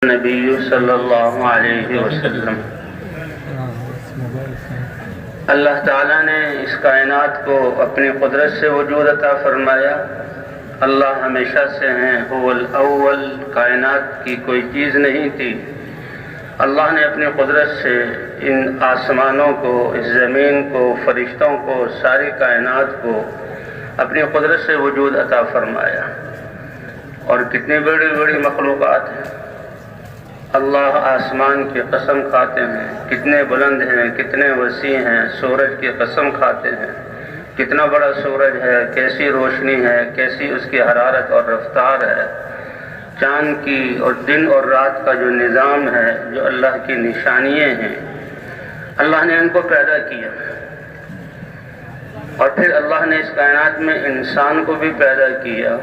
نبی صلی اللہ علیہ وسلم۔ اللہ تعالیٰ نے اس کائنات کو اپنی قدرت سے وجود عطا فرمایا۔ اللہ ہمیشہ سے ہیں، هو الاول، کائنات کی کوئی چیز نہیں تھی۔ اللہ نے اپنی قدرت سے ان آسمانوں کو، اس زمین کو، فرشتوں کو، ساری کائنات کو اپنی قدرت سے وجود عطا فرمایا۔ اور کتنی بڑی بڑی مخلوقات ہیں۔ اللہ آسمان کی قسم کھاتے ہیں، کتنے بلند ہیں، کتنے وسیع ہیں۔ سورج کی قسم کھاتے ہیں، کتنا بڑا سورج ہے، کیسی روشنی ہے، کیسی اس کی حرارت اور رفتار ہے۔ چاند کی اور دن اور رات کا جو نظام ہے، جو اللہ کی نشانیاں ہیں، اللہ نے ان کو پیدا کیا۔ اور پھر اللہ نے اس کائنات میں انسان کو بھی پیدا کیا،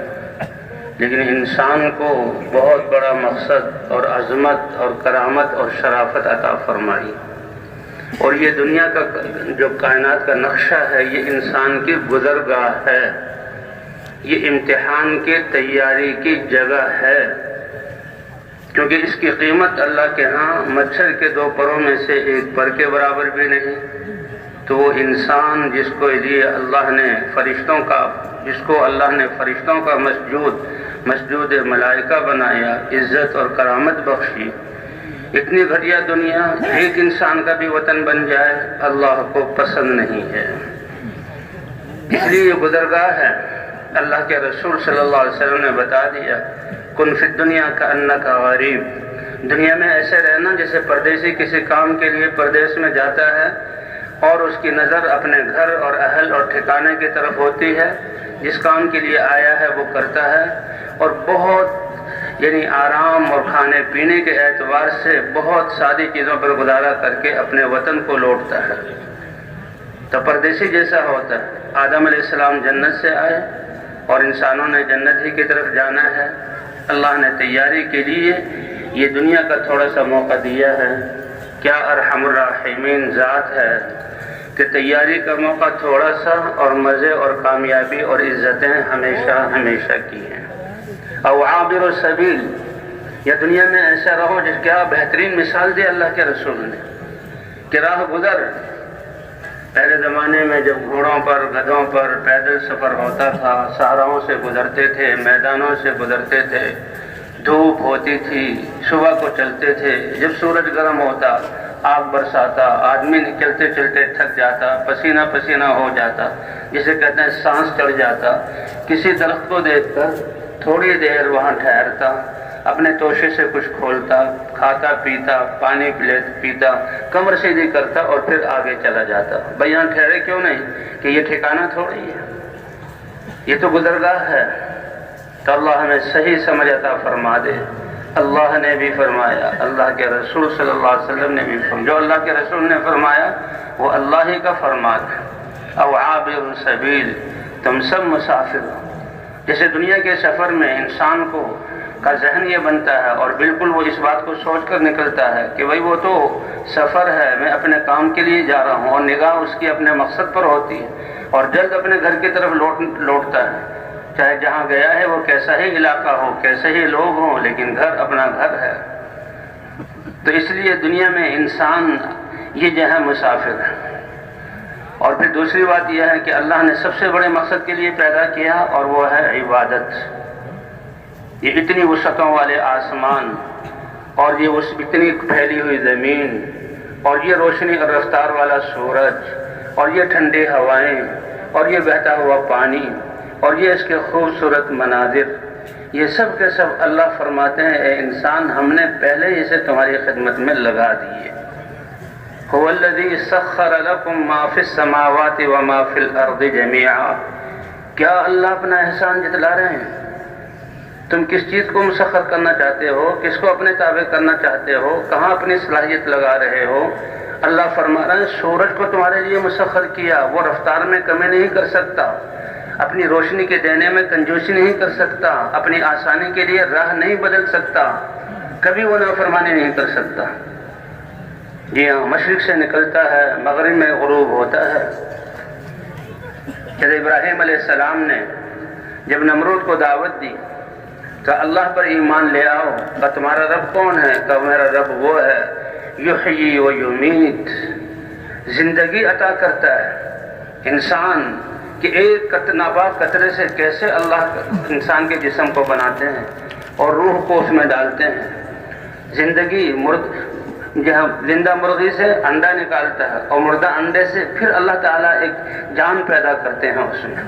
لیکن انسان کو بہت بڑا مقصد اور عظمت اور کرامت اور شرافت عطا فرمائی۔ اور یہ دنیا کا جو کائنات کا نقشہ ہے، یہ انسان کی گزرگاہ ہے، یہ امتحان کی تیاری کی جگہ ہے، کیونکہ اس کی قیمت اللہ کے ہاں مچھر کے 2 پروں میں سے 1 پر کے برابر بھی نہیں۔ تو وہ انسان جس کو اللہ نے فرشتوں کا مسجود ملائکہ بنایا، عزت اور کرامت بخشی، اتنی گھٹیا دنیا ایک انسان کا بھی وطن بن جائے، اللہ کو پسند نہیں ہے۔ اس لیے یہ گزرگاہ ہے۔ اللہ کے رسول صلی اللہ علیہ وسلم نے بتا دیا، کن فی الدنیا کأنک غریب، دنیا میں ایسے رہنا جیسے پردیسی کسی کام کے لیے پردیس میں جاتا ہے اور اس کی نظر اپنے گھر اور اہل اور ٹھکانے کی طرف ہوتی ہے۔ جس کام کے لیے آیا ہے وہ کرتا ہے، اور بہت آرام اور کھانے پینے کے اعتبار سے بہت سادی چیزوں پر گزارا کر کے اپنے وطن کو لوٹتا ہے۔ تو پردیسی جیسا ہوتا ہے۔ آدم علیہ السلام جنت سے آئے اور انسانوں نے جنت ہی کی طرف جانا ہے۔ اللہ نے تیاری کے لیے یہ دنیا کا تھوڑا سا موقع دیا ہے۔ کیا ارحم الراحمین ذات ہے کہ تیاری کا موقع تھوڑا سا اور مزے اور کامیابی اور عزتیں ہمیشہ ہمیشہ کی ہیں۔ او عابر السبیل، یا دنیا میں ایسا رہو جس کیا بہترین مثال دی اللہ کے رسول نے کہ راہ گزر۔ پہلے زمانے میں جب گھوڑوں پر، گدھوں پر پیدل سفر ہوتا تھا، صحراؤں سے گزرتے تھے، میدانوں سے گزرتے تھے، دھوپ ہوتی تھی، صبح کو چلتے تھے، جب سورج گرم ہوتا آگ برساتا، آدمی چلتے چلتے تھک جاتا، پسینہ پسینہ ہو جاتا، جسے کہتے ہیں سانس چڑھ جاتا، کسی درخت کو دیکھ کر تھوڑی دیر وہاں ٹھہرتا، اپنے توشے سے کچھ کھولتا، کھاتا پیتا، پانی پیتا، کمر سیدھی کرتا اور پھر آگے چلا جاتا۔ بھئی یہاں ٹھہرے کیوں نہیں؟ کہ یہ ٹھکانہ تھوڑی ہے، یہ تو گزرگاہ ہے۔ تو اللہ ہمیں صحیح سمجھ عطا فرما دے۔ اللہ نے بھی فرمایا، اللہ کے رسول صلی اللہ علیہ وسلم نے بھی فرمایا، جو اللہ کے رسول نے فرمایا وہ اللہ ہی کا فرمان ہے۔ او عابر سبیل، تم سب مسافر ہو۔ جیسے دنیا کے سفر میں انسان کا ذہن یہ بنتا ہے اور بالکل وہ اس بات کو سوچ کر نکلتا ہے کہ بھئی وہ تو سفر ہے، میں اپنے کام کے لیے جا رہا ہوں، اور نگاہ اس کی اپنے مقصد پر ہوتی ہے اور جلد اپنے گھر کی طرف لوٹتا ہے، چاہے جہاں گیا ہے وہ کیسا ہی علاقہ ہو، کیسے ہی لوگ ہوں، لیکن گھر اپنا گھر ہے۔ تو اس لیے دنیا میں انسان یہ جو ہے مسافر ہے۔ اور پھر دوسری بات یہ ہے کہ اللہ نے سب سے بڑے مقصد کے لیے پیدا کیا، اور وہ ہے عبادت۔ یہ اتنی وسعتوں والے آسمان، اور یہ اتنی پھیلی ہوئی زمین، اور یہ روشنی اور رفتار والا سورج، اور یہ ٹھنڈی ہوائیں، اور یہ بہتا ہوا پانی، اور یہ اس کے خوبصورت مناظر، یہ سب کے سب اللہ فرماتے ہیں اے انسان، ہم نے پہلے اسے تمہاری خدمت میں لگا دیے۔ هو الذی سخر لکم ما فی السماوات وما فی الارض جميعا۔ کیا اللہ اپنا احسان جتلا رہے ہیں؟ تم کس چیز کو مسخر کرنا چاہتے ہو؟ کس کو اپنے تابع کرنا چاہتے ہو؟ کہاں اپنی صلاحیت لگا رہے ہو؟ اللہ فرما رہے ہیں سورج کو تمہارے لیے مسخر کیا، وہ رفتار میں کمی نہیں کر سکتا، اپنی روشنی کے دینے میں کنجوسی نہیں کر سکتا، اپنی آسانی کے لیے راہ نہیں بدل سکتا، کبھی وہ نافرمانی نہیں کر سکتا۔ جی ہاں، مشرق سے نکلتا ہے، مغرب میں غروب ہوتا ہے۔ جب ابراہیم علیہ السلام نے جب نمرود کو دعوت دی کہ اللہ پر ایمان لے آؤ۔ کہ تمہارا رب کون ہے؟ کہ میرا رب وہ ہے یحیی و یمیت، زندگی عطا کرتا ہے انسان کہ ایک ناپاک قطرے سے کیسے اللہ انسان کے جسم کو بناتے ہیں اور روح کو اس میں ڈالتے ہیں۔ زندگی زندہ مرغی سے انڈا نکالتا ہے اور مردہ انڈے سے پھر اللہ تعالیٰ ایک جان پیدا کرتے ہیں اس میں۔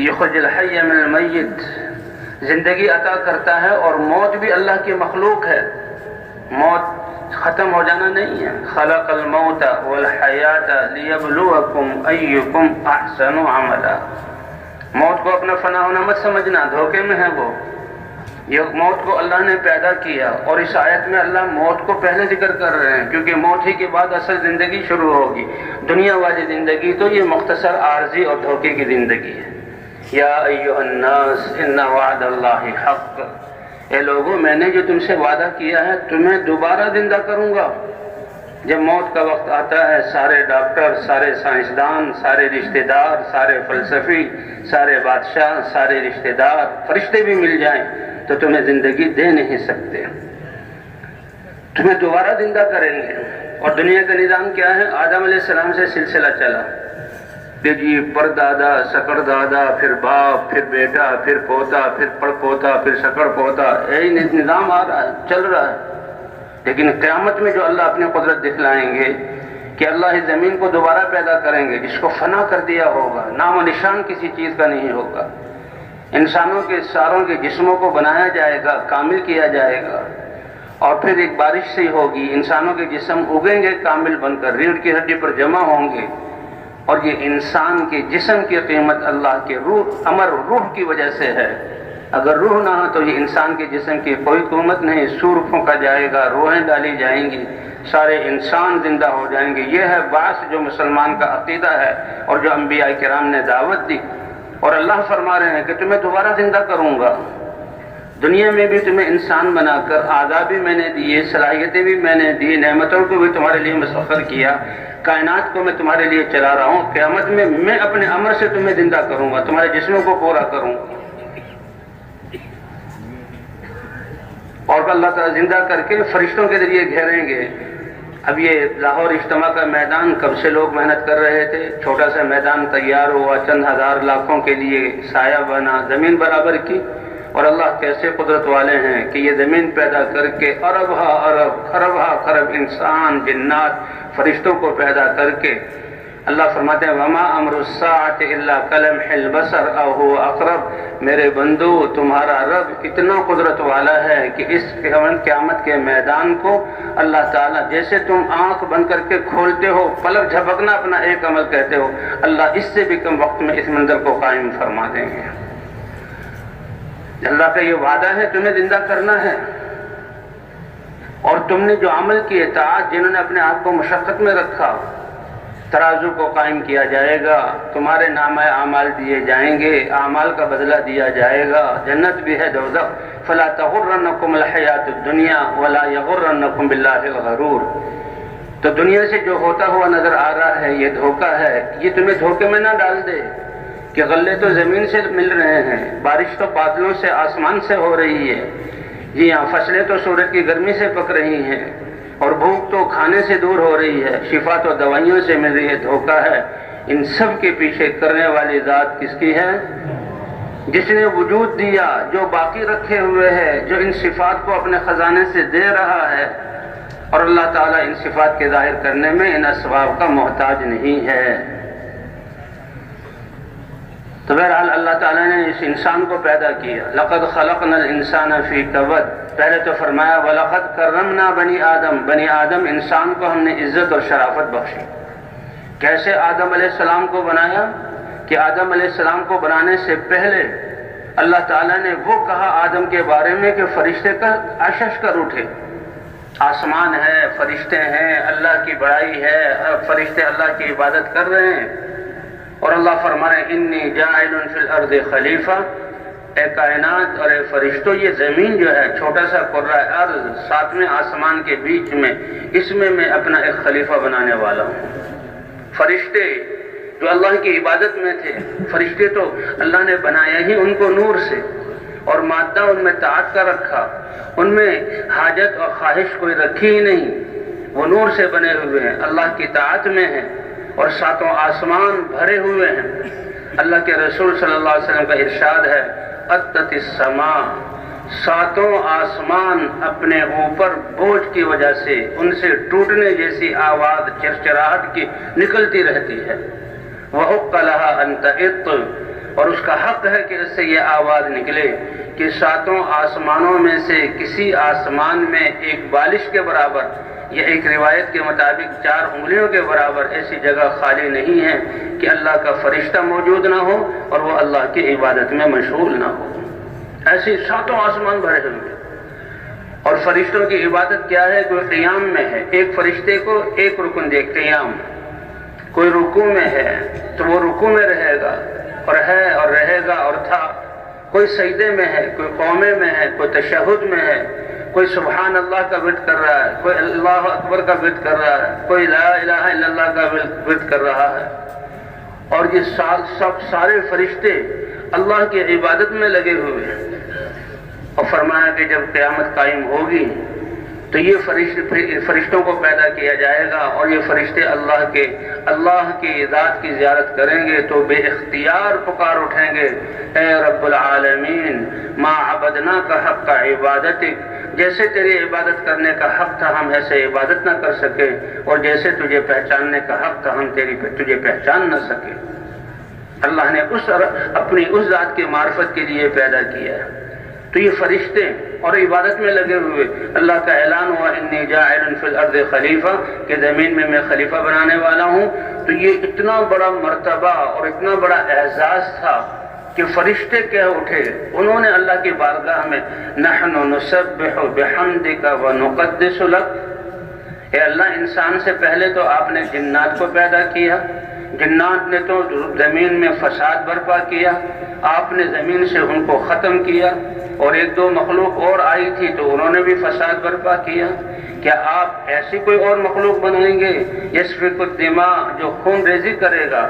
یخرج الحی من المیت، زندگی عطا کرتا ہے اور موت بھی اللہ کی مخلوق ہے، موت ختم ہو جانا نہیں ہے۔ خلق الموت والحیات لیبلوکم ایکم احسن عملا، موت کو اپنا فنا ہونا مت سمجھنا، دھوکے میں ہے وہ۔ یہ موت کو اللہ نے پیدا کیا، اور اس آیت میں اللہ موت کو پہلے ذکر کر رہے ہیں کیونکہ موت ہی کے بعد اصل زندگی شروع ہوگی۔ دنیا والی زندگی تو یہ مختصر عارضی اور دھوکے کی زندگی ہے۔ یا ایھا الناس ان وعد اللہ حق، اے لوگوں میں نے جو تم سے وعدہ کیا ہے تمہیں دوبارہ زندہ کروں گا۔ جب موت کا وقت آتا ہے سارے ڈاکٹر، سارے سائنسدان، سارے رشتہ دار، سارے فلسفی، سارے بادشاہ، سارے رشتہ دار، فرشتے بھی مل جائیں تو تمہیں زندگی دے نہیں سکتے، تمہیں دوبارہ زندہ کریں گے۔ اور دنیا کا نظام کیا ہے؟ آدم علیہ السلام سے سلسلہ چلا کہ جی پردادا، سکڑ دادا، پھر باپ، پھر بیٹا، پھر پوتا، پھر پڑ پوتا، پھر سکڑ پوتا، یہی نظام آ رہا ہے، چل رہا ہے۔ لیکن قیامت میں جو اللہ اپنی قدرت دکھلائیں گے کہ اللہ اس زمین کو دوبارہ پیدا کریں گے، جس کو فنا کر دیا ہوگا، نام و نشان کسی چیز کا نہیں ہوگا، انسانوں کے ساروں کے جسموں کو بنایا جائے گا، کامل کیا جائے گا، اور پھر ایک بارش سے ہوگی، انسانوں کے جسم اگیں گے کامل بن کر، ریڑھ کی ہڈی پر جمع ہوں گے۔ اور یہ انسان کے جسم کی قیمت اللہ کے روح، امر روح کی وجہ سے ہے۔ اگر روح نہ ہو تو یہ انسان کے جسم کی کوئی قیمت نہیں، سور پھونکا جائے گا، روحیں ڈالی جائیں گی، سارے انسان زندہ ہو جائیں گے۔ یہ ہے بعث جو مسلمان کا عقیدہ ہے اور جو انبیاء کرام نے دعوت دی۔ اور اللہ فرما رہے ہیں کہ تمہیں دوبارہ زندہ کروں گا، دنیا میں بھی تمہیں انسان بنا کر اعضاء بھی میں نے دیے، صلاحیتیں بھی میں نے دی، نعمتوں کو بھی تمہارے لیے مسخر کیا، کائنات کو میں تمہارے لیے چلا رہا ہوں۔ قیامت میں اپنے امر سے تمہیں زندہ کروں گا، تمہارے جسموں کو پورا کروں گا۔ اور اللہ تعالیٰ زندہ کر کے فرشتوں کے ذریعے گھیریں گے۔ اب یہ لاہور اجتماع کا میدان کب سے لوگ محنت کر رہے تھے، چھوٹا سا میدان تیار ہوا، چند ہزار لاکھوں کے لیے سایہ بنا، زمین برابر کی۔ اور اللہ کیسے قدرت والے ہیں کہ یہ زمین پیدا کر کے ارب ہا ارب، خرب ہا خرب انسان، جنات، فرشتوں کو پیدا کر کے اللہ فرماتے ہیں وما امر الساعۃ الا کلمح البصر او هو اقرب۔ میرے بندو تمہارا رب اتنا قدرت والا ہے کہ اس قیامت کے میدان کو اللہ تعالیٰ جیسے تم آنکھ بند کر کے کھولتے ہو، پلک جھپکنا اپنا ایک عمل کہتے ہو، اللہ اس سے بھی کم وقت میں اس منظر کو قائم فرما دیں گے۔ اللہ کا یہ وعدہ ہے تمہیں زندہ کرنا ہے، اور تم نے جو عمل کی اطاعت، جنہوں نے اپنے آپ کو مشقت میں رکھا، ترازو کو قائم کیا جائے گا، تمہارے نامہ اعمال دیے جائیں گے، اعمال کا بدلہ دیا جائے گا، جنت بھی ہے دوزخ۔ فلا تغرنکم الحیات الدنیا ولا یغرنکم باللہ الغرور۔ تو دنیا سے جو ہوتا ہوا نظر آ رہا ہے یہ دھوکہ ہے، یہ تمہیں دھوکے میں نہ ڈال دے کہ غلے تو زمین سے مل رہے ہیں، بارش تو بادلوں سے، آسمان سے ہو رہی ہے، جی ہاں، فصلیں تو سورج کی گرمی سے پک رہی ہیں، اور بھوک تو کھانے سے دور ہو رہی ہے، شفا تو دوائیوں سے مل رہی ہے۔ دھوکہ ہے۔ ان سب کے پیچھے کرنے والی ذات کس کی ہے؟ جس نے وجود دیا، جو باقی رکھے ہوئے ہے، جو ان صفات کو اپنے خزانے سے دے رہا ہے، اور اللہ تعالیٰ ان صفات کے ظاہر کرنے میں ان اسباب کا محتاج نہیں ہے۔ تو بہرحال اللہ تعالیٰ نے اس انسان کو پیدا کیا، لقد خلقنا الانسان فی کبد۔ پہلے تو فرمایا وَلَقَدْ كَرَّمْنَا بَنِي آدم، بنی آدم انسان کو ہم نے عزت اور شرافت بخشی۔ کیسے آدم علیہ السلام کو بنایا کہ آدم علیہ السلام کو بنانے سے پہلے اللہ تعالیٰ نے وہ کہا آدم کے بارے میں کہ فرشتے کا عشش کر اٹھے، آسمان ہے، فرشتے ہیں، اللہ کی بڑائی ہے، فرشتے اللہ کی عبادت کر رہے ہیں، اور اللہ فرما رہے ہیں انی جاعل فی الارض خلیفہ، اے کائنات اور اے فرشتوں، یہ زمین جو ہے چھوٹا سا کرہ ارض ساتویں آسمان کے بیچ میں، اس میں میں اپنا ایک خلیفہ بنانے والا ہوں۔ فرشتے جو اللہ کی عبادت میں تھے، فرشتے تو اللہ نے بنایا ہی ان کو نور سے، اور مادہ ان میں طاعت کا رکھا، ان میں حاجت اور خواہش کوئی رکھی ہی نہیں، وہ نور سے بنے ہوئے ہیں، اللہ کی طاعت میں ہیں اور ساتوں آسمان بھرے ہوئے ہیں۔ اللہ کے رسول صلی اللہ علیہ وسلم کا ارشاد ہے اطت السماء، ساتوں آسمان اپنے اوپر بوجھ کی وجہ سے ان سے ٹوٹنے جیسی آواز چرچراہٹ کی نکلتی رہتی ہے۔ وحق لها ان تئط، اور اس کا حق ہے کہ اس سے یہ آواز نکلے کہ ساتوں آسمانوں میں سے کسی آسمان میں ایک بالش کے برابر یا ایک روایت کے مطابق 4 انگلیوں کے برابر ایسی جگہ خالی نہیں ہے کہ اللہ کا فرشتہ موجود نہ ہو اور وہ اللہ کی عبادت میں مشغول نہ ہو۔ ایسی ساتوں آسمان بھرے ہوئے، اور فرشتوں کی عبادت کیا ہے؟ کوئی قیام میں ہے، ایک فرشتے کو ایک رکن دے قیام، کوئی رکوع میں ہے تو وہ رکوع میں رہے گا اور ہے اور رہے گا اور تھا، کوئی سجدے میں ہے، کوئی قومے میں ہے، کوئی تشہد میں ہے، کوئی سبحان اللہ کا ورد کر رہا ہے، کوئی اللہ اکبر کا ورد کر رہا ہے، کوئی لا الہ الا اللہ کا ورد کر رہا ہے، اور یہ سب سارے فرشتے اللہ کی عبادت میں لگے ہوئے ہیں۔ اور فرمایا کہ جب قیامت قائم ہوگی تو یہ فرشتوں کو پیدا کیا جائے گا اور یہ فرشتے اللہ کی ذات کی زیارت کریں گے تو بے اختیار پکار اٹھیں گے، اے رب العالمین ما عبدناک حق عبادتک، جیسے تیری عبادت کرنے کا حق تھا ہم ایسے عبادت نہ کر سکے، اور جیسے تجھے پہچاننے کا حق تھا ہم تجھے پہچان نہ سکے۔ اللہ نے اپنی اس ذات کی معرفت کے لیے پیدا کیا ہے۔ تو یہ فرشتے اور عبادت میں لگے ہوئے، اللہ کا اعلان ہوا انی جاعل فی الارض خلیفہ، کہ زمین میں میں خلیفہ بنانے والا ہوں۔ تو یہ اتنا بڑا مرتبہ اور اتنا بڑا اعزاز تھا کہ فرشتے کہہ اٹھے، انہوں نے اللہ کی بارگاہ میں نحن نسبح بحمدک ونقدس لک، اے اللہ انسان سے پہلے تو آپ نے جنات کو پیدا کیا، جنات نے تو زمین میں فساد برپا کیا، آپ نے زمین سے ان کو ختم کیا، اور 1-2 مخلوق اور آئی تھی تو انہوں نے بھی فساد برپا کیا، کیا آپ ایسی کوئی اور مخلوق بنائیں گے یسفک الدماء، جو خون ریزی کرے گا؟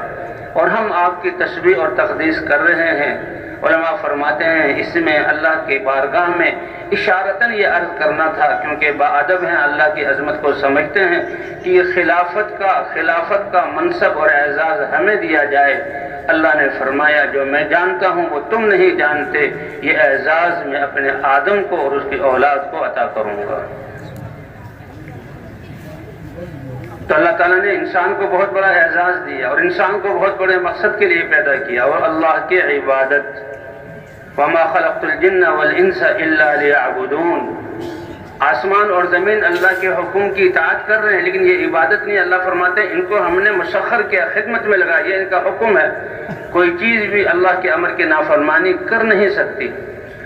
اور ہم آپ کی تسبیح اور تقدیس کر رہے ہیں۔ علماء فرماتے ہیں اس میں اللہ کے بارگاہ میں اشارتاً یہ عرض کرنا تھا، کیونکہ باادب ہیں، اللہ کی عظمت کو سمجھتے ہیں کہ یہ خلافت کا منصب اور اعزاز ہمیں دیا جائے۔ اللہ نے فرمایا جو میں جانتا ہوں وہ تم نہیں جانتے، یہ اعزاز میں اپنے آدم کو اور اس کی اولاد کو عطا کروں گا۔ تو اللہ تعالیٰ نے انسان کو بہت بڑا اعزاز دیا اور انسان کو بہت بڑے مقصد کے لیے پیدا کیا، اور اللہ کی عبادت، وَمَا خَلَقْتُ الْجِنَّ وَالْإِنسَ إِلَّا لِيَعْبُدُونَ۔ آسمان اور زمین اللہ کے حکم کی اطاعت کر رہے ہیں، لیکن یہ عبادت نہیں۔ اللہ فرماتے ہیں ان کو ہم نے مسخر کیا، خدمت میں لگا، یہ ان کا حکم ہے، کوئی چیز بھی اللہ کے امر کی نافرمانی کر نہیں سکتی۔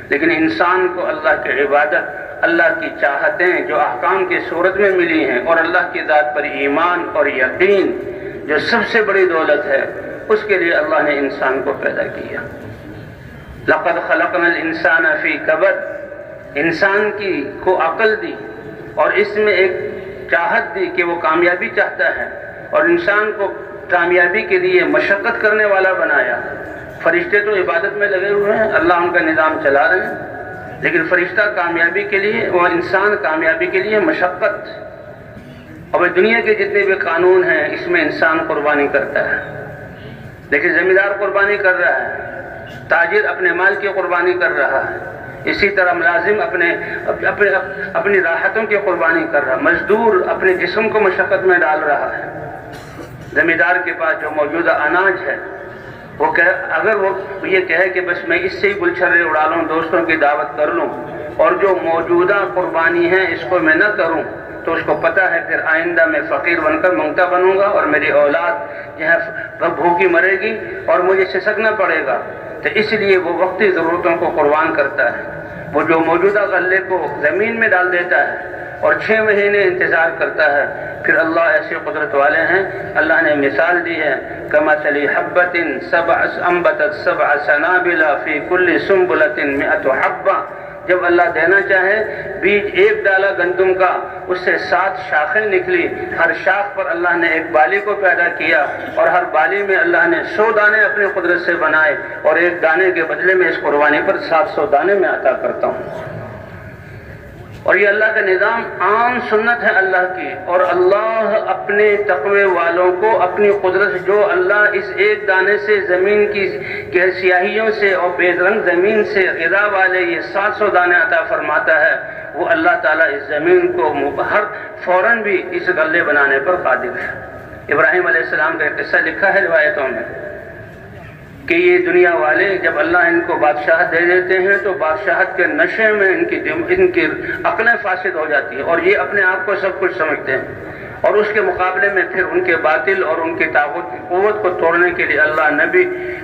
لیکن انسان کو اللہ کی عبادت، اللہ کی چاہتیں جو احکام کی صورت میں ملی ہیں، اور اللہ کی ذات پر ایمان اور یقین جو سب سے بڑی دولت ہے، اس کے لیے اللہ نے انسان کو پیدا کیا۔ لَقَدْ خَلَقْنَا الْإِنسَانَ فِي كَبَدٍ، انسان کو عقل دی اور اس میں ایک چاہت دی کہ وہ کامیابی چاہتا ہے، اور انسان کو کامیابی کے لیے مشقت کرنے والا بنایا۔ فرشتے تو عبادت میں لگے ہوئے ہیں، اللہ ان کا نظام چلا رہے ہیں، لیکن فرشتہ کامیابی کے لیے اور انسان کامیابی کے لیے مشقت۔ اور دنیا کے جتنے بھی قانون ہیں اس میں انسان قربانی کرتا ہے، لیکن زمیندار قربانی کر رہا ہے، تاجر اپنے مال کی قربانی کر رہا ہے، اسی طرح ملازم اپنی راحتوں کی قربانی کر رہا ہے، مزدور اپنے جسم کو مشقت میں ڈال رہا ہے۔ زمیندار کے پاس جو موجودہ اناج ہے، اگر وہ یہ کہے کہ بس میں اس سے ہی گلچھرے اڑا لوں، دوستوں کی دعوت کر لوں، اور جو موجودہ قربانی ہے اس کو میں نہ کروں، تو اس کو پتہ ہے پھر آئندہ میں فقیر بن کر منگتا بنوں گا، اور میری اولاد جو ہے بھوکی مرے گی اور مجھے سسکنا پڑے گا۔ تو اس لیے وہ وقتی ضرورتوں کو قربان کرتا ہے، وہ جو موجودہ غلے کو زمین میں ڈال دیتا ہے اور 6 مہینے انتظار کرتا ہے۔ پھر اللہ ایسے قدرت والے ہیں، اللہ نے مثال دی ہے کمثل حبۃ انبتت 7 سنابل فی کل سنبلۃ 100 حبۃ جب اللہ دینا چاہے بیج ایک ڈالا گندم کا، اس سے 7 شاخیں نکلی، ہر شاخ پر اللہ نے ایک بالی کو پیدا کیا اور ہر بالی میں اللہ نے 100 دانے اپنی قدرت سے بنائے، اور ایک دانے کے بدلے میں اس قربانی پر 700 دانے میں عطا کرتا ہوں۔ اور یہ اللہ کا نظام عام سنت ہے اللہ کی، اور اللہ اپنے تقوی والوں کو اپنی قدرت، جو اللہ اس ایک دانے سے زمین کی سیاہیوں سے اور بے رنگ زمین سے غذا والے یہ 700 دانے عطا فرماتا ہے، وہ اللہ تعالیٰ اس زمین کو ہر فوراً بھی اس غلے بنانے پر قادر ہے۔ ابراہیم علیہ السلام کا ایک قصہ لکھا ہے روایتوں میں کہ یہ دنیا والے جب اللہ ان کو بادشاہت دے دیتے ہیں تو بادشاہت کے نشے میں ان کی عقلیں فاسد ہو جاتی ہیں، اور یہ اپنے آپ کو سب کچھ سمجھتے ہیں، اور اس کے مقابلے میں پھر ان کے باطل اور ان کی طاقت کی قوت کو توڑنے کے لیے اللہ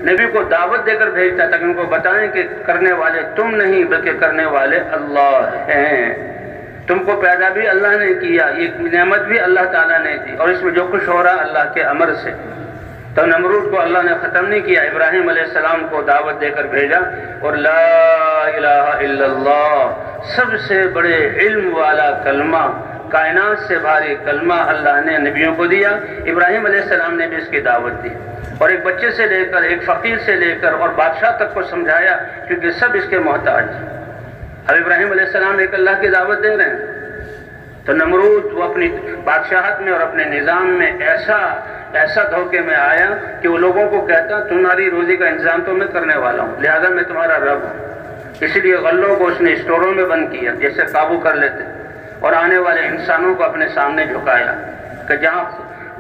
نبی کو دعوت دے کر بھیجتا تاکہ ان کو بتائیں کہ کرنے والے تم نہیں بلکہ کرنے والے اللہ ہیں، تم کو پیدا بھی اللہ نے کیا، یہ نعمت بھی اللہ تعالیٰ نے دی، اور اس میں جو کچھ ہو رہا اللہ کے امر سے۔ تو نمرود کو اللہ نے ختم نہیں کیا، ابراہیم علیہ السلام کو دعوت دے کر بھیجا، اور لا الہ الا اللہ سب سے بڑے علم والا کلمہ، کائنات سے بھاری کلمہ اللہ نے نبیوں کو دیا۔ ابراہیم علیہ السلام نے بھی اس کی دعوت دی، اور ایک بچے سے لے کر ایک فقیر سے لے کر اور بادشاہ تک کو سمجھایا، کیونکہ سب اس کے محتاج ہیں۔ اب ابراہیم علیہ السلام ایک اللہ کی دعوت دے رہے ہیں، تو نمرود وہ اپنی بادشاہت میں اور اپنے نظام میں ایسا دھوکے میں آیا کہ وہ لوگوں کو کہتا تمہاری روزی کا انتظام تو میں کرنے والا ہوں، لہذا میں تمہارا رب ہوں۔ اسی لیے غلوں کو اس نے اسٹوروں میں بند کیا جیسے قابو کر لیتے، اور آنے والے انسانوں کو اپنے سامنے جھکایا کہ جہاں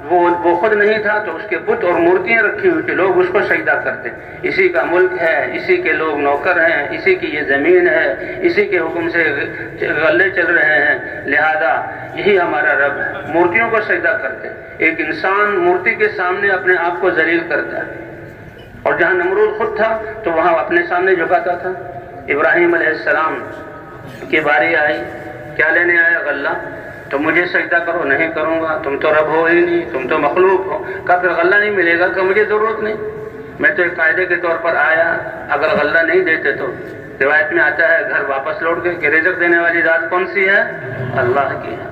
وہ خود نہیں تھا تو اس کے بت اور مورتیاں رکھی ہوئی تھی، لوگ اس کو سجدہ کرتے، اسی کا ملک ہے، اسی کے لوگ نوکر ہیں، اسی کی یہ زمین ہے، اسی کے حکم سے غلے چل رہے ہیں، لہذا یہی ہمارا رب ہے، مورتیوں کو سجدہ کرتے۔ ایک انسان مورتی کے سامنے اپنے آپ کو ذلیل کرتا ہے، اور جہاں نمرود خود تھا تو وہاں اپنے سامنے جھکاتا تھا۔ ابراہیم علیہ السلام کی باری آئی، کیا لینے آیا؟ غلہ۔ تو مجھے سجدہ کرو، نہیں کروں گا، تم تو رب ہو ہی نہیں، تم تو مخلوق ہو۔ کہا پھر غلہ نہیں ملے گا؟ کہ مجھے ضرورت نہیں، میں تو ایک قاعدے کے طور پر آیا، اگر غلہ نہیں دیتے تو روایت میں آتا ہے گھر واپس لوٹ گئے کہ رزق دینے والی ذات کون سی ہے؟ اللہ کی ہے۔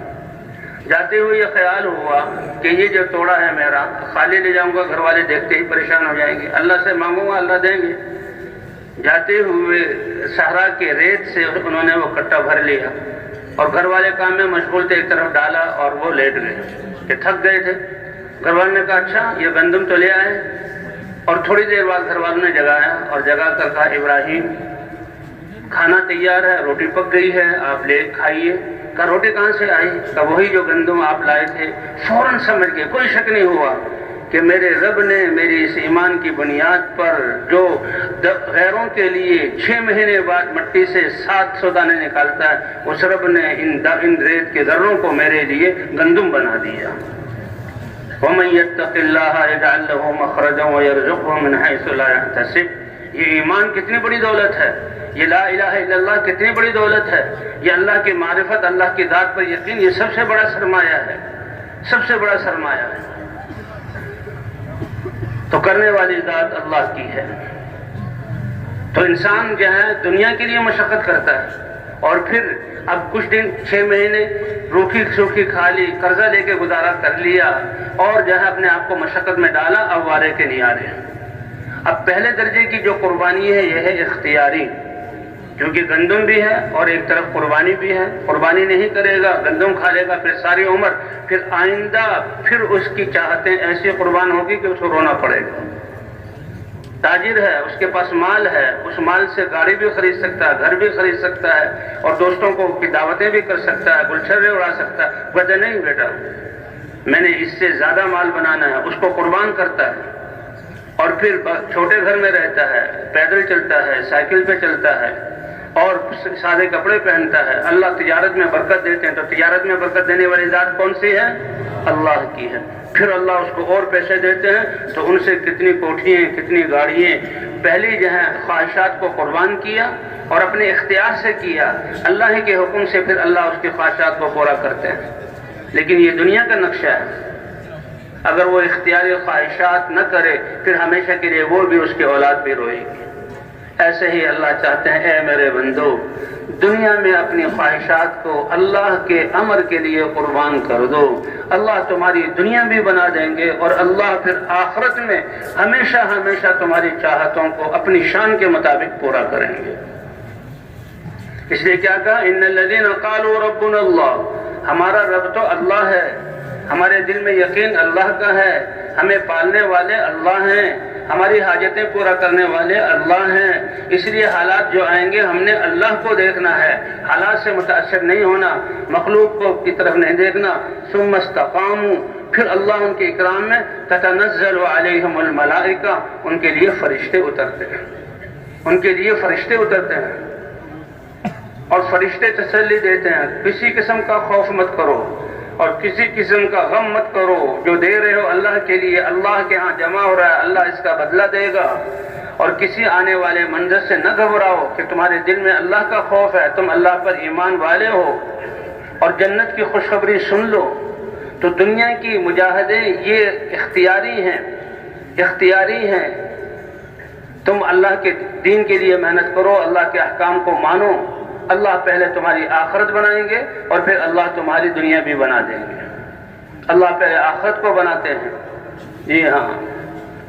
جاتے ہوئے یہ خیال ہوا کہ یہ جو توڑا ہے میرا خالی لے جاؤں گا، گھر والے دیکھتے ہی پریشان ہو جائیں گے، اللہ سے مانگوں گا اللہ دیں گے۔ جاتے ہوئے صحرا کے ریت سے انہوں نے وہ کٹا بھر لیا، اور گھر والے کام میں مشغول تھے، ایک طرف ڈالا اور وہ لیٹ گئے کہ تھک گئے تھے۔ گھر والوں نے کہا اچھا یہ گندم تو لے آئے، اور تھوڑی دیر بعد گھر والوں نے جگایا اور جگا کر کہا ابراہیم کھانا تیار ہے، روٹی پک گئی ہے، آپ لے کھائیے۔ کہا روٹی کہاں سے آئی؟ کہا وہی جو گندم آپ لائے تھے۔ فوراً سمجھ گئے، کوئی شک نہیں ہوا کہ میرے رب نے میری اس ایمان کی بنیاد پر جو غیروں کے لیے 6 مہینے بعد مٹی سے 700 دانے نکالتا ہے، اس رب نے ان ریت کے ذروں کو میرے لیے گندم بنا دیا۔ وَمَن يَتَّقِ اللَّهَ يَجْعَل لَّهُ مَخْرَجًا وَيَرْزُقْهُ مِنْ حَيْثُ لَا يَحْتَسِبُ۔ یہ ایمان کتنی بڑی دولت ہے، یہ لا الہ الا اللہ کتنی بڑی دولت ہے، یہ اللہ کی معرفت، اللہ کی ذات پر یقین، یہ سب سے بڑا سرمایہ ہے، سب سے بڑا سرمایہ ہے۔ تو کرنے والی ذات اللہ کی ہے۔ تو انسان جو ہے دنیا کے لیے مشقت کرتا ہے، اور پھر اب کچھ دن 6 مہینے روکھی سوکھی کھا لی، قرضہ لے کے گزارا کر لیا، اور جو ہے اپنے آپ کو مشقت میں ڈالا، اب وارے کے نیارے۔ اب پہلے درجے کی جو قربانی ہے یہ ہے اختیاری، کیونکہ گندم بھی ہے اور ایک طرف قربانی بھی ہے۔ قربانی نہیں کرے گا، گندم کھا لے گا پھر ساری عمر، پھر آئندہ پھر اس کی چاہتیں ایسی قربان ہوگی کہ اس کو رونا پڑے گا۔ تاجر ہے، اس کے پاس مال ہے، اس مال سے گاڑی بھی خرید سکتا ہے، گھر بھی خرید سکتا ہے، اور دوستوں کو کی دعوتیں بھی کر سکتا ہے، گلچھرے اڑا سکتا ہے۔ وجہ نہیں بیٹا، میں نے اس سے زیادہ مال بنانا ہے، اس کو قربان کرتا ہے، اور پھر چھوٹے گھر میں رہتا ہے، پیدل چلتا ہے، سائیکل پہ چلتا ہے، اور سادے کپڑے پہنتا ہے۔ اللہ تجارت میں برکت دیتے ہیں، تو تجارت میں برکت دینے والی ذات کون سی ہے؟ اللہ کی ہے۔ پھر اللہ اس کو اور پیسے دیتے ہیں، تو ان سے کتنی کوٹھیاں، کتنی گاڑیاں۔ پہلی جو ہے خواہشات کو قربان کیا اور اپنے اختیار سے کیا، اللہ ہی کے حکم سے پھر اللہ اس کی خواہشات کو پورا کرتے ہیں۔ لیکن یہ دنیا کا نقشہ ہے، اگر وہ اختیاری خواہشات نہ کرے پھر ہمیشہ کے لیے وہ بھی، اس کی اولاد بھی روئے گی۔ ایسے ہی اللہ چاہتے ہیں اے میرے بندو دنیا میں اپنی خواہشات کو اللہ کے امر کے لیے قربان کر دو، اللہ تمہاری دنیا بھی بنا دیں گے اور اللہ پھر آخرت میں ہمیشہ ہمیشہ تمہاری چاہتوں کو اپنی شان کے مطابق پورا کریں گے۔ اس لیے کیا کہا؟ ان الذین قالوا ربنا اللہ، ہمارا رب تو اللہ ہے، ہمارے دل میں یقین اللہ کا ہے، ہمیں پالنے والے اللہ ہیں، ہماری حاجتیں پورا کرنے والے اللہ ہیں، اس لیے حالات جو آئیں گے ہم نے اللہ کو دیکھنا ہے، حالات سے متاثر نہیں ہونا، مخلوق کو کی طرف نہیں دیکھنا۔ ثم استقاموا، پھر اللہ ان کے اکرام میں تتنزل علیہم الملائکہ، ان کے لیے فرشتے اترتے ہیں، ان کے لیے فرشتے اترتے ہیں اور فرشتے تسلی دیتے ہیں، کسی قسم کا خوف مت کرو اور کسی قسم کا غم مت کرو، جو دے رہے ہو اللہ کے لیے، اللہ کے ہاں جمع ہو رہا ہے، اللہ اس کا بدلہ دے گا، اور کسی آنے والے منظر سے نہ گھبراؤ کہ تمہارے دل میں اللہ کا خوف ہے، تم اللہ پر ایمان والے ہو، اور جنت کی خوشخبری سن لو۔ تو دنیا کی مجاہدے یہ اختیاری ہیں، تم اللہ کے دین کے لیے محنت کرو، اللہ کے احکام کو مانو، اللہ پہلے تمہاری آخرت بنائیں گے اور پھر اللہ تمہاری دنیا بھی بنا دیں گے۔ اللہ پہلے آخرت کو بناتے ہیں، جی ہاں،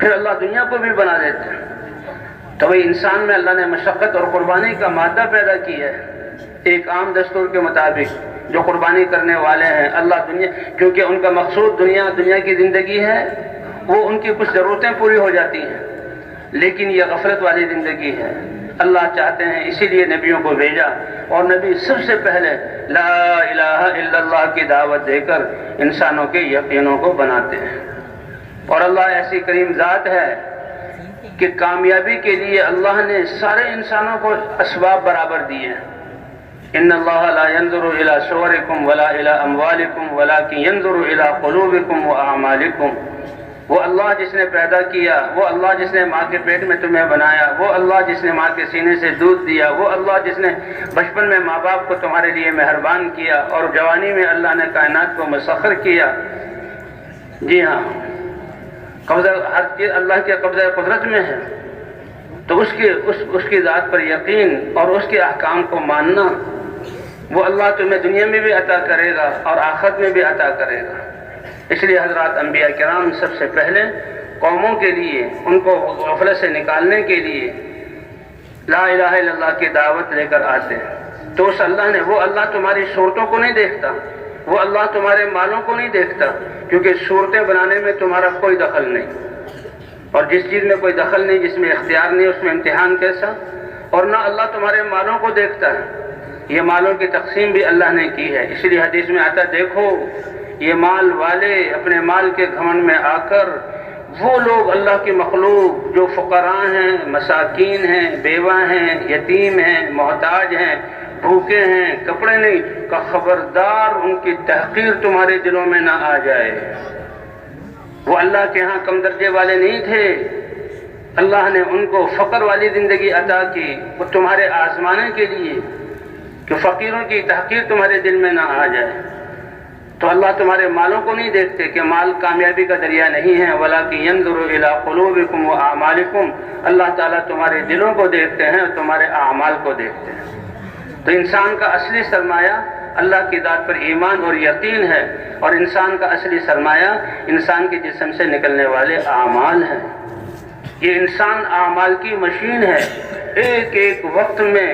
پھر اللہ دنیا کو بھی بنا دیتے ہیں۔ تو وہی انسان میں اللہ نے مشقت اور قربانی کا مادہ پیدا کی ہے، ایک عام دستور کے مطابق جو قربانی کرنے والے ہیں اللہ دنیا، کیونکہ ان کا مقصود دنیا کی زندگی ہے، وہ ان کی کچھ ضرورتیں پوری ہو جاتی ہیں، لیکن یہ غفلت والی زندگی ہے۔ اللہ چاہتے ہیں، اسی لیے نبیوں کو بھیجا، اور نبی سب سے پہلے لا الہ الا اللہ کی دعوت دے کر انسانوں کے یقینوں کو بناتے ہیں۔ اور اللہ ایسی کریم ذات ہے کہ کامیابی کے لیے اللہ نے سارے انسانوں کو اسباب برابر دیے ہیں۔ ان اللہ لا ينظر الى صورکم ولا الى اموالکم ولکن ينظر الى قلوبکم واعمالکم۔ وہ اللہ جس نے پیدا کیا، وہ اللہ جس نے ماں کے پیٹ میں تمہیں بنایا، وہ اللہ جس نے ماں کے سینے سے دودھ دیا، وہ اللہ جس نے بچپن میں ماں باپ کو تمہارے لیے مہربان کیا اور جوانی میں اللہ نے کائنات کو مسخر کیا۔ جی ہاں، قبضہ ہر چیز اللہ کے قبضہ قدرت میں ہے، تو اس کی ذات پر یقین اور اس کے احکام کو ماننا، وہ اللہ تمہیں دنیا میں بھی عطا کرے گا اور آخرت میں بھی عطا کرے گا۔ اس لیے حضرات انبیاء کرام سب سے پہلے قوموں کے لیے، ان کو غفلت سے نکالنے کے لیے لا الہ الا اللہ کی دعوت لے کر آتے ہیں۔ تو اس اللہ نے، وہ اللہ تمہاری صورتوں کو نہیں دیکھتا، وہ اللہ تمہارے مالوں کو نہیں دیکھتا، کیونکہ صورتیں بنانے میں تمہارا کوئی دخل نہیں، اور جس چیز میں کوئی دخل نہیں، جس میں اختیار نہیں، اس میں امتحان کیسا؟ اور نہ اللہ تمہارے مالوں کو دیکھتا ہے، یہ مالوں کی تقسیم بھی اللہ نے کی ہے۔ اس لیے حدیث میں آتا، دیکھو یہ مال والے اپنے مال کے گھمنڈ میں آ کر، وہ لوگ اللہ کی مخلوق جو فقراء ہیں، مساکین ہیں، بیوہ ہیں، یتیم ہیں، محتاج ہیں، بھوکے ہیں، کپڑے نہیں، کا خبردار ان کی تحقیر تمہارے دلوں میں نہ آ جائے۔ وہ اللہ کے ہاں کم درجے والے نہیں تھے، اللہ نے ان کو فقر والی زندگی عطا کی، وہ تمہارے آزمانے کے لیے کہ فقیروں کی تحقیر تمہارے دل میں نہ آ جائے۔ تو اللہ تمہارے مالوں کو نہیں دیکھتے کہ مال کامیابی کا ذریعہ نہیں ہے، وَلَكِنْ يَنْظُرُ إِلَىٰ قُلُوبِكُمْ وَأَعْمَالِكُمْ، اللہ تعالیٰ تمہارے دلوں کو دیکھتے ہیں اور تمہارے اعمال کو دیکھتے ہیں۔ تو انسان کا اصلی سرمایہ اللہ کی ذات پر ایمان اور یقین ہے، اور انسان کا اصلی سرمایہ انسان کے جسم سے نکلنے والے اعمال ہیں۔ یہ انسان اعمال کی مشین ہے، ایک ایک وقت میں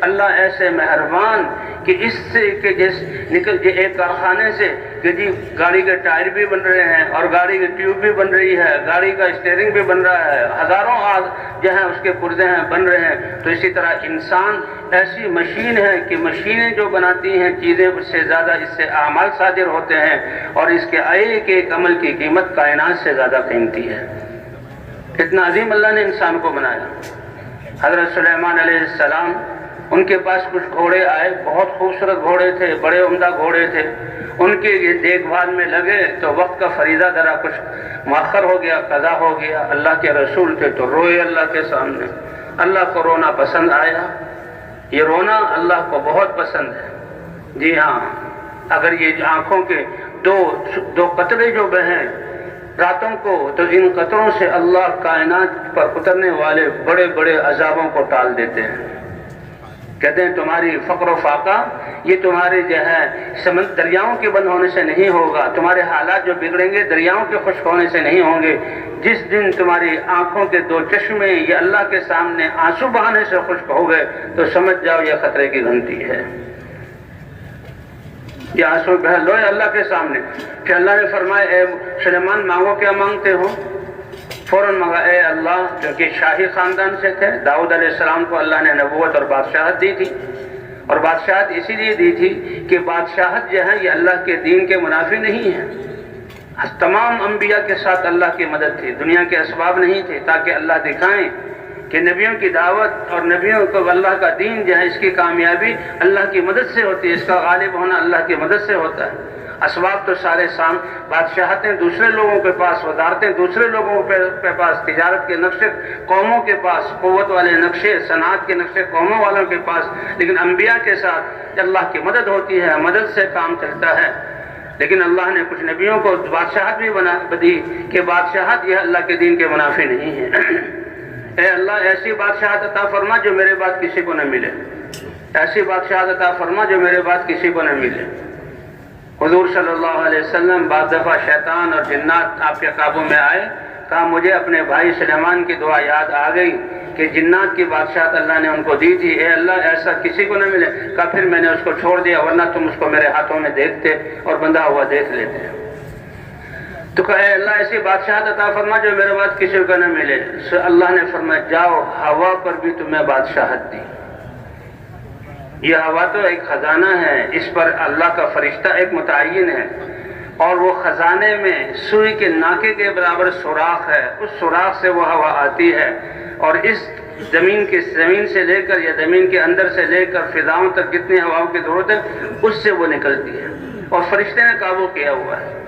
اللہ ایسے مہربان کہ اس سے کہ جس نکل ایک کارخانے سے کہ جی گاڑی کے ٹائر بھی بن رہے ہیں اور گاڑی کی ٹیوب بھی بن رہی ہے، گاڑی کا اسٹیئرنگ بھی بن رہا ہے، ہزاروں جو ہیں اس کے پرزے ہیں بن رہے ہیں۔ تو اسی طرح انسان ایسی مشین ہے کہ مشینیں جو بناتی ہیں چیزیں، اس سے زیادہ اس سے اعمال صادر ہوتے ہیں، اور اس کے ایک ایک عمل کی قیمت کائنات سے زیادہ قیمتی ہے۔ کتنا عظیم اللہ نے انسان کو بنایا۔ حضرت سلیمان علیہ السلام، ان کے پاس کچھ گھوڑے آئے، بہت خوبصورت گھوڑے تھے، بڑے عمدہ گھوڑے تھے، ان کے دیکھ بھال میں لگے تو وقت کا فریضہ ذرا کچھ مؤخر ہو گیا، قضا ہو گیا۔ اللہ کے رسول تھے تو روئے اللہ کے سامنے، اللہ کو رونا پسند آیا۔ یہ رونا اللہ کو بہت پسند ہے، جی ہاں، اگر یہ آنکھوں کے دو قطرے جو بہیں راتوں کو، تو ان قطروں سے اللہ کائنات پر اترنے والے بڑے بڑے عذابوں کو ٹال دیتے ہیں۔ کہتے ہیں تمہاری فقر و فاقہ یہ تمہارے جو ہے دریاؤں کے بند ہونے سے نہیں ہوگا، تمہارے حالات جو بگڑیں گے دریاؤں کے خشک ہونے سے نہیں ہوں گے۔ جس دن تمہاری آنکھوں کے دو چشمے یہ اللہ کے سامنے آنسو بہانے سے خشک ہو گئے تو سمجھ جاؤ یہ خطرے کی گھنٹی ہے، یہ آنسو بہہ لو اللہ کے سامنے۔ کہ اللہ نے فرمایا اے سلیمان مانگو کیا مانگتے ہو؟ فوراً مانگا اے اللہ، کیونکہ شاہی خاندان سے تھے، داؤد علیہ السلام کو اللہ نے نبوت اور بادشاہت دی تھی، اور بادشاہت اسی لیے دی تھی کہ بادشاہت جو ہے یہ اللہ کے دین کے منافی نہیں ہے۔ تمام انبیاء کے ساتھ اللہ کی مدد تھی، دنیا کے اسباب نہیں تھے، تاکہ اللہ دکھائیں کہ نبیوں کی دعوت اور نبیوں کو اللہ کا دین جو ہے اس کی کامیابی اللہ کی مدد سے ہوتی ہے، اس کا غالب ہونا اللہ کی مدد سے ہوتا ہے۔ اسباب تو سارے بادشاہتیں دوسرے لوگوں کے پاس، وزارتیں دوسرے لوگوں کے پاس، تجارت کے نقشے قوموں کے پاس، قوت والے نقشے صنعت کے نقشے قوموں والوں کے پاس، لیکن انبیاء کے ساتھ اللہ کی مدد ہوتی ہے، مدد سے کام چلتا ہے۔ لیکن اللہ نے کچھ نبیوں کو بادشاہت بھی بنا دی کہ بادشاہت یہ اللہ کے دین کے منافی نہیں ہے۔ اے اللہ ایسی بادشاہت عطا فرما جو میرے بعد کسی کو نہ ملے، ایسی بادشاہت عطا فرما جو میرے بعد کسی کو نہ ملے۔ حضور صلی اللہ علیہ وسلم بعض دفعہ شیطان اور جنات آپ کے قابو میں آئے، کہا مجھے اپنے بھائی سلیمان کی دعا یاد آ گئی کہ جنات کی بادشاہت اللہ نے ان کو دی تھی، اے اللہ ایسا کسی کو نہ ملے۔ کہا پھر میں نے اس کو چھوڑ دیا، ورنہ تم اس کو میرے ہاتھوں میں دیکھتے اور بندھا ہوا دیکھ لیتے۔ تو کہا اے اللہ ایسی بادشاہت عطا فرما جو میرے بعد کسی کو نہ ملے۔ اللہ نے فرمایا جاؤ ہوا پر بھی تمہیں بادشاہت دی۔ یہ ہوا تو ایک خزانہ ہے، اس پر اللہ کا فرشتہ ایک متعین ہے، اور وہ خزانے میں سوئی کے ناکے کے برابر سوراخ ہے، اس سوراخ سے وہ ہوا آتی ہے، اور اس زمین سے لے کر یا زمین کے اندر سے لے کر فضاؤں تک جتنی ہواؤں کی ضرورت ہے اس سے وہ نکلتی ہے، اور فرشتے نے قابو کیا ہوا ہے۔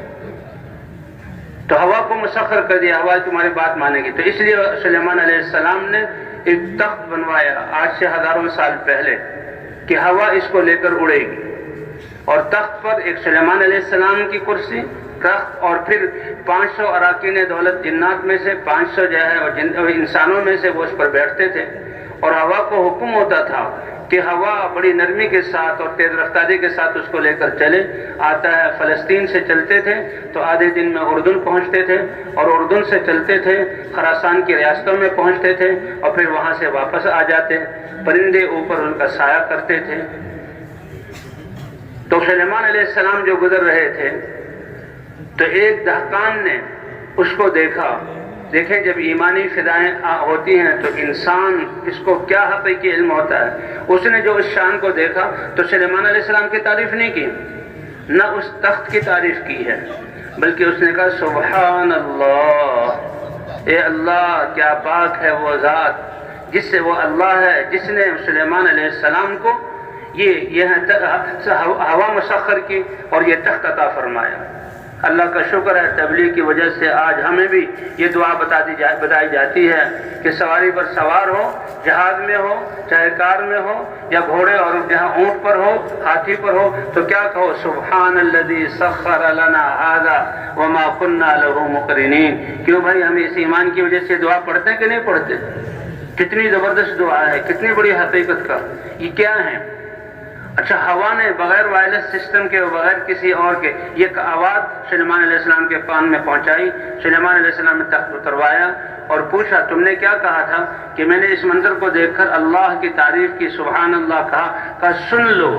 تو ہوا کو مسخر کر دیا، ہوا تمہاری بات مانے گی۔ تو اس لیے سلیمان علیہ السلام نے ایک تخت بنوایا آج سے ہزاروں سال پہلے کہ ہوا اس کو لے کر اڑے گی، اور تخت پر ایک سلیمان علیہ السلام کی کرسی، تخت، اور پھر 500 اراکین دولت جنات میں سے 500 جو ہے اور انسانوں میں سے وہ اس پر بیٹھتے تھے، اور ہوا کو حکم ہوتا تھا کہ ہوا بڑی نرمی کے ساتھ اور تیز رفتاری کے ساتھ اس کو لے کر چلے۔ آتا ہے فلسطین سے چلتے تھے تو آدھے دن میں اردن پہنچتے تھے، اور اردن سے چلتے تھے خراسان کی ریاستوں میں پہنچتے تھے، اور پھر وہاں سے واپس آ جاتے، پرندے اوپر ان کا سایہ کرتے تھے۔ تو سلیمان علیہ السلام جو گزر رہے تھے تو ایک دہقان نے اس کو دیکھا۔ دیکھیں جب ایمانی فضائیں ہوتی ہیں تو انسان اس کو کیا حقیقی علم ہوتا ہے۔ اس نے جو اس شان کو دیکھا تو سلیمان علیہ السلام کی تعریف نہیں کی، نہ اس تخت کی تعریف کی ہے، بلکہ اس نے کہا سبحان اللہ، اے اللہ کیا پاک ہے وہ ذات جس سے وہ اللہ ہے جس نے سلیمان علیہ السلام کو یہ ہوا مسخر کی اور یہ تخت عطا فرمایا۔ اللہ کا شکر ہے تبلیغ کی وجہ سے آج ہمیں بھی یہ دعا بتائی جاتی ہے کہ سواری پر سوار ہو، جہاز میں ہو، چاہے کار میں ہو یا گھوڑے اور جہاں اونٹ پر ہو، ہاتھی پر ہو، تو کیا کہو سبحان الذی سخر لنا ھذا وما كنا له مقرنین۔ کیوں بھائی ہم اس ایمان کی وجہ سے دعا پڑھتے ہیں کہ نہیں پڑھتے؟ کتنی زبردست دعا ہے، کتنی بڑی حقیقت کا یہ کیا ہے۔ اچھا ہوا نے بغیر وائرلیس سسٹم کے بغیر کسی اور کے یہ آواز سلیمان علیہ السلام کے کان میں پہنچائی۔ سلیمان علیہ السلام نے تخت اتروایا اور پوچھا تم نے کیا کہا تھا؟ کہ میں نے اس منظر کو دیکھ کر اللہ کی تعریف کی، سبحان اللہ کہا سن لو،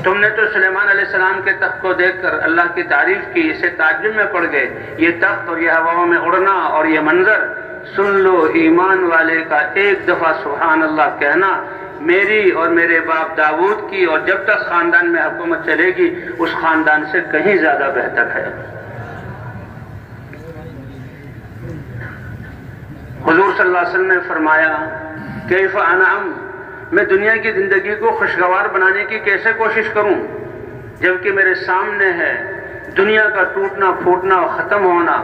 تم نے تو سلیمان علیہ السلام کے تخت کو دیکھ کر اللہ کی تعریف کی، اسے تعجب میں پڑ گئے، یہ تخت اور یہ ہواؤں میں اڑنا اور یہ منظر، سن لو ایمان والے کا ایک دفعہ سبحان اللہ کہنا میری اور میرے باپ داؤد کی اور جب تک خاندان میں حکومت چلے گی اس خاندان سے کہیں زیادہ بہتر ہے۔ حضور صلی اللہ علیہ وسلم نے فرمایا کیف انعم، میں دنیا کی زندگی کو خوشگوار بنانے کی کیسے کوشش کروں جبکہ میرے سامنے ہے دنیا کا ٹوٹنا پھوٹنا اور ختم ہونا،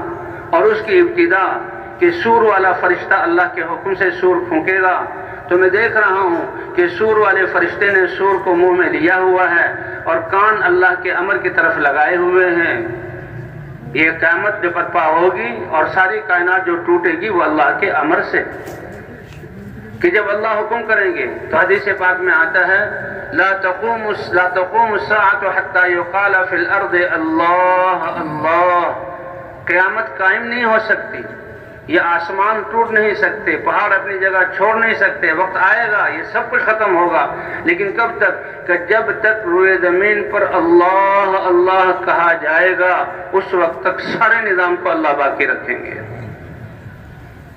اور اس کی ابتدا کہ سور والا فرشتہ اللہ کے حکم سے سور پھونکے گا۔ تو میں دیکھ رہا ہوں کہ سور والے فرشتے نے سور کو منہ میں لیا ہوا ہے اور کان اللہ کے امر کی طرف لگائے ہوئے ہیں۔ یہ قیامت جو برپا ہوگی اور ساری کائنات جو ٹوٹے گی وہ اللہ کے امر سے۔ کہ جب اللہ حکم کریں گے تو حدیث پاک میں آتا ہے لا تقوم الساعة حتى يقال في الارض اللہ اللہ، قیامت قائم نہیں ہو سکتی، یہ آسمان ٹوٹ نہیں سکتے، پہاڑ اپنی جگہ چھوڑ نہیں سکتے، وقت آئے گا یہ سب کچھ ختم ہوگا، لیکن کب تک؟ کہ جب تک روئے زمین پر اللہ اللہ کہا جائے گا اس وقت تک سارے نظام کو اللہ باقی رکھیں گے۔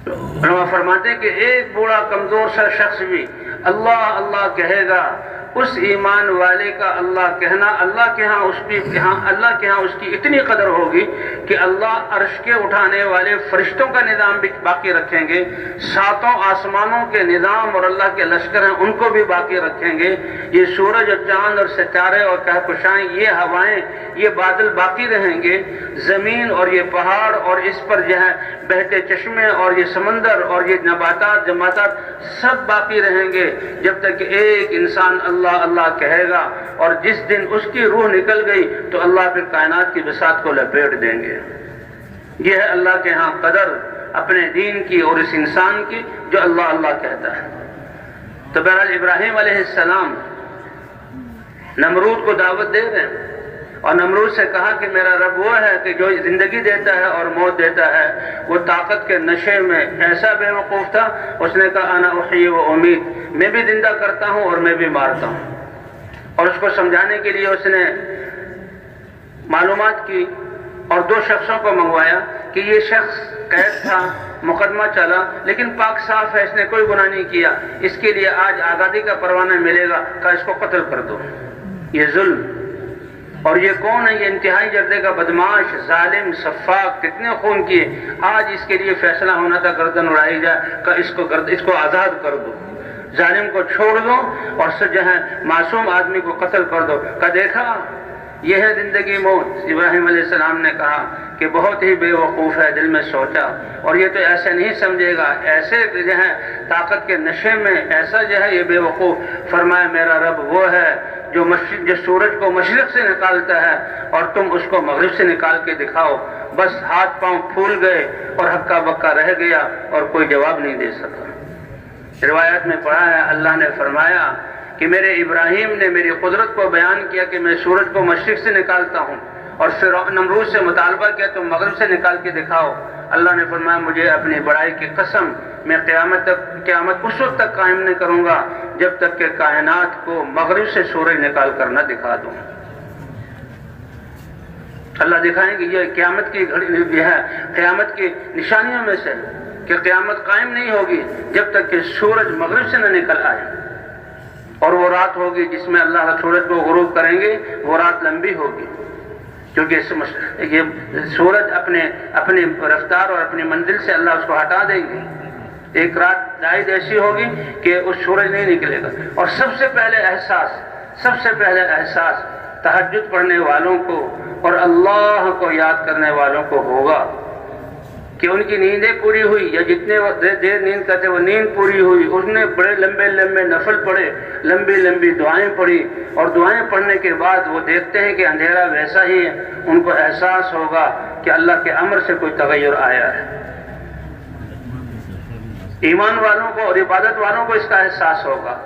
علماء فرماتے ہیں کہ ایک بوڑھا کمزور سا شخص بھی اللہ اللہ کہے گا، اس ایمان والے کا اللہ کہنا اللہ کے ہاں اس کی اتنی قدر ہوگی کہ اللہ عرش کے اٹھانے والے فرشتوں کا نظام بھی باقی رکھیں گے، ساتوں آسمانوں کے نظام اور اللہ کے لشکر ہیں ان کو بھی باقی رکھیں گے، یہ سورج اور چاند اور ستارے اور کہکشائیں، یہ ہوائیں، یہ بادل باقی رہیں گے، زمین اور یہ پہاڑ اور اس پر جو ہے بہتے چشمے اور یہ سمندر اور یہ نباتات جماعتات سب باقی رہیں گے جب تک کہ ایک انسان اللہ اللہ کہے گا، اور جس دن اس کی روح نکل گئی تو اللہ پھر کائنات کی بساط کو لپیٹ دیں گے۔ یہ ہے اللہ کے ہاں قدر اپنے دین کی اور اس انسان کی جو اللہ اللہ کہتا ہے۔ تو بہرحال ابراہیم علیہ السلام نمرود کو دعوت دے رہے ہیں، اور نمرود سے کہا کہ میرا رب وہ ہے کہ جو زندگی دیتا ہے اور موت دیتا ہے۔ وہ طاقت کے نشے میں ایسا بے وقوف تھا، اس نے کہا انا احیی و امید، میں بھی زندہ کرتا ہوں اور میں بھی مارتا ہوں۔ اور اس کو سمجھانے کے لیے اس نے معلومات کی اور دو شخصوں کو منگوایا کہ یہ شخص قید تھا، مقدمہ چلا، لیکن پاک صاف ہے، اس نے کوئی گناہ نہیں کیا، اس کے لیے آج آزادی کا پروانہ ملے گا، کہا اس کو قتل کر دو۔ یہ ظلم، اور یہ کون ہے؟ یہ انتہائی جردے کا بدماش، ظالم، سفاک، کتنے خون کیے، آج اس کے لیے فیصلہ ہونا تھا گردن اڑائی جائے کہ اس کو آزاد کر دو، ظالم کو چھوڑ دو اور جو ہے معصوم آدمی کو قتل کر دو۔ کہ دیکھا یہ ہے زندگی موت۔ ابراہیم علیہ السلام نے کہا کہ بہت ہی بے وقوف ہے، دل میں سوچا، اور یہ تو ایسے نہیں سمجھے گا، ایسے جو ہے طاقت کے نشے میں ایسا جو ہے یہ بے وقوف۔ فرمایا میرا رب وہ ہے جو سورج کو مشرق سے نکالتا ہے اور تم اس کو مغرب سے نکال کے دکھاؤ۔ بس ہاتھ پاؤں پھول گئے اور ہکا بکا رہ گیا اور کوئی جواب نہیں دے سکا۔ روایات میں پڑھا ہے اللہ نے فرمایا کہ میرے ابراہیم نے میری قدرت کو بیان کیا کہ میں سورج کو مشرق سے نکالتا ہوں، اور پھر نمرود سے مطالبہ کیا تم مغرب سے نکال کے دکھاؤ۔ اللہ نے فرمایا مجھے اپنی بڑائی کی قسم، میں قیامت اس وقت تک قائم نہیں کروں گا جب تک کہ کائنات کو مغرب سے سورج نکال کر نہ دکھا دوں۔ اللہ دکھائیں گے یہ قیامت کی گھڑی ہے، قیامت کی نشانیوں میں سے کہ قیامت قائم نہیں ہوگی جب تک کہ سورج مغرب سے نہ نکل آئے، اور وہ رات ہوگی جس میں اللہ سورج کو غروب کریں گے، وہ رات لمبی ہوگی کیونکہ یہ سورج اپنی رفتار اور اپنی منزل سے اللہ اس کو ہٹا دیں گے۔ ایک رات زائد ایسی ہوگی کہ اس سورج نہیں نکلے گا۔ اور سب سے پہلے احساس تہجد پڑھنے والوں کو اور اللہ کو یاد کرنے والوں کو ہوگا کہ ان کی نیندیں پوری ہوئی، یا جتنے دیر نیند کرتے وہ نیند پوری ہوئی، اس نے بڑے لمبے لمبے نفل پڑھے، لمبی لمبی دعائیں پڑھی، اور دعائیں پڑھنے کے بعد وہ دیکھتے ہیں کہ اندھیرا ویسا ہی ہے، ان کو احساس ہوگا کہ اللہ کے امر سے کوئی تغیر آیا ہے۔ ایمان والوں کو اور عبادت والوں کو اس کا احساس ہوگا،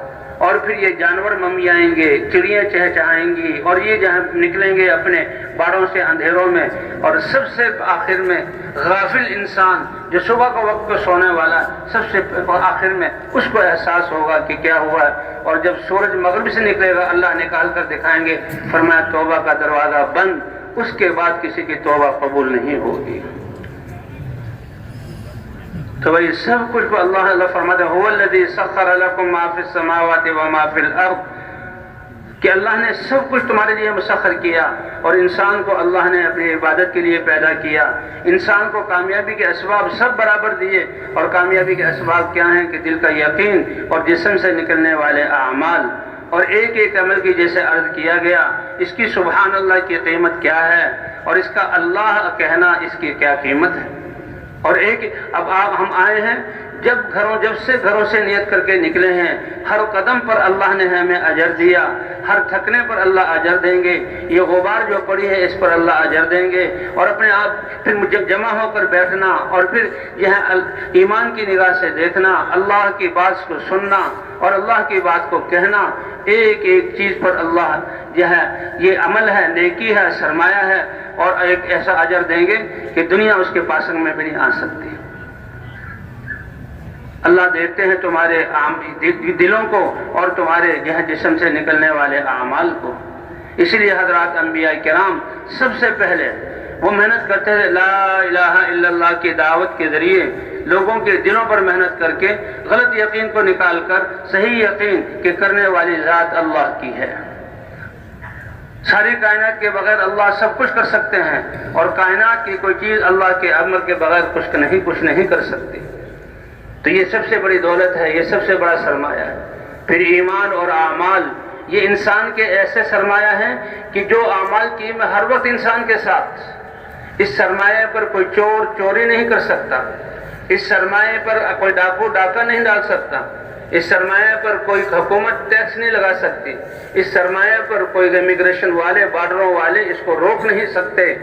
اور پھر یہ جانور ممیائیں گے، چڑیاں چہچہائیں گی، اور یہ جہاں نکلیں گے اپنے باڑوں سے اندھیروں میں، اور سب سے آخر میں غافل انسان جو صبح کو وقت کو سونے والا، سب سے آخر میں اس کو احساس ہوگا کہ کیا ہوا ہے۔ اور جب سورج مغرب سے نکلے گا اللہ نکال کر دکھائیں گے، فرمایا توبہ کا دروازہ بند، اس کے بعد کسی کی توبہ قبول نہیں ہوگی۔ تو بھائی سب کچھ کو اللہ فرماتا ہے هو الذی سخر لکم ما فی السماوات وما فی الارض، کہ اللہ نے سب کچھ تمہارے لیے مسخر کیا، اور انسان کو اللہ نے اپنی عبادت کے لیے پیدا کیا، انسان کو کامیابی کے اسباب سب برابر دیے، اور کامیابی کے اسباب کیا ہیں کہ دل کا یقین اور جسم سے نکلنے والے اعمال، اور ایک ایک عمل کی جیسے عرض کیا گیا اس کی سبحان اللہ کی قیمت کیا ہے، اور اس کا اللہ کہنا اس کی کیا قیمت ہے۔ اور ایک اب ہم آئے ہیں جب سے گھروں سے نیت کر کے نکلے ہیں، ہر قدم پر اللہ نے ہمیں اجر دیا، ہر تھکنے پر اللہ اجر دیں گے، یہ غبار جو پڑی ہے اس پر اللہ اجر دیں گے، اور اپنے آپ پھر جب جمع ہو کر بیٹھنا اور پھر یہ ایمان کی نگاہ سے دیکھنا، اللہ کی بات کو سننا اور اللہ کی بات کو کہنا، ایک ایک چیز پر اللہ جو ہے یہ عمل ہے، نیکی ہے، سرمایہ ہے، اور ایک ایسا اجر دیں گے کہ دنیا اس کے پاسنگ میں بھی نہیں آ سکتی۔ اللہ دیکھتے ہیں تمہارے دلوں کو اور تمہارے جسم سے نکلنے والے اعمال کو۔ اس لیے حضرات انبیاء کرام سب سے پہلے وہ محنت کرتے تھے لا الہ الا اللہ کی دعوت کے ذریعے لوگوں کے دلوں پر محنت کر کے غلط یقین کو نکال کر صحیح یقین کہ کرنے والی ذات اللہ کی ہے۔ ساری کائنات کے بغیر اللہ سب کچھ کر سکتے ہیں، اور کائنات کی کوئی چیز اللہ کے امر کے بغیر کچھ نہیں کر سکتی۔ تو یہ سب سے بڑی دولت ہے، یہ سب سے بڑا سرمایہ ہے۔ پھر ایمان اور اعمال، یہ انسان کے ایسے سرمایہ ہیں کہ جو اعمال کی میں ہر وقت انسان کے ساتھ، اس سرمایہ پر کوئی چور چوری نہیں کر سکتا، اس سرمایہ پر کوئی ڈاکو ڈاکہ نہیں ڈال سکتا، اس سرمایہ پر کوئی حکومت ٹیکس نہیں لگا سکتی، اس سرمایہ پر کوئی امیگریشن والے بارڈروں والے اس کو روک نہیں سکتے۔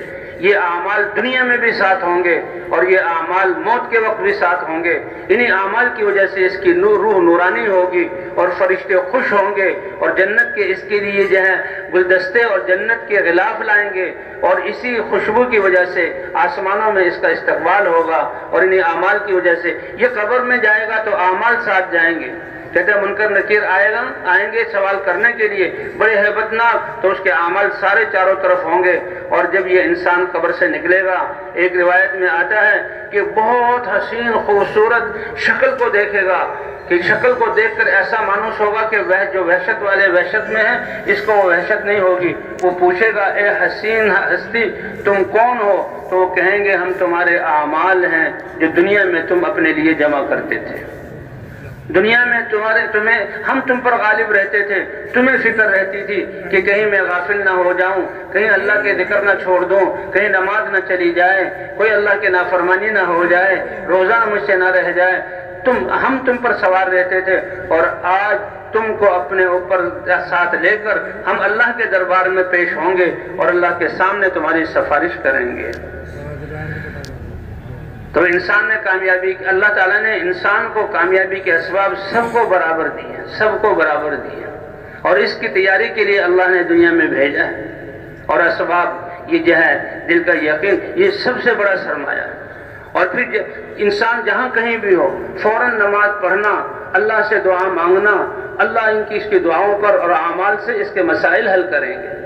یہ اعمال دنیا میں بھی ساتھ ہوں گے اور یہ اعمال موت کے وقت بھی ساتھ ہوں گے۔ انہی اعمال کی وجہ سے اس کی روح نورانی ہوگی اور فرشتے خوش ہوں گے، اور جنت کے اس کے لیے جو ہے گلدستے اور جنت کے غلاف لائیں گے، اور اسی خوشبو کی وجہ سے آسمانوں میں اس کا استقبال ہوگا، اور انہی اعمال کی وجہ سے یہ قبر میں جائے گا تو اعمال ساتھ جائیں گے۔ کہتے ہیں منکر نکیر آئیں گے سوال کرنے کے لیے بڑے ہیبت ناک، تو اس کے اعمال سارے چاروں طرف ہوں گے، اور جب یہ انسان قبر سے نکلے گا، ایک روایت میں آتا ہے کہ بہت حسین خوبصورت شکل کو دیکھے گا، کہ شکل کو دیکھ کر ایسا مانوس ہوگا کہ وہ جو وحشت والے وحشت میں ہے اس کو وہ وحشت نہیں ہوگی۔ وہ پوچھے گا اے حسین ہستی تم کون ہو؟ تو وہ کہیں گے ہم تمہارے اعمال ہیں جو دنیا میں تم اپنے لیے جمع کرتے تھے، دنیا میں ہم تم پر غالب رہتے تھے، تمہیں فکر رہتی تھی کہ کہیں میں غافل نہ ہو جاؤں، کہیں اللہ کے ذکر نہ چھوڑ دوں، کہیں نماز نہ چلی جائے، کوئی اللہ کے نافرمانی نہ ہو جائے، روزہ مجھ سے نہ رہ جائے، ہم تم پر سوار رہتے تھے، اور آج تم کو اپنے اوپر ساتھ لے کر ہم اللہ کے دربار میں پیش ہوں گے اور اللہ کے سامنے تمہاری سفارش کریں گے۔ تو انسان نے کامیابی، اللہ تعالیٰ نے انسان کو کامیابی کے اسباب سب کو برابر دیے، سب کو برابر دیے، اور اس کی تیاری کے لیے اللہ نے دنیا میں بھیجا ہے، اور اسباب یہ جو ہے دل کا یقین، یہ سب سے بڑا سرمایہ ہے۔ اور پھر انسان جہاں کہیں بھی ہو فوراً نماز پڑھنا، اللہ سے دعا مانگنا، اللہ ان کی اس کی دعاؤں پر اور اعمال سے اس کے مسائل حل کریں گے۔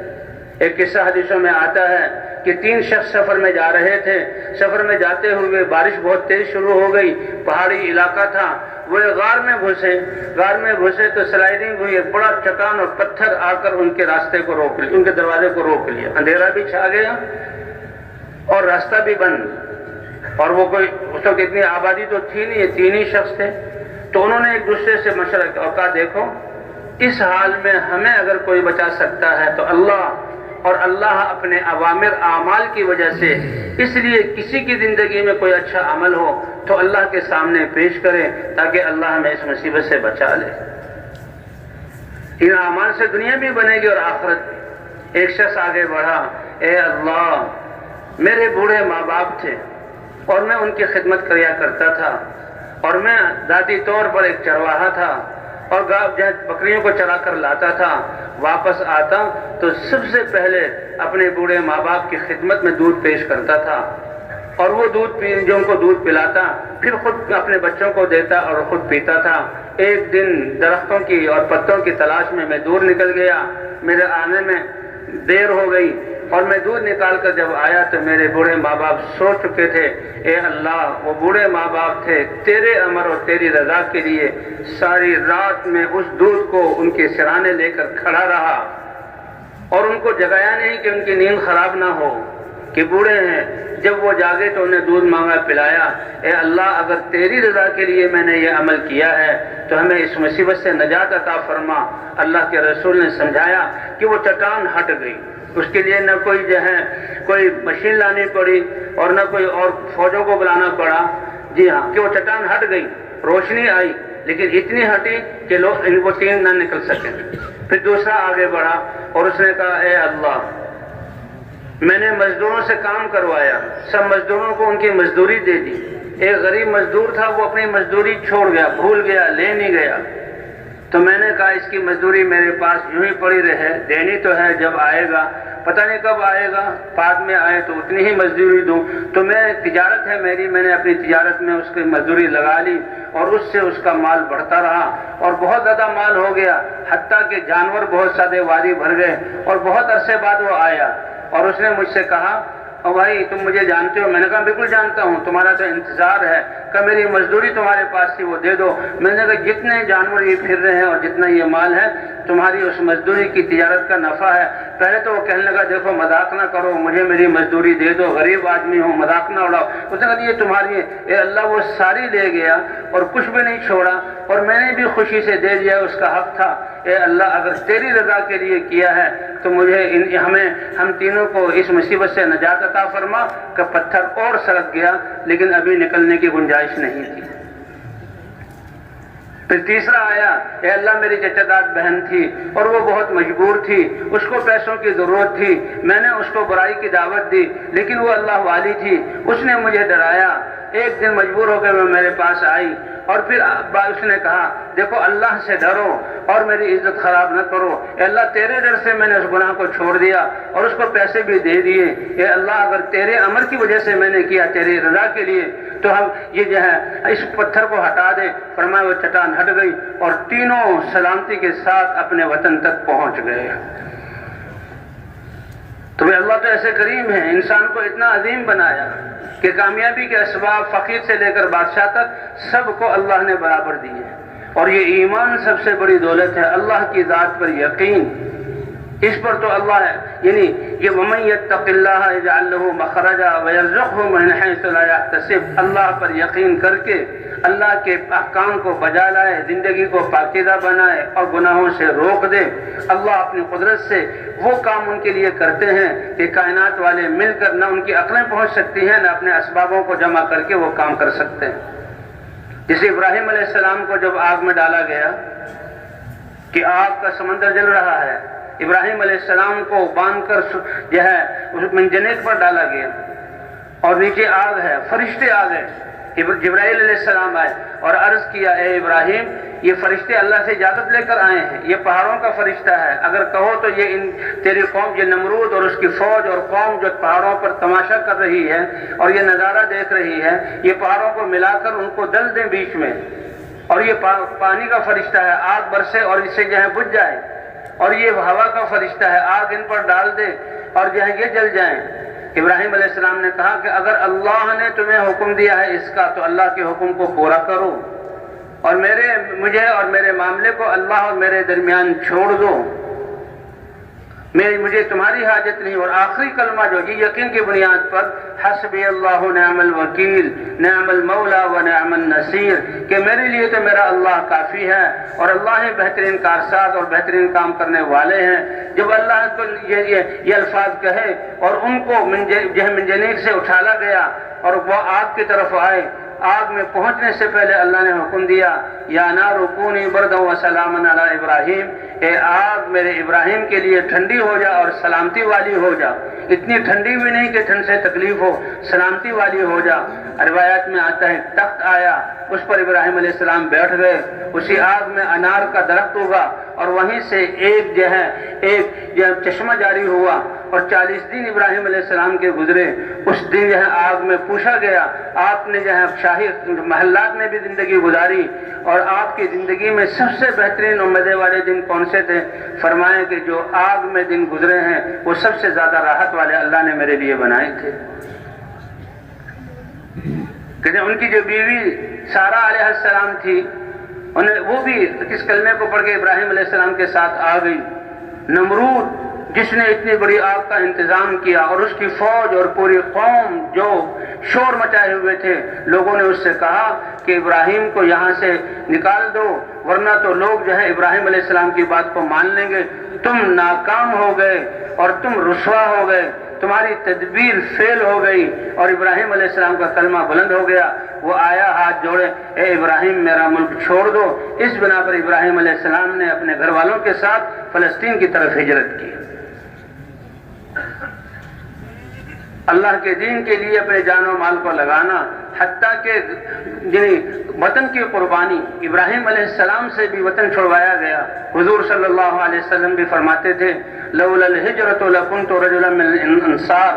ایک قصہ حدیثوں میں آتا ہے کہ 3 شخص سفر میں جا رہے تھے، سفر میں جاتے ہوئے بارش بہت تیز شروع ہو گئی، پہاڑی علاقہ تھا، وہ غار میں گھسے تو سلائڈنگ ہوئی، ایک بڑا چٹان اور پتھر آ کر ان کے راستے کو روک لیا، ان کے دروازے کو روک لیا، اندھیرا بھی چھا گیا اور راستہ بھی بند، اور وہ کوئی اس وقت اتنی آبادی تو تھی نہیں، 3 ہی شخص تھے۔ تو انہوں نے ایک دوسرے سے مشورہ کیا اور کہا دیکھو اس حال میں ہمیں اگر کوئی بچا سکتا ہے تو اللہ، اور اللہ اپنے اوامر اعمال کی وجہ سے، اس لیے کسی کی زندگی میں کوئی اچھا عمل ہو تو اللہ کے سامنے پیش کرے تاکہ اللہ ہمیں اس مصیبت سے بچا لے۔ ان اعمال سے دنیا بھی بنے گی اور آخرت بھی۔ ایک شخص آگے بڑھا، اے اللہ میرے بوڑھے ماں باپ تھے اور میں ان کی خدمت کریا کرتا تھا، اور میں ذاتی طور پر ایک چرواہا تھا، اور بکریوں کو چرا کر لاتا تھا، واپس آتا تو سب سے پہلے اپنے بوڑھے ماں باپ کی خدمت میں دودھ پیش کرتا تھا، اور وہ جو ان کو دودھ پلاتا پھر خود اپنے بچوں کو دیتا اور خود پیتا تھا۔ ایک دن درختوں کی اور پتوں کی تلاش میں دور نکل گیا، میرے آنے میں دیر ہو گئی، اور میں دودھ نکال کر جب آیا تو میرے بوڑھے ماں باپ سو چکے تھے۔ اے اللہ وہ بوڑھے ماں باپ تھے، تیرے امر اور تیری رضا کے لیے ساری رات میں اس دودھ کو ان کے سرانے لے کر کھڑا رہا، اور ان کو جگایا نہیں کہ ان کی نیند خراب نہ ہو کہ بوڑھے ہیں۔ جب وہ جاگے تو انہیں دودھ مانگا، پلایا۔ اے اللہ اگر تیری رضا کے لیے میں نے یہ عمل کیا ہے تو ہمیں اس مصیبت سے نجات عطا فرما۔ اللہ کے رسول نے سمجھایا کہ وہ چٹان ہٹ گئی، اس کے لیے نہ کوئی مشین لانی پڑی اور نہ کوئی اور فوجوں کو بلانا پڑا، جی ہاں کہ وہ چٹان ہٹ گئی، روشنی آئی لیکن اتنی ہٹی کہ لوگ وہ تین نہ نکل سکے. پھر دوسرا آگے بڑھا اور اس نے کہا اے اللہ میں نے مزدوروں سے کام کروایا, سب مزدوروں کو ان کی مزدوری دے دی, ایک غریب مزدور تھا وہ اپنی مزدوری چھوڑ گیا, بھول گیا, لے نہیں گیا. تو میں نے کہا اس کی مزدوری میرے پاس یوں ہی پڑی رہے, دینی تو ہے, جب آئے گا پتہ نہیں کب آئے گا, بعد میں آئے تو اتنی ہی مزدوری دوں. تو میں تجارت ہے میری, میں نے اپنی تجارت میں اس کی مزدوری لگا لی اور اس سے اس کا مال بڑھتا رہا اور بہت زیادہ مال ہو گیا, حتیٰ کہ جانور بہت سادے واری بھر گئے. اور بہت عرصے بعد وہ آیا اور اس نے مجھ سے کہا او بھائی تم مجھے جانتے ہو؟ میں نے کہا بالکل جانتا ہوں, تمہارا تو انتظار ہے, کہ میری مزدوری تمہارے پاس تھی وہ دے دو. میں نے کہا جتنے جانور یہ پھر رہے ہیں اور جتنا یہ مال ہے تمہاری اس مزدوری کی تجارت کا نفع ہے. پہلے تو وہ کہنے لگا دیکھو مذاق نہ کرو, مجھے میری مزدوری دے دو, غریب آدمی ہوں, مذاق نہ اڑاؤ. اس نے کہا یہ تمہاری ہے. اے اللہ وہ ساری لے گیا اور کچھ بھی نہیں چھوڑا اور میں نے بھی خوشی سے دے دیا, اس کا حق تھا. اے اللہ اگر تیری رضا کے لیے کیا ہے تو مجھے ہم تینوں کو اس مصیبت سے نجات عطا فرما. کہ پتھر اور سرک گیا لیکن ابھی نکلنے کی گنجائش نہیں تھی. پھر تیسرا آیا, اے اللہ میری چچا داد بہن تھی اور وہ بہت مجبور تھی, اس کو پیسوں کی ضرورت تھی, میں نے اس کو برائی کی دعوت دی لیکن وہ اللہ والی تھی, اس نے مجھے ڈرایا. ایک دن مجبور ہو کے وہ میرے پاس آئی اور پھر اس نے کہا دیکھو اللہ سے ڈرو اور میری عزت خراب نہ کرو. اے اللہ تیرے ڈر سے میں نے اس گناہ کو چھوڑ دیا اور اس کو پیسے بھی دے دیے. اے اللہ اگر تیرے امر کی وجہ سے میں نے کیا تیری رضا کے لیے تو ہم یہ جو ہے اس پتھر کو ہٹا دے. فرمایا وہ چٹان ہٹ گئی اور تینوں سلامتی کے ساتھ اپنے وطن تک پہنچ گئے. تو اللہ تو ایسے کریم ہے, انسان کو اتنا عظیم بنایا کہ کامیابی کے اسباب فقیر سے لے کر بادشاہ تک سب کو اللہ نے برابر دیے. اور یہ ایمان سب سے بڑی دولت ہے, اللہ کی ذات پر یقین. اس پر تو اللہ ہے, یعنی یہ وَمَن يَتَّقِ اللَّهَ يَجْعَل لَّهُ مَخْرَجًا وَيَرْزُقْهُ مِنْ حَيْثُ لَا يَحْتَسِبُ. اللہ پر یقین کر کے اللہ کے احکام کو بجا لائے, زندگی کو پاکیزہ بنائے اور گناہوں سے روک دے. اللہ اپنی قدرت سے وہ کام ان کے لیے کرتے ہیں کہ کائنات والے مل کر نہ ان کی عقلیں پہنچ سکتی ہیں نہ اپنے اسبابوں کو جمع کر کے وہ کام کر سکتے ہیں. جسے ابراہیم علیہ السلام کو جب آگ میں ڈالا گیا کہ آگ کا سمندر جل رہا ہے, ابراہیم علیہ السلام کو باندھ کر جو ہے اس منجنیق پر ڈالا گیا اور نیچے آگ ہے, فرشتے آ گئے. جبرائیل علیہ السلام آئے اور عرض کیا اے ابراہیم یہ فرشتے اللہ سے اجازت لے کر آئے ہیں, یہ پہاڑوں کا فرشتہ ہے, اگر کہو تو یہ تیری قوم, یہ نمرود اور اس کی فوج اور قوم جو پہاڑوں پر تماشا کر رہی ہے اور یہ نظارہ دیکھ رہی ہے, یہ پہاڑوں کو ملا کر ان کو ڈل دیں بیچ میں, اور یہ پانی کا فرشتہ ہے, آگ برسے اور اس سے جو ہے بجھ جائے, اور یہ ہوا کا فرشتہ ہے, آگ ان پر ڈال دے اور جو ہے یہ جل جائیں. ابراہیم علیہ السلام نے کہا کہ اگر اللہ نے تمہیں حکم دیا ہے اس کا تو اللہ کے حکم کو پورا کرو اور مجھے اور میرے معاملے کو اللہ اور میرے درمیان چھوڑ دو, مجھے تمہاری حاجت نہیں. اور آخری کلمہ جو یہ یقین کی بنیاد پر حسبی اللہ نعم الوکیل نعم المولا و نعم النصیر, کہ میرے لیے تو میرا اللہ کافی ہے اور اللہ ہی بہترین کارساز اور بہترین کام کرنے والے ہیں. جب اللہ کو یہ الفاظ کہے اور ان کو منجنیق سے اٹھالا گیا اور وہ آگ کی طرف آئے, آگ میں پہنچنے سے پہلے اللہ نے حکم دیا یا نار کونی بردا و سلاما علی ابراہیم, اے آگ میرے ابراہیم کے لیے ٹھنڈی ہو جا اور سلامتی والی ہو جا. اتنی ٹھنڈی بھی نہیں کہ ٹھنڈ سے تکلیف ہو, سلامتی والی ہو جا. روایات میں آتا ہے تخت آیا, اس پر ابراہیم علیہ السلام بیٹھ گئے, اسی آگ میں انار کا درخت ہوگا اور وہیں سے ایک چشمہ جاری ہوا اور 40 دن ابراہیم علیہ السلام کے گزرے. اس دن جو ہے آگ میں پوچھا گیا آپ نے جو ہے شاہی محلات میں بھی زندگی گزاری اور آپ کی زندگی میں سب سے بہترین اور مزے والے دن کون سے تھے؟ فرمائیں کہ جو آگ میں دن گزرے ہیں وہ سب سے زیادہ راحت والے اللہ نے میرے لیے بنائے تھے. کہ ان کی جو بیوی سارہ علیہ السلام تھی وہ بھی کس کلمے کو پڑھ کے ابراہیم علیہ السلام کے ساتھ آ گئی. نمرود جس نے اتنی بڑی آگ کا انتظام کیا اور اس کی فوج اور پوری قوم جو شور مچائے ہوئے تھے, لوگوں نے اس سے کہا کہ ابراہیم کو یہاں سے نکال دو ورنہ تو لوگ جو ہے ابراہیم علیہ السلام کی بات کو مان لیں گے. تم ناکام ہو گئے اور تم رسوا ہو گئے, تمہاری تدبیر فیل ہو گئی اور ابراہیم علیہ السلام کا کلمہ بلند ہو گیا. وہ آیا ہاتھ جوڑے, اے ابراہیم میرا ملک چھوڑ دو. اس بنا پر ابراہیم علیہ السلام نے اپنے گھر والوں کے ساتھ فلسطین کی طرف ہجرت کی. اللہ کے دین کے لیے اپنے جان و مال کو لگانا, حتیٰ کہ وطن کی قربانی, ابراہیم علیہ السلام سے بھی وطن چھڑوایا گیا. حضور صلی اللہ علیہ وسلم بھی فرماتے تھے لولا الہجرۃ لکنت رجلا من الانصار,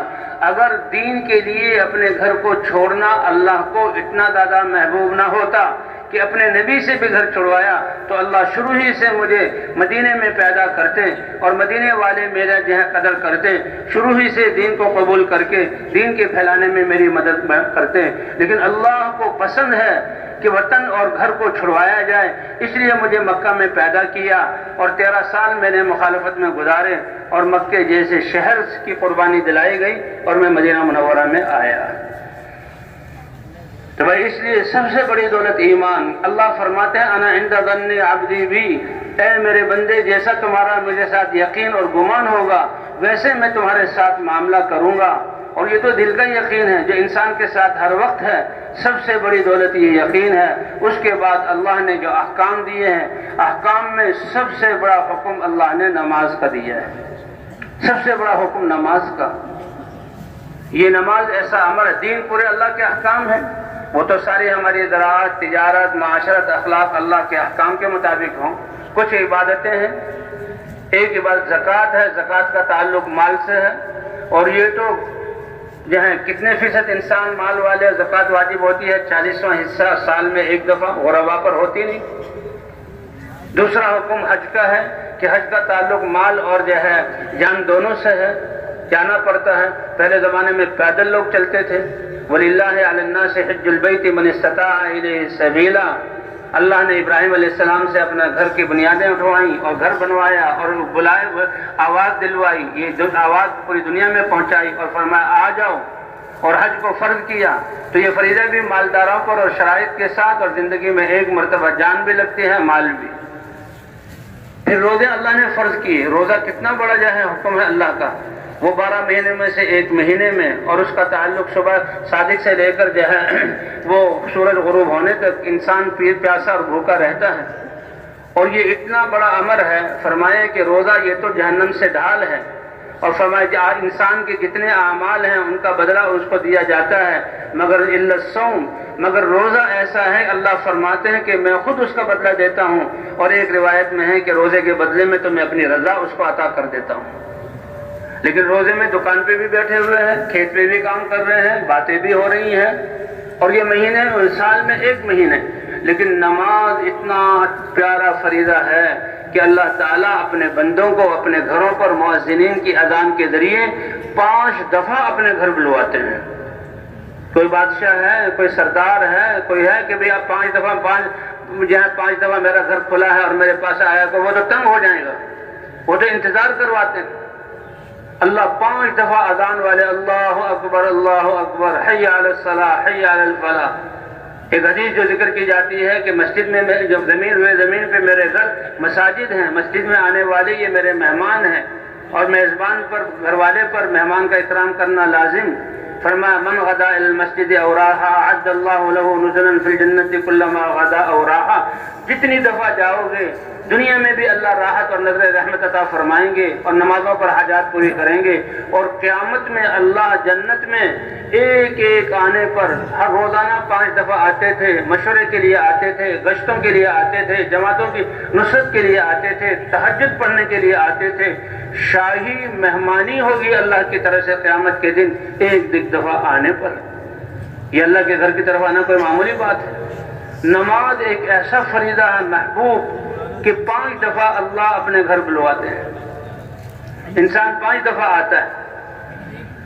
اگر دین کے لیے اپنے گھر کو چھوڑنا اللہ کو اتنا زیادہ محبوب نہ ہوتا کہ اپنے نبی سے بھی گھر چھڑوایا تو اللہ شروع ہی سے مجھے مدینے میں پیدا کرتے اور مدینے والے میرا جو ہے قدر کرتے, شروع ہی سے دین کو قبول کر کے دین کے پھیلانے میں میری مدد کرتے. لیکن اللہ کو پسند ہے کہ وطن اور گھر کو چھڑوایا جائے, اس لیے مجھے مکہ میں پیدا کیا اور 13 سال میں نے مخالفت میں گزارے اور مکے جیسے شہر کی قربانی دلائی گئی اور میں مدینہ منورہ میں آیا. تو بھائی اس لیے سب سے بڑی دولت ایمان. اللہ فرماتے ہیں انا عند ظن عبدی بھی, اے میرے بندے جیسا تمہارا مجھے ساتھ یقین اور گمان ہوگا ویسے میں تمہارے ساتھ معاملہ کروں گا. اور یہ تو دل کا یقین ہے جو انسان کے ساتھ ہر وقت ہے. سب سے بڑی دولت یہ یقین ہے. اس کے بعد اللہ نے جو احکام دیے ہیں, احکام میں سب سے بڑا حکم اللہ نے نماز کا دیا ہے. سب سے بڑا حکم نماز کا. یہ نماز ایسا امر ہے, دین پورے اللہ کے احکام ہیں. وہ تو ساری ہماری زراعت, تجارت, معاشرت, اخلاق اللہ کے احکام کے مطابق ہوں. کچھ عبادتیں ہیں, ایک عبادت زکوٰۃ ہے, زکوٰۃ کا تعلق مال سے ہے. اور یہ تو جو ہے کتنے فیصد انسان مال والے, زکوٰۃ واجب ہوتی ہے 40واں حصہ سال میں ایک دفعہ, غربا پر ہوتی نہیں. دوسرا حکم حج کا ہے کہ حج کا تعلق مال اور جو ہے جان دونوں سے ہے, جانا پڑتا ہے. پہلے زمانے میں پیدل لوگ چلتے تھے. وَلِلَّهِ عَلَى النَّاسِ حِجُّ الْبَيْتِ مَنِ اسْتَطَاعَ إِلَيْهِ سَبِيلًا. اللہ نے ابراہیم علیہ السلام سے اپنا گھر کی بنیادیں اٹھوائیں اور گھر بنوایا اور بلائے, آواز دلوائی, یہ آواز پوری دنیا میں پہنچائی اور فرمایا آ جاؤ, اور حج کو فرض کیا. تو یہ فریضہ بھی مالداروں پر اور شرائط کے ساتھ, اور زندگی میں ایک مرتبہ جان بھی لگتی ہے, مال بھی. پھر روزے اللہ نے فرض کیے. روزہ کتنا بڑا جو ہے حکم ہے اللہ کا. وہ 12 مہینے میں سے ایک مہینے میں, اور اس کا تعلق صبح صادق سے لے کر جو ہے وہ سورج غروب ہونے تک انسان پیاسا اور بھوکا رہتا ہے. اور یہ اتنا بڑا امر ہے, فرمائے کہ روزہ یہ تو جہنم سے ڈھال ہے. اور فرمائے کہ آج انسان کے جتنے اعمال ہیں ان کا بدلہ اس کو دیا جاتا ہے, مگر الا الصوم, مگر روزہ ایسا ہے اللہ فرماتے ہیں کہ میں خود اس کا بدلہ دیتا ہوں. اور ایک روایت میں ہے کہ روزے کے بدلے میں تو میں اپنی رضا اس کو عطا کر دیتا ہوں. لیکن روزے میں دکان پہ بھی بیٹھے ہوئے ہیں, کھیت پہ بھی کام کر رہے ہیں, باتیں بھی ہو رہی ہیں, اور یہ مہینے سال میں ایک مہینے. لیکن نماز اتنا پیارا فریضہ ہے کہ اللہ تعالیٰ اپنے بندوں کو اپنے گھروں پر مؤذنین کی اذان کے ذریعے 5 دفعہ اپنے گھر بلواتے ہیں. کوئی بادشاہ ہے, کوئی سردار ہے, کوئی ہے کہ بھئی آپ 5 دفعہ میرا گھر کھلا ہے اور میرے پاس آیا تو وہ تو تنگ ہو جائے گا, وہ تو انتظار کرواتے ہیں. اللہ 5 دفعہ اذان والے, اللہ اکبر, حی علی الصلاۃ, حی علی الفلاح. ایک حدیث جو ذکر کی جاتی ہے کہ مسجد میں جو زمین پہ میرے گھر مساجد ہیں, مسجد میں آنے والے یہ میرے مہمان ہیں, اور میزبان پر, گھر والے پر مہمان کا اکرام کرنا لازم. فرمایا من غدا الى المسجد او راحا عد اللہ له نزلا فی الجنۃ كلما غدا او راحا. جتنی دفعہ جاؤ گے دنیا میں بھی اللہ راحت اور نظر رحمت عطا فرمائیں گے اور نمازوں پر حاجات پوری کریں گے. اور قیامت میں اللہ جنت میں ایک ایک آنے پر, ہر روزانہ 5 دفعہ آتے تھے, مشورے کے لیے آتے تھے, گشتوں کے لیے آتے تھے, جماعتوں کی نصرت کے لیے آتے تھے, تہجد پڑھنے کے لیے آتے تھے. شاہی مہمانی ہوگی اللہ کی طرف سے قیامت کے دن ایک دفعہ آنے پر. یہ اللہ کے گھر کی طرف آنا کوئی معمولی بات ہے. نماز ایک ایسا فریضہ ہے محبوب کہ 5 دفعہ اللہ اپنے گھر بلواتے ہیں. انسان 5 دفعہ آتا ہے.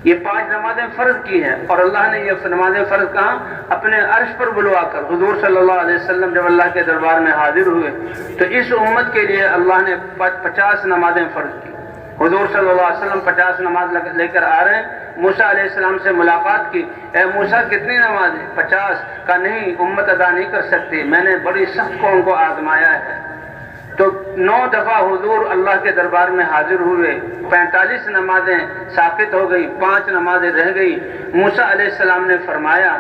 یہ 5 نمازیں فرض کی ہیں, اور اللہ نے یہ نمازیں فرض کہاں اپنے عرش پر بلوا کر. حضور صلی اللہ علیہ وسلم جب اللہ کے دربار میں حاضر ہوئے تو اس امت کے لیے اللہ نے 50 نمازیں فرض کی. حضور صلی اللہ علیہ وسلم 50 نماز لے کر آ رہے ہیں. موسیٰ علیہ السلام سے ملاقات کی, اے موسیٰ کتنی نمازیں؟ 50. کا نہیں, امت ادا نہیں کر سکتی, میں نے بڑی سخت قوم کو آزمایا ہے. تو 9 دفعہ حضور اللہ کے دربار میں حاضر ہوئے، 45 نمازیں ساقط ہو گئی، 5 نمازیں رہ گئی۔ موسیٰ علیہ السلام نے فرمایا،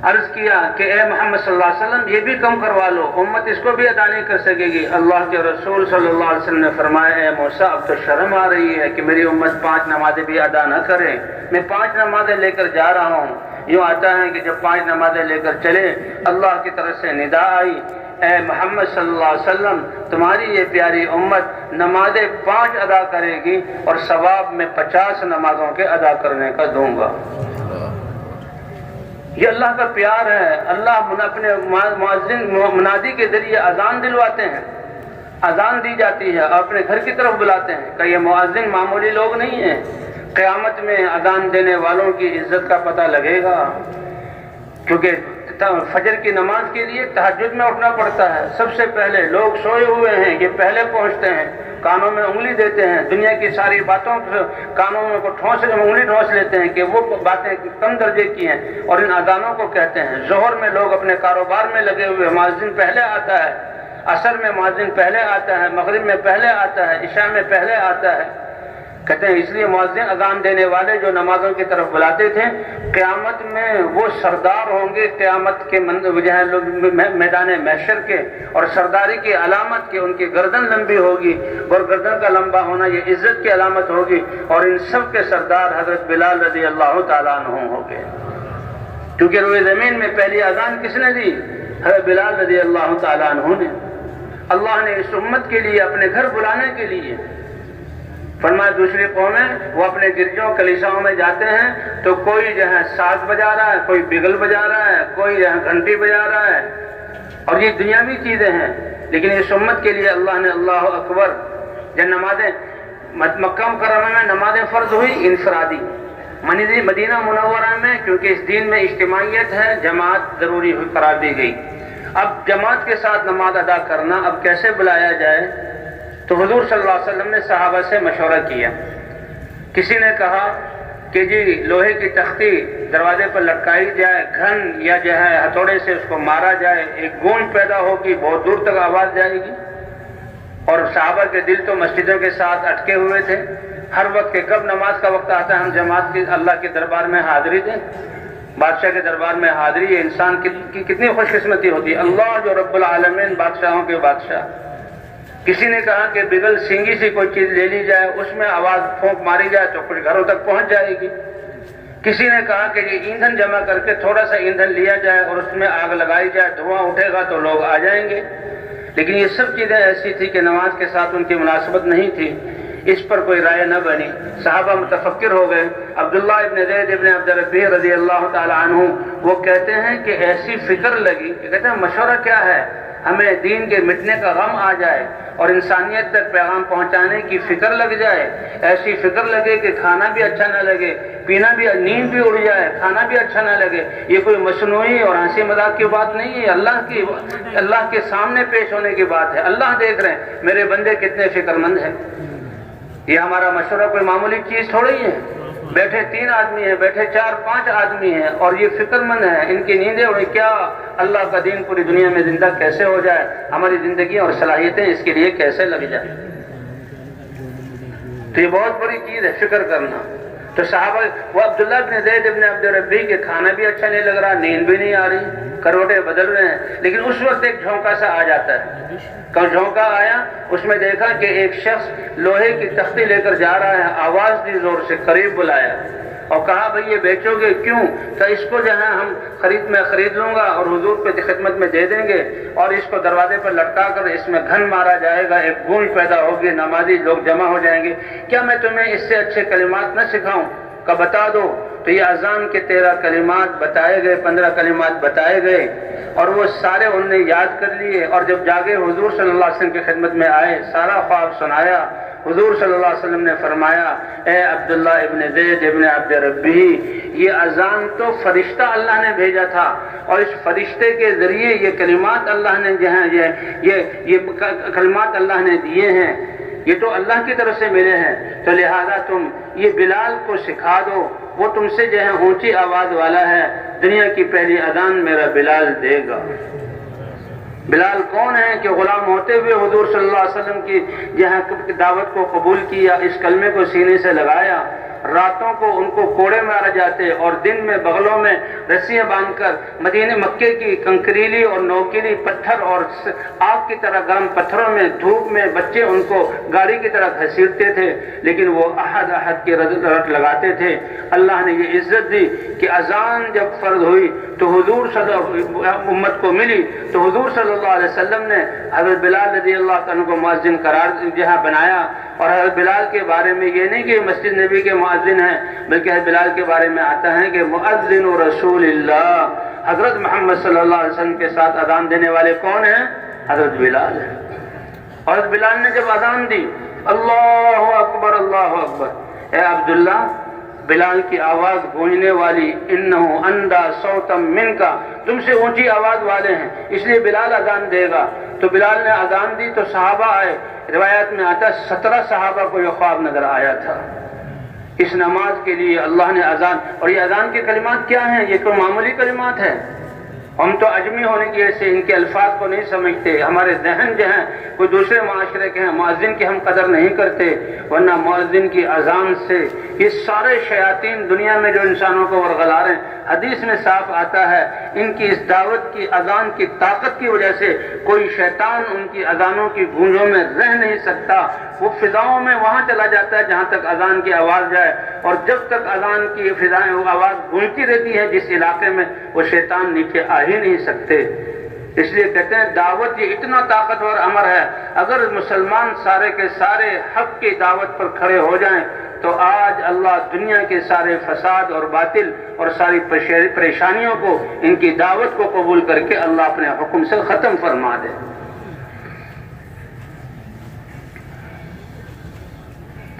عرض کیا کہ اے محمد صلی اللہ علیہ وسلم یہ بھی کم کروا لو، امت اس کو بھی ادا نہیں کر سکے گی۔ اللہ کے رسول صلی اللہ علیہ وسلم نے فرمایا، اے موسیٰ اب تو شرم آ رہی ہے کہ میری امت 5 نمازیں بھی ادا نہ کرے، میں 5 نمازیں لے کر جا رہا ہوں۔ یوں آتا ہے کہ جب 5 نمازیں لے کر چلے، اللہ کی طرف سے ندا آئی، اے محمد صلی اللہ علیہ وسلم تمہاری یہ پیاری امت نمازیں 5 ادا کرے گی اور ثواب میں 50 نمازوں کے ادا کرنے کا دوں گا۔ یہ اللہ کا پیار ہے۔ اللہ اپنے مؤذن منادی کے ذریعے اذان دلواتے ہیں، اذان دی جاتی ہے اور اپنے گھر کی طرف بلاتے ہیں کہ یہ مؤذن معمولی لوگ نہیں ہیں۔ قیامت میں اذان دینے والوں کی عزت کا پتہ لگے گا، کیونکہ فجر کی نماز کے لیے تہجد میں اٹھنا پڑتا ہے۔ سب سے پہلے لوگ سوئے ہوئے ہیں، یہ پہلے پہنچتے ہیں، کانوں میں انگلی دیتے ہیں، دنیا کی ساری باتوں کو کانوں میں انگلی ٹھونس لیتے ہیں کہ وہ باتیں کم درجے کی ہیں اور ان اذانوں کو کہتے ہیں۔ ظہر میں لوگ اپنے کاروبار میں لگے ہوئے، مؤذن پہلے آتا ہے، عصر میں مؤذن پہلے آتا ہے، مغرب میں پہلے آتا ہے، عشاء میں پہلے آتا ہے۔ کہتے ہیں اس لیے مؤذن اذان دینے والے جو نمازوں کی طرف بلاتے تھے، قیامت میں وہ سردار ہوں گے، قیامت کے میدان محشر کے، اور سرداری کی علامت کے ان کی گردن لمبی ہوگی، اور گردن کا لمبا ہونا یہ عزت کی علامت ہوگی، اور ان سب کے سردار حضرت بلال رضی اللہ تعالیٰ عنہ ہوں گے، کیونکہ روئے زمین میں پہلی اذان کس نے دی؟ حضرت بلال رضی اللہ تعالیٰ عنہ نے۔ اللہ نے اس امت کے لیے اپنے گھر بلانے کے لیے فرمایا، دوسری قومیں وہ اپنے گرجوں کلیساؤں میں جاتے ہیں تو کوئی جو ہے ساز بجا رہا ہے، کوئی بگل بجا رہا ہے، کوئی جو ہے گھنٹی بجا رہا ہے، اور یہ دنیاوی چیزیں ہیں۔ لیکن اس امت کے لیے اللہ نے اللہ اکبر، جب نمازیں مکہ مکرمہ میں نمازیں فرض ہوئی انفرادی، مدینہ منورہ میں کیونکہ اس دین میں اجتماعیت ہے، جماعت ضروری قرار دی گئی۔ اب جماعت کے ساتھ نماز ادا کرنا اب کیسے بلایا جائے؟ تو حضور صلی اللہ علیہ وسلم نے صحابہ سے مشورہ کیا۔ کسی نے کہا کہ جی لوہے کی تختی دروازے پر لٹکائی جائے، گھن یا جو ہے ہتھوڑے سے اس کو مارا جائے، ایک گونج پیدا ہوگی، بہت دور تک آواز جائے گی۔ اور صحابہ کے دل تو مسجدوں کے ساتھ اٹکے ہوئے تھے، ہر وقت کہ کب نماز کا وقت آتا ہے ہم جماعت کی اللہ کے دربار میں حاضری دیں، بادشاہ کے دربار میں حاضری۔ یہ انسان کی کتنی خوش قسمتی ہوتی ہے، اللہ جو رب العالمین بادشاہوں کے بادشاہ۔ کسی نے کہا کہ بغل سینگی سے کوئی چیز لے لی جائے، اس میں آواز پھونک ماری جائے تو کچھ گھروں تک پہنچ جائے گی۔ کسی نے کہا کہ یہ ایندھن جمع کر کے تھوڑا سا ایندھن لیا جائے اور اس میں آگ لگائی جائے، دھواں اٹھے گا تو لوگ آ جائیں گے۔ لیکن یہ سب چیزیں ایسی تھی کہ نماز کے ساتھ ان کی مناسبت نہیں تھی، اس پر کوئی رائے نہ بنی۔ صحابہ متفکر ہو گئے۔ عبداللہ ابن زید ابن عبد ربی رضی اللہ تعالی عنہ وہ کہتے ہیں کہ ایسی فکر لگی کہ کہتے ہیں مشورہ کیا ہے، ہمیں دین کے مٹنے کا غم آ جائے اور انسانیت تک پیغام پہنچانے کی فکر لگ جائے، ایسی فکر لگے کہ کھانا بھی اچھا نہ لگے، پینا بھی، نیند بھی اڑ جائے، کھانا بھی اچھا نہ لگے۔ یہ کوئی مصنوعی اور ہنسی مذاق کی بات نہیں ہے، اللہ کے سامنے پیش ہونے کی بات ہے۔ اللہ دیکھ رہے ہیں میرے بندے کتنے فکر مند ہیں۔ یہ ہمارا مشورہ کوئی معمولی چیز تھوڑی ہے، بیٹھے 3 آدمی ہیں، بیٹھے 4-5 آدمی ہیں اور یہ فکر مند ہیں، ان کی نیندیں اڑیں، کیا اللہ کا دین پوری دنیا میں زندہ کیسے ہو جائے، ہماری زندگی اور صلاحیتیں اس کے لیے کیسے لگ جائیں۔ تو یہ بہت بڑی چیز ہے فکر کرنا۔ تو صحابہ وہ عبداللہ ابن زید ابن عبد ربی کے کھانا بھی اچھا نہیں لگ رہا، نیند بھی نہیں آ رہی، کروٹے بدل رہے ہیں، لیکن اس وقت ایک جھونکا سا آ جاتا ہے۔ کل جھونکا آیا، اس میں دیکھا کہ ایک شخص لوہے کی تختی لے کر جا رہا ہے، آواز دی زور سے، قریب بلایا اور کہا بھئی یہ بیچو گے؟ کیوں؟ تو اس کو جو ہے ہم خرید لوں گا اور حضور پہ خدمت میں دے دیں گے، اور اس کو دروازے پر لٹکا کر اس میں گھن مارا جائے گا، ایک گونج پیدا ہوگی، نمازی لوگ جمع ہو جائیں گے، کیا میں تمہیں اس سے اچھے کلمات نہ سکھاؤں؟ کہ بتا دو۔ تو یہ اذان کے 13 کلمات بتائے گئے، 15 کلمات بتائے گئے، اور وہ سارے انہوں نے یاد کر لیے، اور جب جاگے حضور صلی اللہ علیہ وسلم کی خدمت میں آئے، سارا خواب سنایا۔ حضور صلی اللہ علیہ وسلم نے فرمایا، اے عبداللہ ابن زید ابن عبد ربی، یہ اذان تو فرشتہ اللہ نے بھیجا تھا، اور اس فرشتے کے ذریعے یہ کلمات اللہ نے جو ہیں یہ کلمات اللہ نے دیے ہیں، یہ تو اللہ کی طرف سے ملے ہیں، تو لہذا تم یہ بلال کو سکھا دو، وہ تم سے جو ہے اونچی آواز والا ہے، دنیا کی پہلی اذان میرا بلال دے گا۔ بلال کون ہیں کہ غلام ہوتے ہوئے حضور صلی اللہ علیہ وسلم کی جہاں دعوت کو قبول کیا، اس کلمے کو سینے سے لگایا، راتوں کو ان کو کوڑے مارے جاتے اور دن میں بغلوں میں رسیاں باندھ کر مدینہ مکے کی کنکریلی اور نوکیلی پتھر اور آگ کی طرح گرم پتھروں میں دھوپ میں بچے ان کو گاڑی کی طرح گھسیٹتے تھے، لیکن وہ احد احد کی رٹ لگاتے تھے۔ اللہ نے یہ عزت دی کہ اذان جب فرض ہوئی تو حضور امت کو ملی تو حضور صلی اللہ علیہ وسلم نے حضرت بلال رضی اللہ عنہ کو مؤذن قرار جہاں بنایا، اور حضرت بلال کے بارے میں یہ نہیں کہ مسجد نبی کے مؤذن ہیں، بلکہ حضرت بلال کے بارے میں آتا ہے کہ مؤذن رسول اللہ، حضرت محمد صلی اللہ علیہ وسلم کے ساتھ اذان دینے والے کون ہیں؟ حضرت بلال ہیں۔ حضرت بلال نے جب اذان دی، اللہ اکبر اللہ اکبر، اے عبداللہ، بلال کی آواز گونجنے والی، انہو اندہ صوتم من کا، تم سے اونچی آواز والے ہیں، اس لیے بلال اذان دے گا۔ تو بلال نے اذان دی تو صحابہ آئے، روایت میں آتا 17 صحابہ کو یہ خواب نظر آیا تھا۔ اس نماز کے لیے اللہ نے اذان، اور یہ اذان کے کلمات کیا ہیں؟ یہ کوئی معمولی کلمات ہیں؟ ہم تو اجمی ہونے کی وجہ سے ان کے الفاظ کو نہیں سمجھتے، ہمارے ذہن جو ہیں کوئی دوسرے معاشرے کے ہیں، مؤذن کی ہم قدر نہیں کرتے، ورنہ مؤذن کی اذان سے یہ سارے شیاطین دنیا میں جو انسانوں کو ورغلا رہے ہیں، حدیث میں صاف آتا ہے ان کی اس دعوت کی اذان کی طاقت کی وجہ سے کوئی شیطان ان کی اذانوں کی گونجوں میں رہ نہیں سکتا، وہ فضاؤں میں وہاں چلا جاتا ہے جہاں تک اذان کی آواز جائے، اور جب تک اذان کی فضائیں آواز گونجتی رہتی ہے جس علاقے میں، وہ شیطان نیچے آ ہی نہیں سکتے۔ اس لیے کہتے ہیں دعوت یہ اتنا طاقتور امر ہے، اگر مسلمان سارے کے سارے حق کی دعوت پر کھڑے ہو جائیں تو آج اللہ دنیا کے سارے فساد اور باطل اور ساری پریشانیوں کو ان کی دعوت کو قبول کر کے اللہ اپنے حکم سے ختم فرما دے۔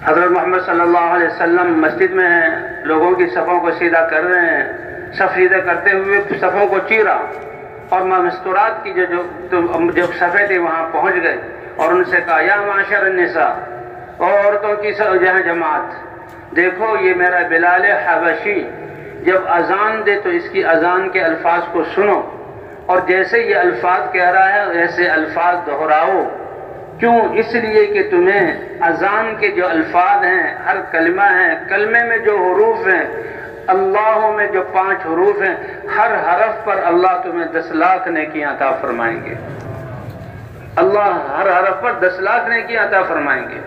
حضرت محمد صلی اللہ علیہ وسلم مسجد میں ہیں، لوگوں کی صفوں کو سیدھا کر رہے ہیں، صف سیدھے کرتے ہوئے صفوں کو چیرا، اور مستورات کی جو صفیں تھے وہاں پہنچ گئے اور ان سے کہا یا معاشر النساء، اور عورتوں کی جماعت، دیکھو یہ میرا بلال حبشی جب اذان دے تو اس کی اذان کے الفاظ کو سنو، اور جیسے یہ الفاظ کہہ رہا ہے ایسے الفاظ دہراؤ۔ کیوں؟ اس لیے کہ تمہیں اذان کے جو الفاظ ہیں، ہر کلمہ ہے، کلمے میں جو حروف ہیں، اللہ میں جو 5 حروف ہیں، ہر حرف پر اللہ تمہیں 10 لاکھ نیکیاں عطا فرمائیں گے۔ اللہ ہر حرف پر 10 لاکھ نیکیاں عطا فرمائیں گے۔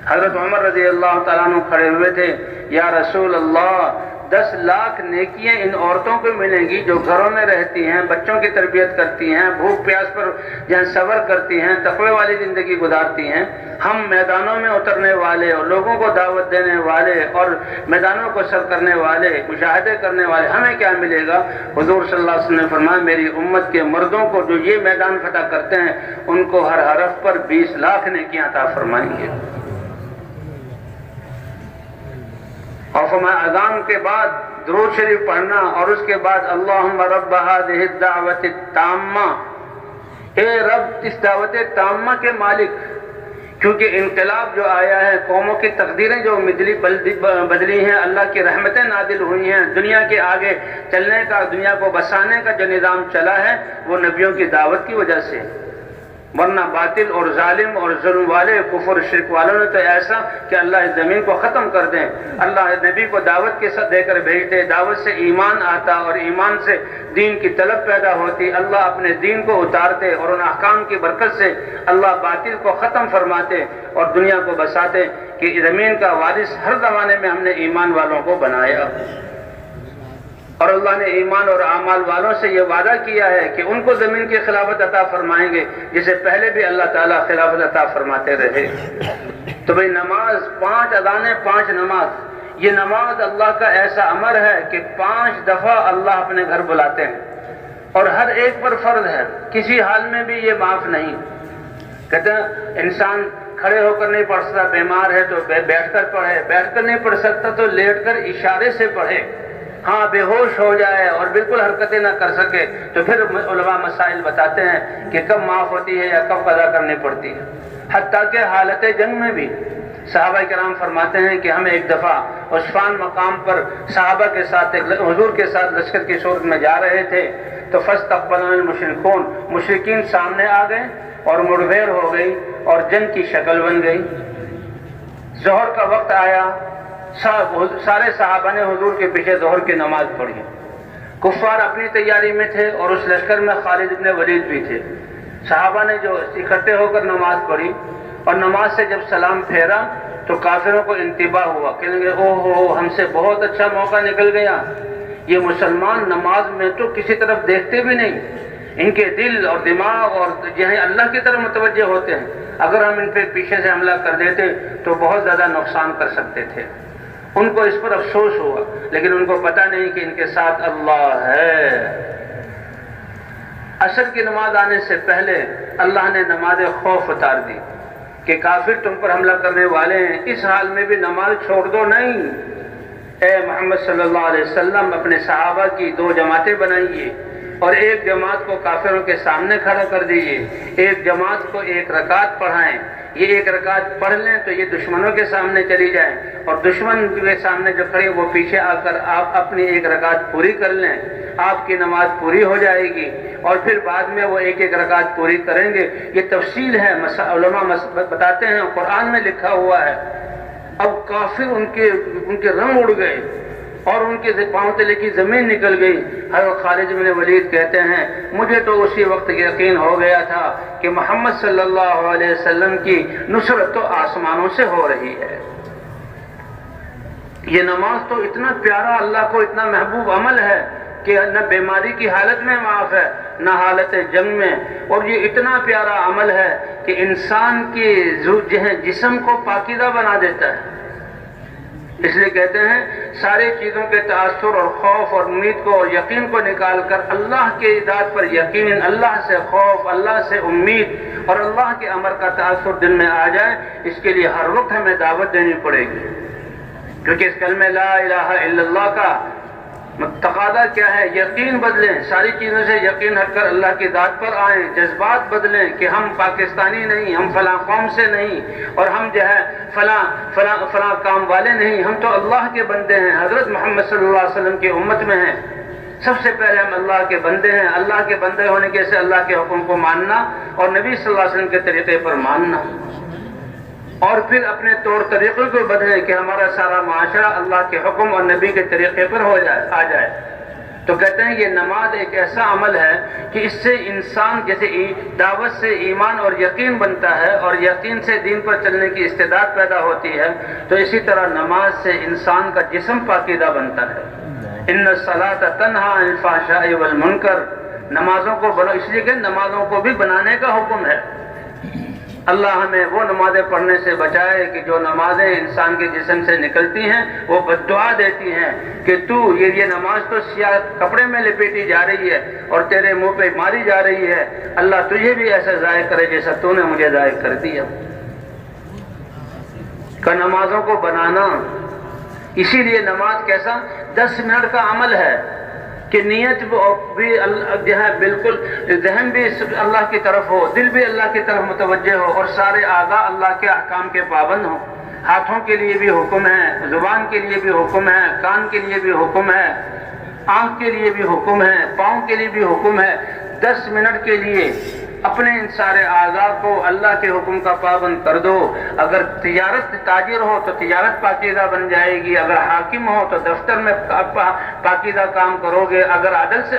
حضرت عمر رضی اللہ تعالیٰ عنہ کھڑے ہوئے تھے، یا رسول اللہ 10 لاکھ نیکیاں ان عورتوں کو ملیں گی جو گھروں میں رہتی ہیں، بچوں کی تربیت کرتی ہیں، بھوک پیاس پر جہاں صبر کرتی ہیں، تقوی والی زندگی گزارتی ہیں۔ ہم میدانوں میں اترنے والے اور لوگوں کو دعوت دینے والے اور میدانوں کو سر کرنے والے، مشاہدے کرنے والے، ہمیں کیا ملے گا؟ حضور صلی اللہ علیہ وسلم نے فرمایا میری امت کے مردوں کو جو یہ میدان فتح کرتے ہیں ان کو ہر حرف پر 20 لاکھ نیکیاں عطا فرمائیں گے۔ اور فرمایا اذان کے بعد درود شریف پڑھنا، اور اس کے بعد اللہم رب هذه الدعوت التامہ، اے رب اس دعوت تامہ کے مالک، کیونکہ انقلاب جو آیا ہے، قوموں کی تقدیریں جو بدلی ہیں، اللہ کی رحمتیں نازل ہوئی ہیں، دنیا کے آگے چلنے کا، دنیا کو بسانے کا جو نظام چلا ہے وہ نبیوں کی دعوت کی وجہ سے، ورنہ باطل اور ظالم اور ظلم والے، کفر شرک والوں نے تو ایسا کہ اللہ اس زمین کو ختم کر دیں۔ اللہ نبی کو دعوت کے ساتھ دے کر بھیجتے، دعوت سے ایمان آتا اور ایمان سے دین کی طلب پیدا ہوتی، اللہ اپنے دین کو اتارتے اور ان احکام کی برکت سے اللہ باطل کو ختم فرماتے اور دنیا کو بساتے کہ زمین کا وارث ہر زمانے میں ہم نے ایمان والوں کو بنایا۔ اور اللہ نے ایمان اور اعمال والوں سے یہ وعدہ کیا ہے کہ ان کو زمین کی خلافت عطا فرمائیں گے جسے پہلے بھی اللہ تعالیٰ خلافت عطا فرماتے رہے۔ تو بھئی نماز 5 اذانیں 5 نماز، یہ نماز اللہ کا ایسا امر ہے کہ 5 دفعہ اللہ اپنے گھر بلاتے ہیں اور ہر ایک پر فرض ہے، کسی حال میں بھی یہ معاف نہیں۔ کہتے ہیں انسان کھڑے ہو کر نہیں پڑھ سکتا، بیمار ہے تو بیٹھ کر پڑھے، بیٹھ کر نہیں پڑھ سکتا تو لیٹ کر اشارے سے پڑھے، ہاں بے ہوش ہو جائے اور بالکل حرکتیں نہ کر سکے تو پھر علماء مسائل بتاتے ہیں کہ کب معاف ہوتی ہے یا کب قضا کرنی پڑتی ہے۔ حتیٰ کہ حالت جنگ میں بھی صحابہ کرام فرماتے ہیں کہ ہم ایک دفعہ عصفان مقام پر صحابہ کے ساتھ حضور کے ساتھ لشکر کی صورت میں جا رہے تھے تو فاستقبلنا المشرکون، مشرکین سامنے آ گئے اور مڑبھیڑ ہو گئی اور جنگ کی شکل بن گئی۔ ظہر کا وقت آیا، سارے صحابہ نے حضور کے پیچھے ظہر کی نماز پڑھی۔ کفار اپنی تیاری میں تھے اور اس لشکر میں خالد بن ولید بھی تھے۔ صحابہ نے جو اکٹھے ہو کر نماز پڑھی اور نماز سے جب سلام پھیرا تو کافروں کو انتباہ ہوا، کہنے لگے اوہ ہو، ہم سے بہت اچھا موقع نکل گیا، یہ مسلمان نماز میں تو کسی طرف دیکھتے بھی نہیں، ان کے دل اور دماغ اور ذہن اللہ کی طرف متوجہ ہوتے ہیں، اگر ہم ان پہ پیچھے سے حملہ کر دیتے تو بہت زیادہ نقصان کر سکتے تھے۔ ان کو اس پر افسوس ہوا، لیکن ان کو پتہ نہیں کہ ان کے ساتھ اللہ ہے۔ عصر کی نماز آنے سے پہلے اللہ نے نماز خوف اتار دی کہ کافر تم پر حملہ کرنے والے ہیں، اس حال میں بھی نماز چھوڑ دو نہیں۔ اے محمد صلی اللہ علیہ وسلم اپنے صحابہ کی 2 جماعتیں بنائیے اور ایک جماعت کو کافروں کے سامنے کھڑا کر دیجیے، ایک جماعت کو 1 رکعت پڑھائیں، یہ 1 رکعت پڑھ لیں تو یہ دشمنوں کے سامنے چلی جائیں اور دشمن کے سامنے جو کھڑے وہ پیچھے آ کر آپ اپنی 1 رکعت پوری کر لیں، آپ کی نماز پوری ہو جائے گی اور پھر بعد میں وہ 1 رکعت پوری کریں گے۔ یہ تفصیل ہے، علماء بتاتے ہیں، قرآن میں لکھا ہوا ہے۔ اب کافر ان کے رنگ اڑ گئے اور ان کے پاؤں تلے کی زمین نکل گئی۔ حضرت خالد بن ولید کہتے ہیں مجھے تو اسی وقت یقین ہو گیا تھا کہ محمد صلی اللہ علیہ وسلم کی نصرت تو آسمانوں سے ہو رہی ہے۔ یہ نماز تو اتنا پیارا، اللہ کو اتنا محبوب عمل ہے کہ نہ بیماری کی حالت میں معاف ہے نہ حالت جنگ میں، اور یہ اتنا پیارا عمل ہے کہ انسان کے جسم کو پاکیزہ بنا دیتا ہے۔ اس لیے کہتے ہیں ساری چیزوں کے تاثر اور خوف اور امید کو اور یقین کو نکال کر اللہ کے ذات پر یقین، اللہ سے خوف، اللہ سے امید اور اللہ کے امر کا تاثر دل میں آ جائے، اس کے لیے ہر وقت ہمیں دعوت دینی پڑے گی، کیونکہ اس کلمہ لا الہ الا اللہ کا تقاضا کیا ہے؟ یقین بدلیں، ساری چیزوں سے یقین ہٹ کر اللہ کی ذات پر آئیں، جذبات بدلیں کہ ہم پاکستانی نہیں، ہم فلاں قوم سے نہیں، اور ہم جو ہے فلاں کام والے نہیں، ہم تو اللہ کے بندے ہیں، حضرت محمد صلی اللہ علیہ وسلم کی امت میں ہیں، سب سے پہلے ہم اللہ کے بندے ہیں۔ اللہ کے بندے ہونے کے سے اللہ کے حکم کو ماننا اور نبی صلی اللہ علیہ وسلم کے طریقے پر ماننا، اور پھر اپنے طور طریقے کو بدلیں کہ ہمارا سارا معاشرہ اللہ کے حکم اور نبی کے طریقے پر آ جائے۔ تو کہتے ہیں یہ نماز ایک ایسا عمل ہے کہ اس سے انسان جیسے دعوت سے ایمان اور یقین بنتا ہے اور یقین سے دین پر چلنے کی استعداد پیدا ہوتی ہے، تو اسی طرح نماز سے انسان کا جسم پاکیزہ بنتا ہے۔ ان الصلاۃ تنہی عن الفحشاء والمنکر، نمازوں کو بنو، اس لیے کہ نمازوں کو بھی بنانے کا حکم ہے۔ اللہ ہمیں وہ نمازیں پڑھنے سے بچائے کہ جو نمازیں انسان کے جسم سے نکلتی ہیں وہ بد دعا دیتی ہیں کہ تو یہ نماز تو سیاہ کپڑے میں لپیٹی جا رہی ہے اور تیرے منہ پہ ماری جا رہی ہے، اللہ تجھے بھی ایسا ضائع کرے جیسا تو نے مجھے ضائع کر دیا۔ کہ نمازوں کو بنانا، اسی لیے نماز کیسا 10 منٹ کا عمل ہے کہ نیت بھی جو ہے بالکل ذہن بھی اللہ کی طرف ہو، دل بھی اللہ کی طرف متوجہ ہو اور سارے اعضاء اللہ کے احکام کے پابند ہوں۔ ہاتھوں کے لیے بھی حکم ہے، زبان کے لیے بھی حکم ہے، کان کے لیے بھی حکم ہے، آنکھ کے لیے بھی حکم ہے، پاؤں کے لیے بھی حکم ہے۔ 10 منٹ کے لیے اپنے ان سارے اعضاء کو اللہ کے حکم کا پابند کر دو۔ اگر تاجر ہو تو تجارت پاکیزہ بن جائے گی، اگر حاکم ہو تو دفتر میں پاکیزہ کام کرو گے، اگر عدل سے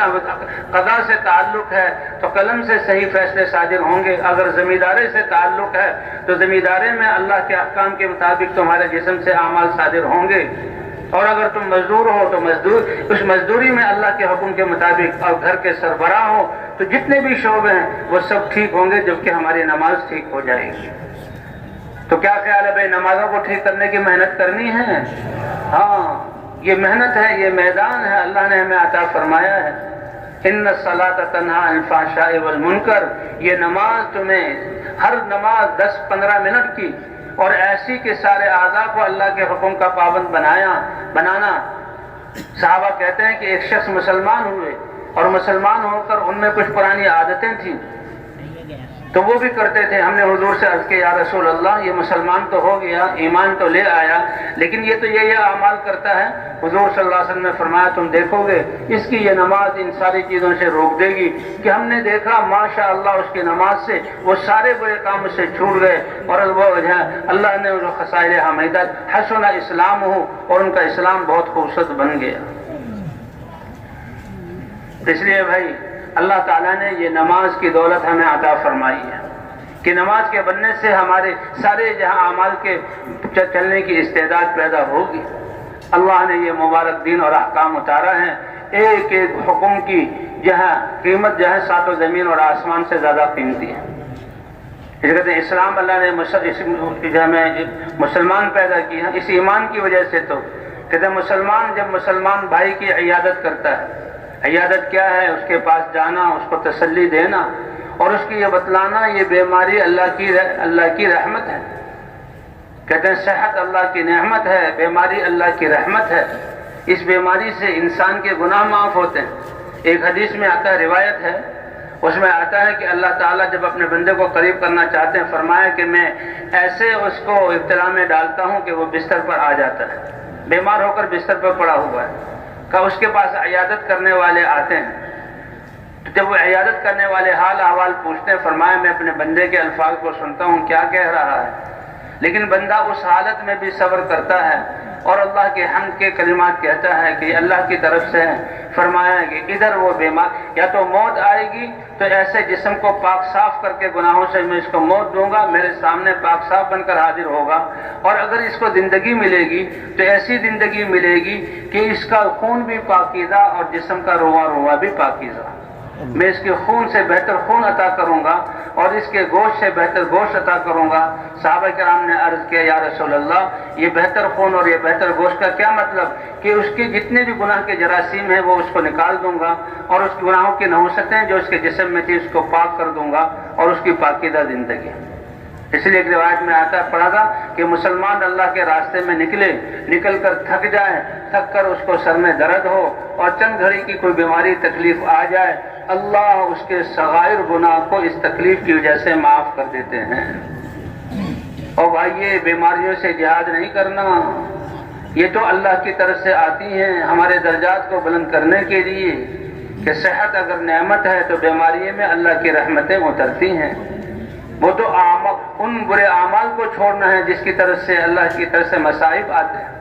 قضاء سے تعلق ہے تو قلم سے صحیح فیصلے صادر ہوں گے، اگر زمینداری سے تعلق ہے تو زمینداری میں اللہ کے احکام کے مطابق تمہارے جسم سے اعمال صادر ہوں گے، اور اگر تم مزدور ہو تو اس مزدوری میں اللہ کے حکم کے مطابق، اور گھر کے سربراہ ہو تو جتنے بھی شعبے ہیں وہ سب ٹھیک ہوں گے جبکہ ہماری نماز ٹھیک ہو جائے گی۔ تو کیا خیال ہے بھائی، نمازوں کو ٹھیک کرنے کی محنت کرنی ہے؟ ہاں، یہ محنت ہے، یہ میدان ہے، اللہ نے ہمیں عطا فرمایا ہے۔ ان الصلاۃ تنہی عن الفحشاء والمنکر، یہ نماز تمہیں ہر نماز 10-15 منٹ کی اور ایسی کہ سارے اعضاء کو اللہ کے حکم کا پابند بنانا۔ صحابہ کہتے ہیں کہ ایک شخص مسلمان ہوئے اور مسلمان ہو کر ان میں کچھ پرانی عادتیں تھیں، تو وہ بھی کرتے تھے. ہم نے حضور سے عرض کیا یا رسول اللہ یہ مسلمان تو ہو گیا, ایمان تو لے آیا, لیکن یہ تو یہ اعمال کرتا ہے. حضور صلی اللہ علیہ وسلم نے فرمایا تم دیکھو گے اس کی یہ نماز ان ساری چیزوں سے روک دے گی. کہ ہم نے دیکھا ماشاء اللہ اس کی نماز سے وہ سارے برے کام سے چھوٹ گئے, اور وہ اللہ نے جو خصائل حمیدہ حسن اسلام ہو, اور ان کا اسلام بہت خوبصورت بن گیا. اس لیے بھائی اللہ تعالیٰ نے یہ نماز کی دولت ہمیں عطا فرمائی ہے کہ نماز کے بننے سے ہمارے سارے جہاں اعمال کے چلنے کی استعداد پیدا ہوگی. اللہ نے یہ مبارک دین اور احکام اتارا ہے, ایک ایک حکم کی جہاں قیمت جو ہے ساتوں زمین اور آسمان سے زیادہ قیمتی ہے. اس کہتے ہیں اسلام اللہ نے ہمیں مسلمان پیدا کی ہے اس ایمان کی وجہ سے. تو کہتے ہیں مسلمان جب مسلمان بھائی کی عیادت کرتا ہے, عیادت کیا ہے, اس کے پاس جانا, اس کو تسلی دینا اور اس کی یہ بتلانا یہ بیماری اللہ کی رحمت ہے. کہتے ہیں صحت اللہ کی نعمت ہے, بیماری اللہ کی رحمت ہے. اس بیماری سے انسان کے گناہ معاف ہوتے ہیں. ایک حدیث میں آتا ہے, روایت ہے, اس میں آتا ہے کہ اللہ تعالیٰ جب اپنے بندے کو قریب کرنا چاہتے ہیں فرمایا کہ میں ایسے اس کو ابتلا میں ڈالتا ہوں کہ وہ بستر پر آ جاتا ہے, بیمار ہو کر بستر پر پڑا ہوا ہے. کہ اس کے پاس عیادت کرنے والے آتے ہیں, تو جب وہ عیادت کرنے والے حال احوال پوچھتے ہیں فرمایا میں اپنے بندے کے الفاظ کو سنتا ہوں کیا کہہ رہا ہے, لیکن بندہ اس حالت میں بھی صبر کرتا ہے اور اللہ کے حمد کے کلمات کہتا ہے کہ اللہ کی طرف سے ہے. فرمایا کہ ادھر وہ بیمار یا تو موت آئے گی تو ایسے جسم کو پاک صاف کر کے گناہوں سے میں اس کو موت دوں گا, میرے سامنے پاک صاف بن کر حاضر ہوگا. اور اگر اس کو زندگی ملے گی تو ایسی زندگی ملے گی کہ اس کا خون بھی پاکیزہ اور جسم کا رواں بھی پاکیزہ. میں اس کے خون سے بہتر خون عطا کروں گا اور اس کے گوشت سے بہتر گوشت عطا کروں گا. صحابہ کرام نے عرض کیا یا رسول اللہ یہ بہتر خون اور یہ بہتر گوشت کا کیا مطلب؟ کہ اس کے جتنے بھی گناہ کے جراثیم ہیں وہ اس کو نکال دوں گا اور اس گناہوں کی نحوستیں جو اس کے جسم میں تھی اس کو پاک کر دوں گا اور اس کی پاکیزہ زندگی. اس لیے ایک روایت میں پڑھا تھا کہ مسلمان اللہ کے راستے میں نکل کر تھک جائے, تھک کر اس کو سر میں درد ہو اور چند گھڑی کی کوئی بیماری تکلیف آ جائے, اللہ اس کے صغائر گناہ کو اس تکلیف کی وجہ سے معاف کر دیتے ہیں. اور بھائی یہ بیماریوں سے جہاد نہیں کرنا, یہ تو اللہ کی طرف سے آتی ہیں ہمارے درجات کو بلند کرنے کے لیے. کہ صحت اگر نعمت ہے تو بیماری میں اللہ کی رحمتیں اترتی ہیں. وہ تو ان برے اعمال کو چھوڑنا ہے جس کی طرف سے اللہ کی طرف سے مصائب آتے ہیں.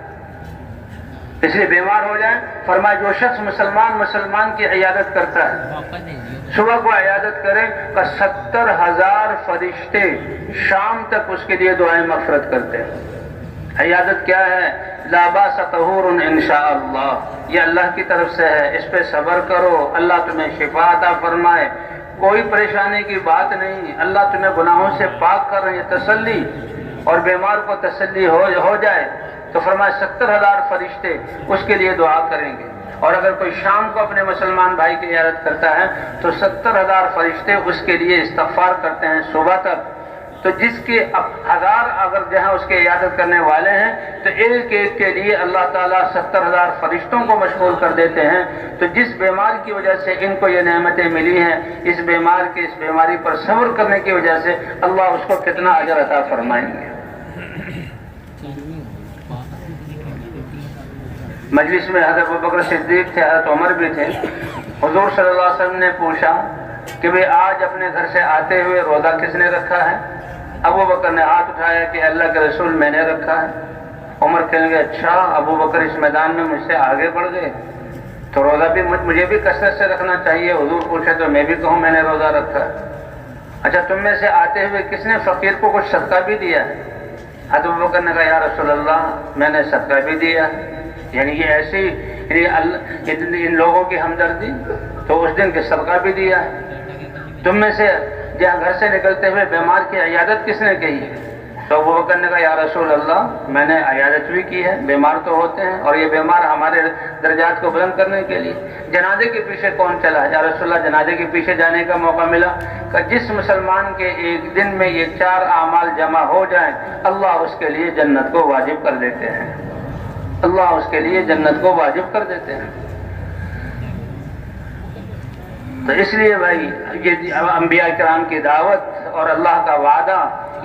اس لیے بیمار ہو جائیں فرمایا جو شخص مسلمان کی عیادت کرتا ہے صبح کو عیادت کرے کہ 70,000 فرشتے شام تک اس کے لیے دعائیں مغفرت کرتے ہیں. عیادت کیا ہے؟ لا باس طہور انشاءاللہ, یہ اللہ کی طرف سے ہے, اس پہ صبر کرو, اللہ تمہیں شفا عطا فرمائے, کوئی پریشانی کی بات نہیں, اللہ تمہیں گناہوں سے پاک کر رہے ہیں. تسلی اور بیمار کو تسلی ہو جائے تو فرمایا 70,000 فرشتے اس کے لیے دعا کریں گے. اور اگر کوئی شام کو اپنے مسلمان بھائی کی عیادت کرتا ہے تو 70,000 فرشتے اس کے لیے استغفار کرتے ہیں صبح تک. تو جس کے 1000 اگر جہاں اس کے عیادت کرنے والے ہیں تو ایک ایک کے لیے اللہ تعالیٰ 70,000 فرشتوں کو مشغول کر دیتے ہیں. تو جس بیمار کی وجہ سے ان کو یہ نعمتیں ملی ہیں, اس بیماری پر صبر کرنے کی وجہ سے اللہ اس کو کتنا اجر عطا فرمائیں گے. مجلس میں حضرت ابوبکر صدیق تھے, حضرت عمر بھی تھے. حضور صلی اللہ علیہ وسلم نے پوچھا کہ بھئی آج اپنے گھر سے آتے ہوئے روزہ کس نے رکھا ہے؟ ابوبکر نے ہاتھ اٹھایا کہ اللہ کے رسول میں نے رکھا ہے. عمر کہنے لگے اچھا, ابوبکر اس میدان میں مجھ سے آگے بڑھ گئے تو روزہ بھی مجھے بھی کثرت سے رکھنا چاہیے. حضور پوچھے تو میں بھی کہوں میں نے روزہ رکھا ہے. اچھا تم میں سے آتے ہوئے کس نے فقیر کو کچھ صدقہ بھی دیا ہے؟ حضرت ابوبکر نے کہا یا رسول اللہ میں نے صدقہ بھی دیا. یعنی یہ ایسی ان لوگوں کی ہمدردی, تو اس دن کے صدقہ بھی دیا. تم میں سے جہاں گھر سے نکلتے ہوئے بیمار کی عیادت کس نے کی ہے؟ تو ابوبکر نے کہا یا رسول اللہ میں نے عیادت بھی کی ہے. بیمار تو ہوتے ہیں اور یہ بیمار ہمارے درجات کو بلند کرنے کے لیے. جنازے کے پیچھے کون چلا ہے؟ یا رسول اللہ جنازے کے پیچھے جانے کا موقع ملا کہ جس مسلمان کے ایک دن میں یہ 4 اعمال جمع ہو جائیں اللہ اس کے لیے جنت کو واجب کر دیتے ہیں. اللہ اس کے لیے جنت کو واجب کر دیتے ہیں. تو اس لیے بھائی یہ انبیاء کرام کی دعوت اور اللہ کا وعدہ،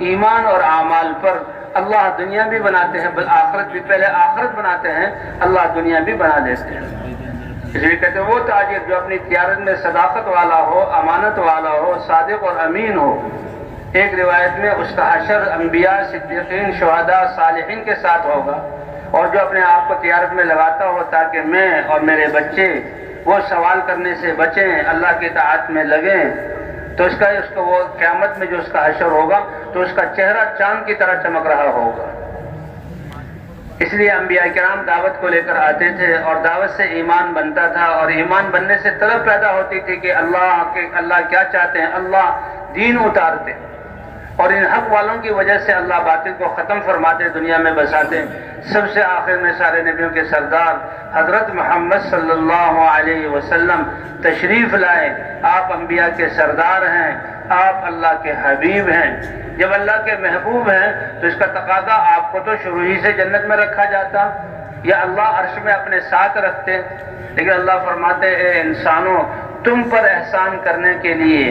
ایمان اور اعمال پر اللہ دنیا بھی بناتے ہیں، بل آخرت بھی، پہلے آخرت بناتے ہیں، اللہ دنیا بھی بنا دیتے ہیں۔ اس لیے کہتے ہیں وہ تاجر جو اپنی تجارت میں صداقت والا ہو، امانت والا ہو، صادق اور امین ہو، ایک روایت میں اس کا حشر انبیاء، صدیقین، شہداء، صالحین کے ساتھ ہوگا، اور جو اپنے آپ کو تجارت میں لگاتا ہو تاکہ میں اور میرے بچے وہ سوال کرنے سے بچیں، اللہ کی اطاعت میں لگیں، تو اس کا وہ قیامت میں جو اس کا حشر ہوگا تو اس کا چہرہ چاند کی طرح چمک رہا ہوگا۔ اس لیے انبیاء کرام دعوت کو لے کر آتے تھے، اور دعوت سے ایمان بنتا تھا، اور ایمان بننے سے طلب پیدا ہوتی تھی کہ اللہ کیا چاہتے ہیں، اللہ دین اتارتے، اور ان حق والوں کی وجہ سے اللہ باطل کو ختم فرماتے، دنیا میں بساتے۔ سب سے آخر میں سارے نبیوں کے سردار حضرت محمد صلی اللہ علیہ وسلم تشریف لائے۔ آپ انبیاء کے سردار ہیں، آپ اللہ کے حبیب ہیں۔ جب اللہ کے محبوب ہیں تو اس کا تقاضا آپ کو تو شروع ہی سے جنت میں رکھا جاتا، یا اللہ عرش میں اپنے ساتھ رکھتے، لیکن اللہ فرماتے اے انسانوں، تم پر احسان کرنے کے لیے،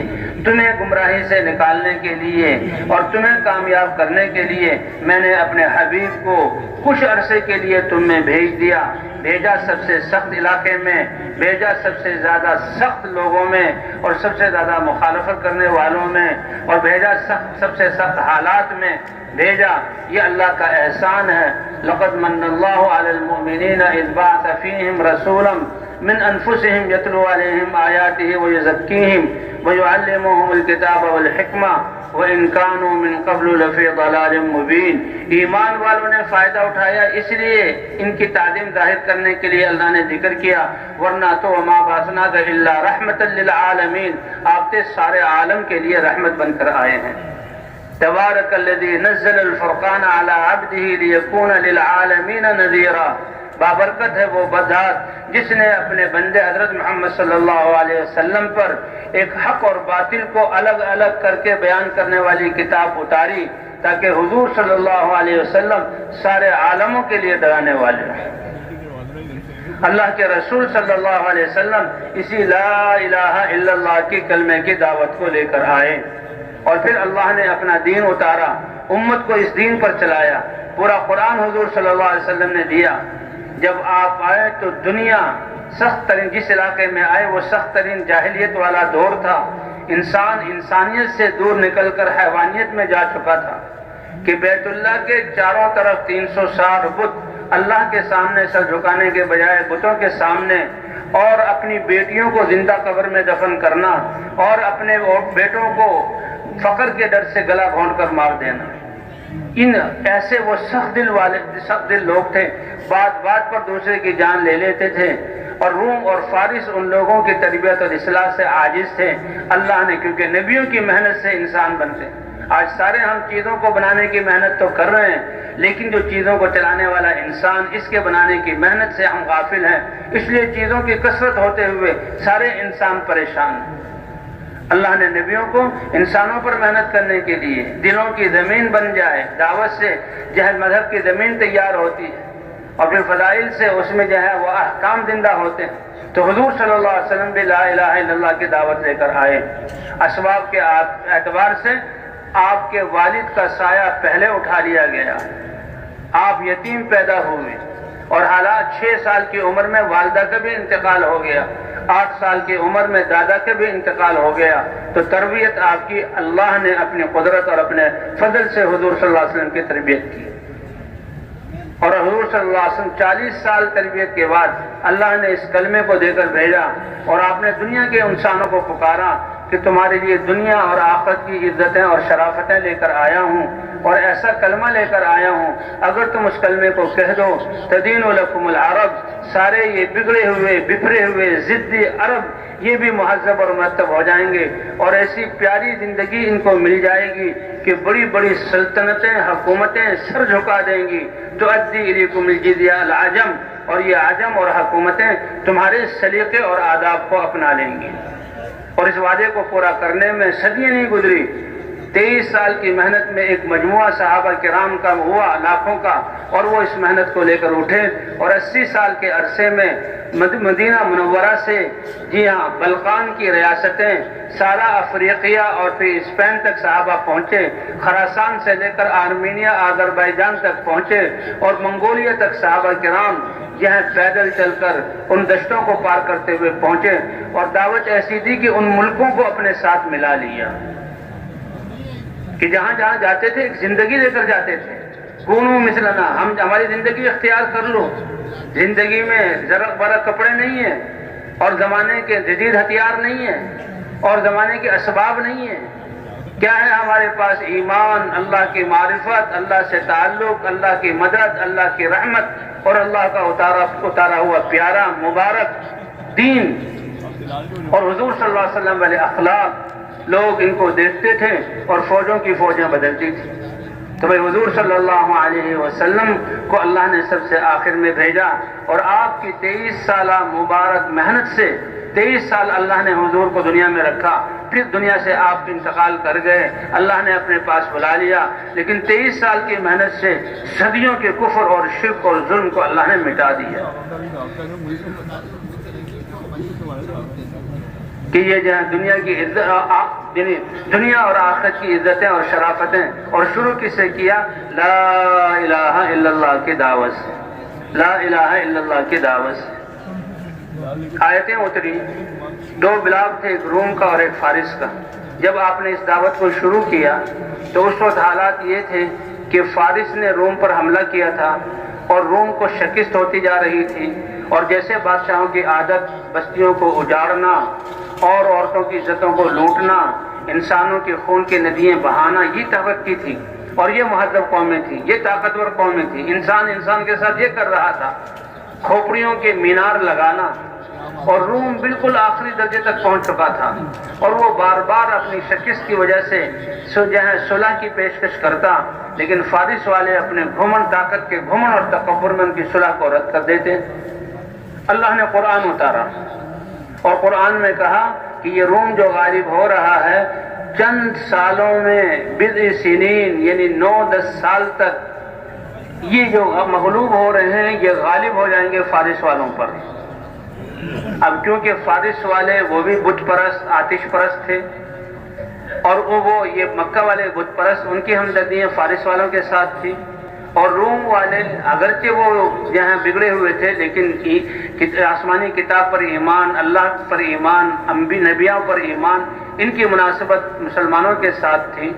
تمہیں گمراہی سے نکالنے کے لیے اور تمہیں کامیاب کرنے کے لیے میں نے اپنے حبیب کو کچھ عرصے کے لیے تم میں بھیج دیا، بھیجا سب سے سخت علاقے میں، بھیجا سب سے زیادہ سخت لوگوں میں اور سب سے زیادہ مخالفت کرنے والوں میں، اور بھیجا سب سے سخت حالات میں بھیجا۔ یہ اللہ کا احسان ہے۔ لقد من اللہ علی المؤمنین اذ بعث فیہم رسولا من انفسهم یتلو علیہم آیاتہ ویزکیہم ویعلمہم الکتاب والحکمہ وَإِن كَانُوا مِن قَبْلُ لَفِي ضَلَالٍ مُبِينٍ۔ ایمان والوں نے فائدہ اٹھایا، اس لیے ان کی تعلیم ظاہر کرنے کے لیے اللہ نے ذکر کیا، ورنہ تو وَمَا بَعَثْنَاكَ إِلَّا رَحْمَةً لِلْعَالَمِينَ، آپ کے سارے عالم کے لیے رحمت بن کر آئے ہیں۔ تبارک الذی نزل الفرقان علی عبدہ لیکون للعالمین نذیرا، بابرکت ہے وہ بذات جس نے اپنے بندے حضرت محمد صلی اللہ علیہ وسلم پر ایک حق اور باطل کو الگ الگ کر کے بیان کرنے والی کتاب اتاری، تاکہ حضور صلی اللہ علیہ وسلم سارے عالموں کے لیے ڈرانے والے ہوں۔ اللہ کے رسول صلی اللہ علیہ وسلم اسی لا الہ الا اللہ کی کلمے کی دعوت کو لے کر آئے، اور پھر اللہ نے اپنا دین اتارا، امت کو اس دین پر چلایا۔ پورا قرآن حضور صلی اللہ علیہ وسلم نے دیا۔ جب آپ آئے تو دنیا سخت ترین، جس علاقے میں آئے وہ سخت ترین جاہلیت والا دور تھا، انسان انسانیت سے دور نکل کر حیوانیت میں جا چکا تھا، کہ بیت اللہ کے چاروں طرف 360 بت، اللہ کے سامنے سر جھکانے کے بجائے بتوں کے سامنے، اور اپنی بیٹیوں کو زندہ قبر میں دفن کرنا، اور اپنے بیٹوں کو فقر کے ڈر سے گلا گھونٹ کر مار دینا۔ ان ایسے وہ سخت دل لوگ تھے، بات بات پر دوسرے کی جان لے لیتے تھے، اور روم اور فارس ان لوگوں کی تربیت اور اصلاح سے عاجز تھے۔ اللہ نے، کیونکہ نبیوں کی محنت سے انسان بنتے، آج سارے ہم چیزوں کو بنانے کی محنت تو کر رہے ہیں، لیکن جو چیزوں کو چلانے والا انسان، اس کے بنانے کی محنت سے ہم غافل ہیں، اس لیے چیزوں کی کثرت ہوتے ہوئے سارے انسان پریشان ہیں۔ اللہ نے نبیوں کو انسانوں پر محنت کرنے کے لیے دلوں کی زمین بن جائے، دعوت سے جہل مذہب کی زمین تیار ہوتی ہے، اور پھر فضائل سے اس میں جو ہے وہ احکام زندہ ہوتے ہیں۔ تو حضور صلی اللہ علیہ وسلم بھی لا الہ الا اللہ کی دعوت لے کر آئے۔ اسباب کے اعتبار سے آپ کے والد کا سایہ پہلے اٹھا لیا گیا، آپ یتیم پیدا ہوئے، اور حالات 6 سال کی عمر میں والدہ کا بھی انتقال ہو گیا، 8 سال کی عمر میں دادا کا بھی انتقال ہو گیا، تو تربیت آپ کی اللہ نے اپنی قدرت اور اپنے فضل سے حضور صلی اللہ علیہ وسلم کی تربیت کی، اور حضور صلی اللہ علیہ وسلم 40 سال تربیت کے بعد اللہ نے اس کلمے کو دے کر بھیجا، اور آپ نے دنیا کے انسانوں کو پکارا کہ تمہارے لیے دنیا اور آخرت کی عزتیں اور شرافتیں لے کر آیا ہوں، اور ایسا کلمہ لے کر آیا ہوں، اگر تم اس کلمے کو کہہ دو تدین لکم العرب، سارے یہ بگڑے ہوئے بفرے ہوئے ضدی عرب یہ بھی مہذب اور مرتب ہو جائیں گے، اور ایسی پیاری زندگی ان کو مل جائے گی کہ بڑی بڑی سلطنتیں، حکومتیں سر جھکا دیں گی۔ تو ادی الیکم الجزیہ العجم، اور یہ عجم اور حکومتیں تمہارے سلیقے اور آداب کو اپنا لیں گی، اور اس وعدے کو پورا کرنے میں صدیاں نہیں گزری 23 سال کی محنت میں ایک مجموعہ صحابہ کرام کا ہوا لاکھوں کا، اور وہ اس محنت کو لے کر اٹھے، اور 80 سال کے عرصے میں مدینہ منورہ سے جی ہاں بلقان کی ریاستیں، سارا افریقیہ اور پھر اسپین تک صحابہ پہنچے، خراسان سے لے کر آرمینیا آذربائیجان تک پہنچے، اور منگولیا تک صحابہ کرام یہاں پیدل چل کر ان دشتوں کو پار کرتے ہوئے پہنچے، اور دعوت ایسی دی کہ ان ملکوں کو اپنے ساتھ ملا لیا کہ جہاں جہاں جاتے تھے ایک زندگی لے کر جاتے تھے۔ کونو مثلنا، ہماری زندگی اختیار کر لو، زندگی میں زرق برق کپڑے نہیں ہیں، اور زمانے کے جدید ہتھیار نہیں ہیں، اور زمانے کے اسباب نہیں ہیں۔ کیا ہے ہمارے پاس؟ ایمان، اللہ کی معرفت، اللہ سے تعلق، اللہ کی مدد، اللہ کی رحمت، اور اللہ کا اتارا ہوا پیارا مبارک دین، اور حضور صلی اللہ علیہ وسلم والے اخلاق۔ لوگ ان کو دیکھتے تھے اور فوجوں کی فوجیں بدلتی تھی۔ تو بھائی حضور صلی اللہ علیہ وسلم کو اللہ نے سب سے آخر میں بھیجا، اور آپ کی 23 سالہ مبارک محنت سے 23 سال اللہ نے حضور کو دنیا میں رکھا، پھر دنیا سے آپ انتقال کر گئے، اللہ نے اپنے پاس بلا لیا، لیکن 23 سال کی محنت سے صدیوں کے کفر اور شرک اور ظلم کو اللہ نے مٹا دیا کہ یہ جہاں دنیا کی عزت، دنیا اور آخرت کی عزتیں اور شرافتیں، اور شروع کس سے کیا؟ لا الہ الا اللہ کی دعوت سے، لا الہ الا اللہ کی دعوت سے۔ آیتیں اتری، 2 بلاگ تھے، ایک روم کا اور ایک فارس کا۔ جب آپ نے اس دعوت کو شروع کیا تو اس وقت حالات یہ تھے کہ فارس نے روم پر حملہ کیا تھا، اور روم کو شکست ہوتی جا رہی تھی، اور جیسے بادشاہوں کی عادت بستیوں کو اجاڑنا اور عورتوں کی عزتوں کو لوٹنا، انسانوں کے خون کی ندیاں بہانا، یہ طاقت کی تھی، اور یہ مہذب قومیں تھیں، یہ طاقتور قومیں تھیں۔ انسان کے ساتھ یہ کر رہا تھا، کھوپڑیوں کے مینار لگانا، اور روم بالکل آخری درجے تک پہنچ چکا تھا، اور وہ بار بار اپنی شکست کی وجہ سے صلح کی پیشکش کرتا، لیکن فارس والے اپنے گھمنڈ، طاقت کے گھمنڈ اور تکبر میں ان کی صلح کو رد کر دیتے۔ اللہ نے قرآن اتارا، اور قرآن میں کہا کہ یہ روم جو غالب ہو رہا ہے چند سالوں میں، بضع سنین یعنی 9-10 سال تک، یہ جو مغلوب ہو رہے ہیں یہ غالب ہو جائیں گے فارس والوں پر۔ اب کیونکہ فارس والے وہ بھی بت پرست، آتش پرست تھے، اور وہ یہ مکہ والے بت پرست، ان کی ہمدردیاں فارس والوں کے ساتھ تھی، اور روم والے اگرچہ وہ یہاں بگڑے ہوئے تھے لیکن آسمانی کتاب پر ایمان، اللہ پر ایمان، نبیوں پر ایمان، ان کی مناسبت مسلمانوں کے ساتھ تھی۔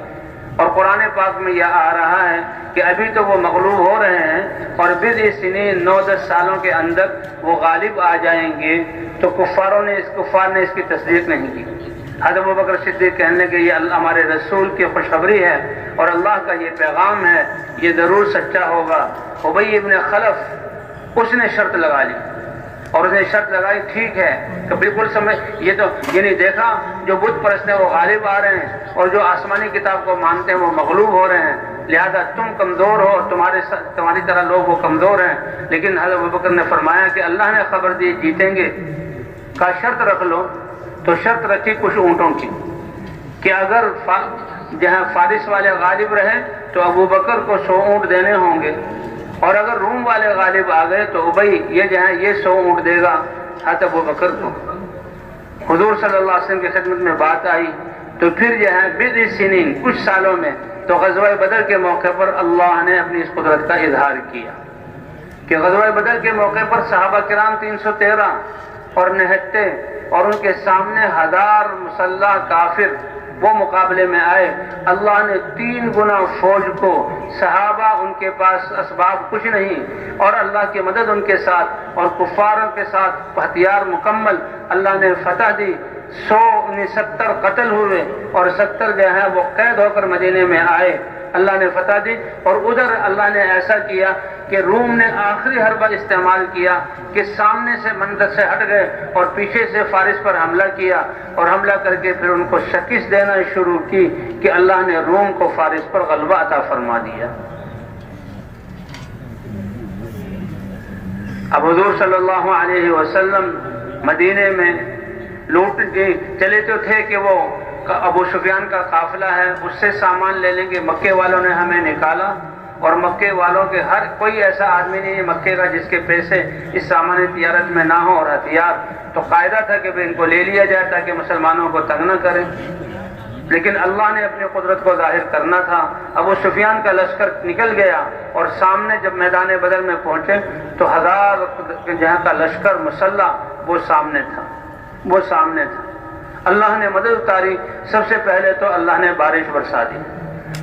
اور قرآن پاک میں یہ آ رہا ہے کہ ابھی تو وہ مغلوب ہو رہے ہیں، اور بضع سنین 9-10 سالوں کے اندر وہ غالب آ جائیں گے۔ تو کفار نے اس کی تصدیق نہیں کی۔ حضرت ابوبکر صدیق کہنے لگے یہ ہمارے رسول کی خوشخبری ہے اور اللہ کا یہ پیغام ہے، یہ ضرور سچا ہوگا۔ ابی ابن خلف اس نے شرط لگا لی، اور اس نے شرط لگائی ٹھیک ہے کہ بالکل سمجھ، یہ تو یہ نہیں دیکھا جو بت پرست ہیں وہ غالب آ رہے ہیں اور جو آسمانی کتاب کو مانتے ہیں وہ مغلوب ہو رہے ہیں، لہذا تم کمزور ہو اور تمہاری طرح لوگ وہ کمزور ہیں۔ لیکن حضرت ابوبکر نے فرمایا کہ اللہ نے خبر دی جیتیں گے، کا شرط رکھ لو۔ تو شرط رکھی کچھ اونٹوں کی کہ اگر جہاں فارس والے غالب رہے تو ابوبکر کو 100 اونٹ دینے ہوں گے، اور اگر روم والے غالب آ گئے تو ابی یہ 100 اونٹ دے گا حضرت ابوبکر کو۔ حضور صلی اللہ علیہ وسلم کی خدمت میں بات آئی تو پھر بضع سنین کچھ سالوں میں تو غزوہ بدر کے موقع پر اللہ نے اپنی اس قدرت کا اظہار کیا کہ غزوہ بدر کے موقع پر صحابہ کرام 313 اور نہتے اور ان کے سامنے 1000 مسلح کافر وہ مقابلے میں آئے۔ اللہ نے 3 گنا فوج کو، صحابہ ان کے پاس اسباب کچھ نہیں اور اللہ کی مدد ان کے ساتھ اور کفاروں کے ساتھ ہتھیار مکمل، اللہ نے فتح دی۔ 170 قتل ہوئے اور 70 وہ قید ہو کر مدینے میں آئے، اللہ نے فتح دی۔ اور ادھر اللہ نے ایسا کیا کہ روم نے آخری حربہ استعمال کیا کہ سامنے سے منظر سے ہٹ گئے اور پیچھے سے فارس پر حملہ کیا، اور حملہ کر کے پھر ان کو شکست دینا شروع کی کہ اللہ نے روم کو فارس پر غلبہ عطا فرما دیا۔ اب حضور صلی اللہ علیہ وسلم مدینے میں لوٹ چلے تو تھے کہ وہ ابو سفیان کا قافلہ ہے، اس سے سامان لے لیں گے۔ مکے والوں نے ہمیں نکالا، اور مکے والوں کے ہر کوئی ایسا آدمی نہیں ہے مکے کا جس کے پیسے اس سامان تجارت میں نہ ہو اور ہتھیار، تو قاعدہ تھا کہ ان کو لے لیا جائے تاکہ مسلمانوں کو تنگ نہ کریں، لیکن اللہ نے اپنی قدرت کو ظاہر کرنا تھا۔ ابو سفیان کا لشکر نکل گیا، اور سامنے جب میدان بدر میں پہنچے تو 1000 جہاں کا لشکر مسلح وہ سامنے تھا۔ اللہ نے مدد اتاری۔ سب سے پہلے تو اللہ نے بارش برسا دی۔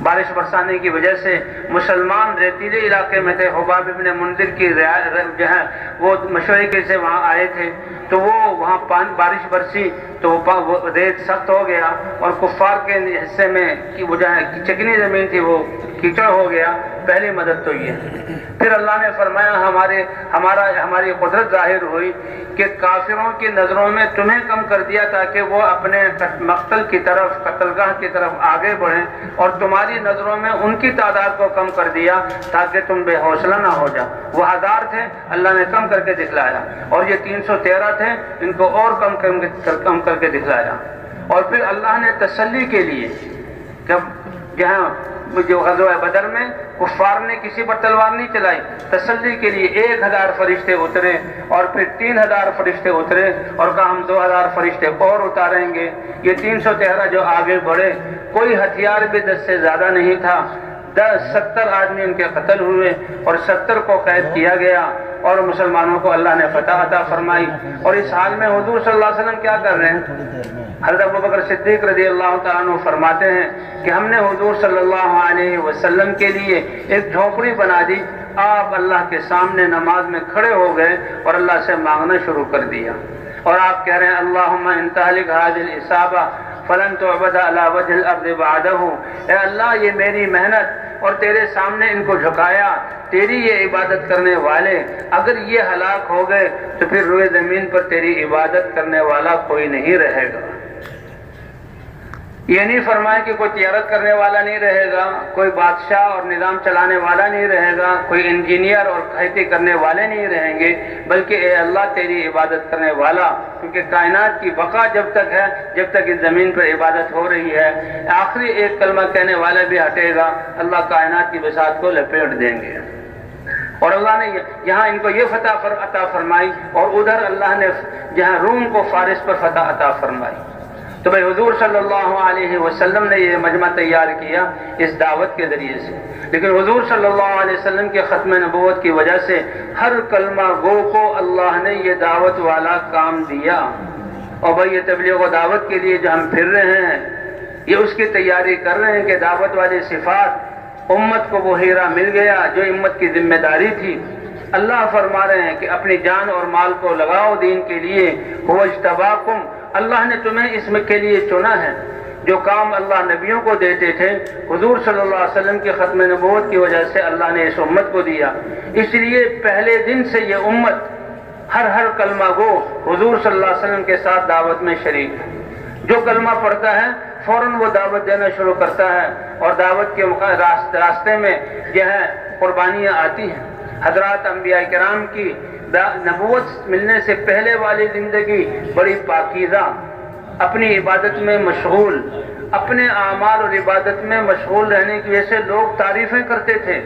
بارش برسانے کی وجہ سے مسلمان ریتیلے علاقے میں تھے، حباب ابن منذر کی جو ہے وہ مشورے سے وہاں آئے تھے، تو وہ وہاں بارش برسی تو وہ ریت سخت ہو گیا، اور کفار کے حصے میں وہ جو ہے چکنی زمین تھی وہ کیچڑ ہو گیا۔ پہلی مدد تو یہ۔ پھر اللہ نے فرمایا ہماری قدرت ظاہر ہوئی کہ کافروں کی نظروں میں تمہیں کم کر دیا تاکہ وہ اپنے مقتل کی طرف، قتلگاہ کی طرف آگے بڑھیں، اور تمہاری نظروں میں ان کی تعداد کو کم کر دیا تاکہ تم بے حوصلہ نہ ہو جاؤ۔ وہ 1000 تھے، اللہ نے کم کر کے دکھلایا، اور یہ 313 تھے، ان کو اور کم کر کے دکھلایا۔ اور پھر اللہ نے تسلی کے لیے، جہاں جو غزوہ بدر میں کفار نے کسی پر تلوار نہیں چلائی، تسلی کے لیے 1000 فرشتے اترے، اور پھر 3000 فرشتے اترے، اور کہا ہم 2000 فرشتے اور اتاریں گے۔ یہ 313 جو آگے بڑھے، کوئی ہتھیار بھی 10 سے زیادہ نہیں تھا۔ 70 آدمی ان کے قتل ہوئے، اور 70 کو قید کیا گیا، اور مسلمانوں کو اللہ نے فتح عطا فرمائی۔ اور اس حال میں حضور صلی اللہ علیہ وسلم کیا کر رہے ہیں؟ حضرت ابوبکر صدیق رضی اللہ تعالیٰ عنہ فرماتے ہیں کہ ہم نے حضور صلی اللہ علیہ وسلم کے لیے ایک جھونپڑی بنا دی، آپ اللہ کے سامنے نماز میں کھڑے ہو گئے اور اللہ سے مانگنا شروع کر دیا، اور آپ کہہ رہے ہیں اللہم ان تہلک هذه العصابہ فلن تعبد علی وجہ الارض بعدہ، اے اللہ یہ میری محنت اور تیرے سامنے ان کو جھکایا، تیری یہ عبادت کرنے والے اگر یہ ہلاک ہو گئے تو پھر روئے زمین پر تیری عبادت کرنے والا کوئی نہیں رہے گا۔ یہ نہیں فرمایا کہ کوئی تجارت کرنے والا نہیں رہے گا، کوئی بادشاہ اور نظام چلانے والا نہیں رہے گا، کوئی انجینئر اور کھیتی کرنے والے نہیں رہیں گے، بلکہ اے اللہ تیری عبادت کرنے والا، کیونکہ کائنات کی بقا جب تک ہے، جب تک اس زمین پر عبادت ہو رہی ہے، آخری ایک کلمہ کہنے والا بھی ہٹے گا، اللہ کائنات کی بساط کو لپیٹ دیں گے۔ اور اللہ نے یہاں ان کو یہ فتح عطا فرمائی، اور ادھر اللہ نے جہاں روم کو فارس پر فتح عطا فرمائی۔ تو بھائی حضور صلی اللہ علیہ وسلم نے یہ مجمع تیار کیا اس دعوت کے ذریعے سے، لیکن حضور صلی اللہ علیہ وسلم کے ختم نبوت کی وجہ سے ہر کلمہ گو کو اللہ نے یہ دعوت والا کام دیا۔ اور بھائی یہ تبلیغ و دعوت کے لیے جو ہم پھر رہے ہیں، یہ اس کی تیاری کر رہے ہیں کہ دعوت والی صفات امت کو وہ ہیرا مل گیا جو امت کی ذمہ داری تھی۔ اللہ فرما رہے ہیں کہ اپنی جان اور مال کو لگاؤ دین کے لیے، هو اجتباکم، اللہ نے تمہیں اس کے لیے چنا ہے۔ جو کام اللہ نبیوں کو دیتے تھے، حضور صلی اللہ علیہ وسلم کی ختم نبوت کی وجہ سے اللہ نے اس امت کو دیا۔ اس لیے پہلے دن سے یہ امت ہر کلمہ گو حضور صلی اللہ علیہ وسلم کے ساتھ دعوت میں شریک ہے۔ جو کلمہ پڑھتا ہے فوراً وہ دعوت دینا شروع کرتا ہے، اور دعوت کے راستے میں جو ہے قربانیاں آتی ہیں۔ حضرات انبیاء کرام کی نبوت ملنے سے پہلے والی زندگی بڑی پاکیزہ، اپنی عبادت میں مشغول، اپنے اعمال اور عبادت میں مشغول رہنے کی وجہ سے لوگ تعریفیں کرتے تھے۔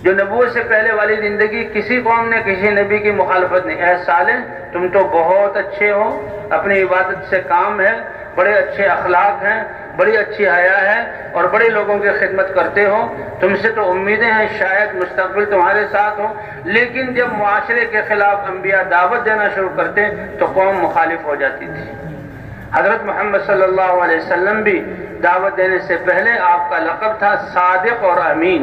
جو نبوت سے پہلے والی زندگی کسی قوم نے کسی نبی کی مخالفت نہیں، اے صالح تم تو بہت اچھے ہو، اپنی عبادت سے کام ہے، بڑے اچھے اخلاق ہیں، بڑی اچھی حیا ہے، اور بڑے لوگوں کی خدمت کرتے ہو، تم سے تو امیدیں ہیں شاید مستقبل تمہارے ساتھ ہو۔ لیکن جب معاشرے کے خلاف انبیاء دعوت دینا شروع کرتے تو قوم مخالف ہو جاتی تھی۔ حضرت محمد صلی اللہ علیہ وسلم بھی دعوت دینے سے پہلے آپ کا لقب تھا صادق اور امین۔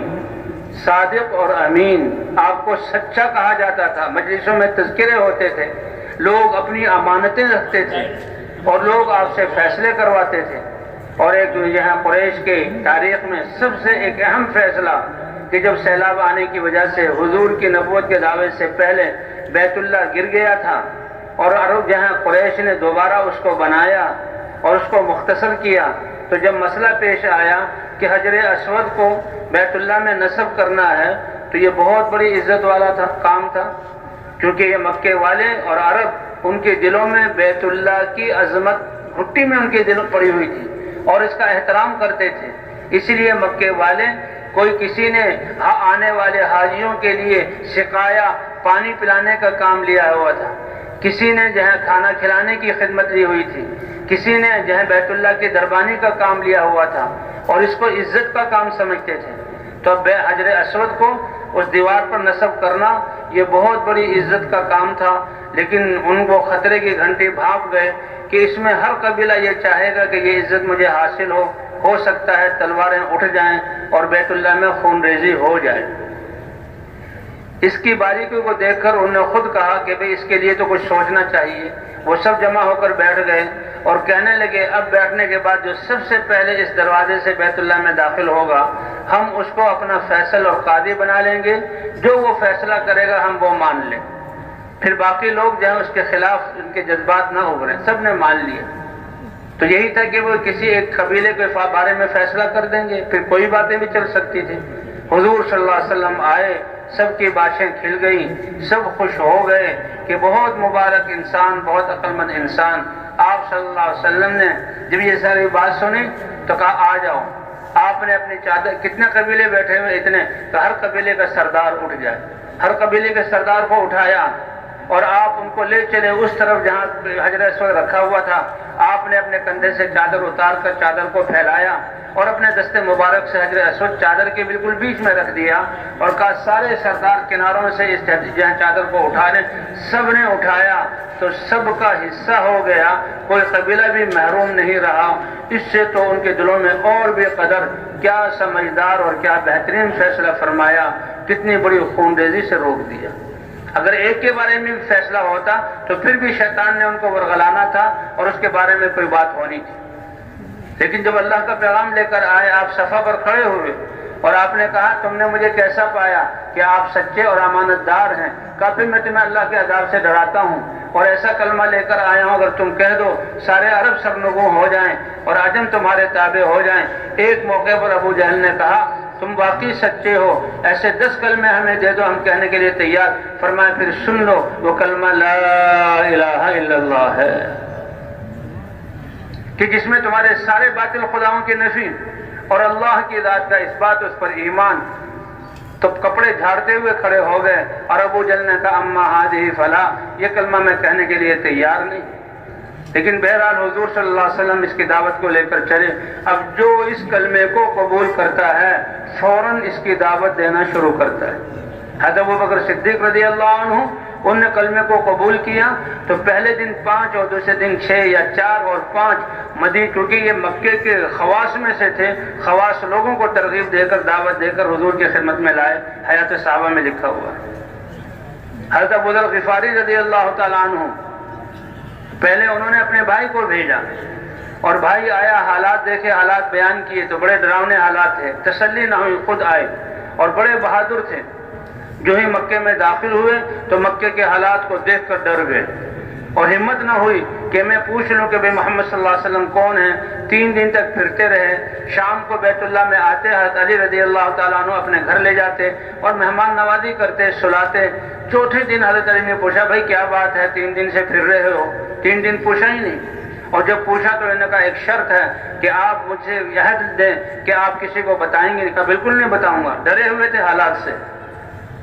صادق اور امین، آپ کو سچا کہا جاتا تھا، مجلسوں میں تذکرے ہوتے تھے، لوگ اپنی امانتیں رکھتے تھے اور لوگ آپ سے فیصلے کرواتے تھے۔ اور ایک یہاں قریش کے تاریخ میں سب سے ایک اہم فیصلہ کہ جب سیلاب آنے کی وجہ سے حضور کی نبوت کے دعوے سے پہلے بیت اللہ گر گیا تھا، اور عرب جہاں قریش نے دوبارہ اس کو بنایا اور اس کو مختصر کیا، تو جب مسئلہ پیش آیا کہ حجر اسود کو بیت اللہ میں نصب کرنا ہے تو یہ بہت بڑی عزت والا کام تھا، کیونکہ یہ مکے والے اور عرب ان کے دلوں میں بیت اللہ کی عظمت گھٹی میں ان کی دل پڑی ہوئی تھی اور اس کا احترام کرتے تھے. اس لیے مکے والے کوئی کسی نے آنے والے حاجیوں کے لیے سقایا پانی پلانے کا کام لیا ہوا تھا, کسی نے جہاں کھانا کھلانے کی خدمت لی ہوئی تھی, کسی نے جہاں بیت اللہ کی دربانی کا کام لیا ہوا تھا اور اس کو عزت کا کام سمجھتے تھے. تو حجر اسود کو اس دیوار پر نصب کرنا یہ بہت بڑی عزت کا کام تھا, لیکن ان کو خطرے کی گھنٹی بھانپ گئے کہ اس میں ہر قبیلہ یہ چاہے گا کہ یہ عزت مجھے حاصل ہو سکتا ہے تلواریں اٹھ جائیں اور بیت اللہ میں خون ریزی ہو جائے. اس کی باریکیوں کو دیکھ کر انہوں نے خود کہا کہ بھئی اس کے لیے تو کچھ سوچنا چاہیے. وہ سب جمع ہو کر بیٹھ گئے اور کہنے لگے اب بیٹھنے کے بعد جو سب سے پہلے اس دروازے سے بیت اللہ میں داخل ہوگا ہم اس کو اپنا فیصل اور قاضی بنا لیں گے, جو وہ فیصلہ کرے گا ہم وہ مان لیں. پھر باقی لوگ جو ہیں اس کے خلاف ان کے جذبات نہ ابھریں, سب نے مان لیا. تو یہی تھا کہ وہ کسی ایک قبیلے کے بارے میں فیصلہ کر دیں گے, پھر کوئی باتیں بھی چل سکتی تھی. حضور صلی اللہ علیہ وسلم آئے, سب کی باشیں کھل گئیں, سب خوش ہو گئے کہ بہت مبارک انسان, بہت عقل مند انسان. آپ صلی اللہ علیہ وسلم نے جب یہ ساری بات سنی تو کہا آ جاؤ. آپ نے اپنی چادر, کتنے قبیلے بیٹھے ہوئے اتنے, کہ ہر قبیلے کا سردار اٹھ جائے. ہر قبیلے کے سردار کو اٹھایا اور آپ ان کو لے چلے اس طرف جہاں حجر اسود رکھا ہوا تھا. آپ نے اپنے کندھے سے چادر اتار کر چادر کو پھیلایا اور اپنے دستے مبارک سے حجر اسود چادر کے بالکل بیچ میں رکھ دیا اور کہا سارے سردار کناروں سے اس جہاں چادر کو اٹھا لیں. سب نے اٹھایا تو سب کا حصہ ہو گیا, کوئی قبیلہ بھی محروم نہیں رہا. اس سے تو ان کے دلوں میں اور بھی قدر, کیا سمجھدار اور کیا بہترین فیصلہ فرمایا, کتنی بڑی خون ریزی سے روک دیا. اگر ایک کے بارے میں فیصلہ ہوتا تو پھر بھی شیطان نے ان کو ورغلانا تھا اور اس کے بارے میں کوئی بات ہونی تھی. لیکن جب اللہ کا پیغام لے کر آئے, آپ صفا پر کھڑے ہوئے اور آپ نے کہا تم نے مجھے کیسا پایا کہ آپ سچے اور امانت دار ہیں. کہا پھر میں تمہیں اللہ کے عذاب سے ڈراتا ہوں اور ایسا کلمہ لے کر آیا ہوں اگر تم کہہ دو سارے عرب سرنگوں ہو جائیں اور عجم تمہارے تابع ہو جائیں. ایک موقع پر ابو جہل نے کہا تم واقعی سچے ہو, ایسے 10 کلمے ہمیں دے دو, ہم کہنے کے لیے تیار. فرمایا پھر سن لو, وہ کلمہ لا الہ الا اللہ ہے کہ جس میں تمہارے سارے باطل خداؤں کی نفی اور اللہ کی ذات کا اس بات, اس پر ایمان. تو کپڑے جھاڑتے ہوئے کھڑے ہو گئے اور ابو جہل نے کہا اما ہذہ فلا, یہ کلمہ میں کہنے کے لیے تیار نہیں. لیکن بہرحال حضور صلی اللہ علیہ وسلم اس کی دعوت کو لے کر چلے. اب جو اس کلمے کو قبول کرتا ہے فوراً اس کی دعوت دینا شروع کرتا ہے. حضرت ابوبکر صدیق رضی اللہ عنہ, ان نے کلمے کو قبول کیا تو پہلے دن 5 اور دوسرے دن 6 یا 4 اور 5 چونکہ یہ مکے کے خواص میں سے تھے, خواص لوگوں کو ترغیب دے کر دعوت دے کر حضور کی خدمت میں لائے. حیات صحابہ میں لکھا ہوا ہے. حضرت ابو ذر غفاری رضی اللہ تعالیٰ عنہ, پہلے انہوں نے اپنے بھائی کو بھیجا اور بھائی آیا, حالات دیکھے, حالات بیان کیے تو بڑے ڈراؤنے حالات تھے, تسلی نہ ہوئی, خود آئے اور بڑے بہادر تھے. جو ہی مکے میں داخل ہوئے تو مکے کے حالات کو دیکھ کر ڈر گئے اور ہمت نہ ہوئی کہ میں پوچھ لوں کہ بھئی محمد صلی اللہ علیہ وسلم کون ہیں. 3 دن تک پھرتے رہے. شام کو بیت اللہ میں آتے, حضرت علی رضی اللہ تعالیٰ عنہ اپنے گھر لے جاتے اور مہمان نوازی کرتے, سلاتے. 4تھے دن حضرت علی نے پوچھا بھائی کیا بات ہے, 3 دن سے پھر رہے ہو. 3 دن پوچھا ہی نہیں, اور جب پوچھا تو انہوں نے کہا ایک شرط ہے کہ آپ مجھ سے عہد دیں کہ آپ کسی کو بتائیں گے. کہا بالکل نہیں بتاؤں گا. ڈرے ہوئے تھے حالات سے.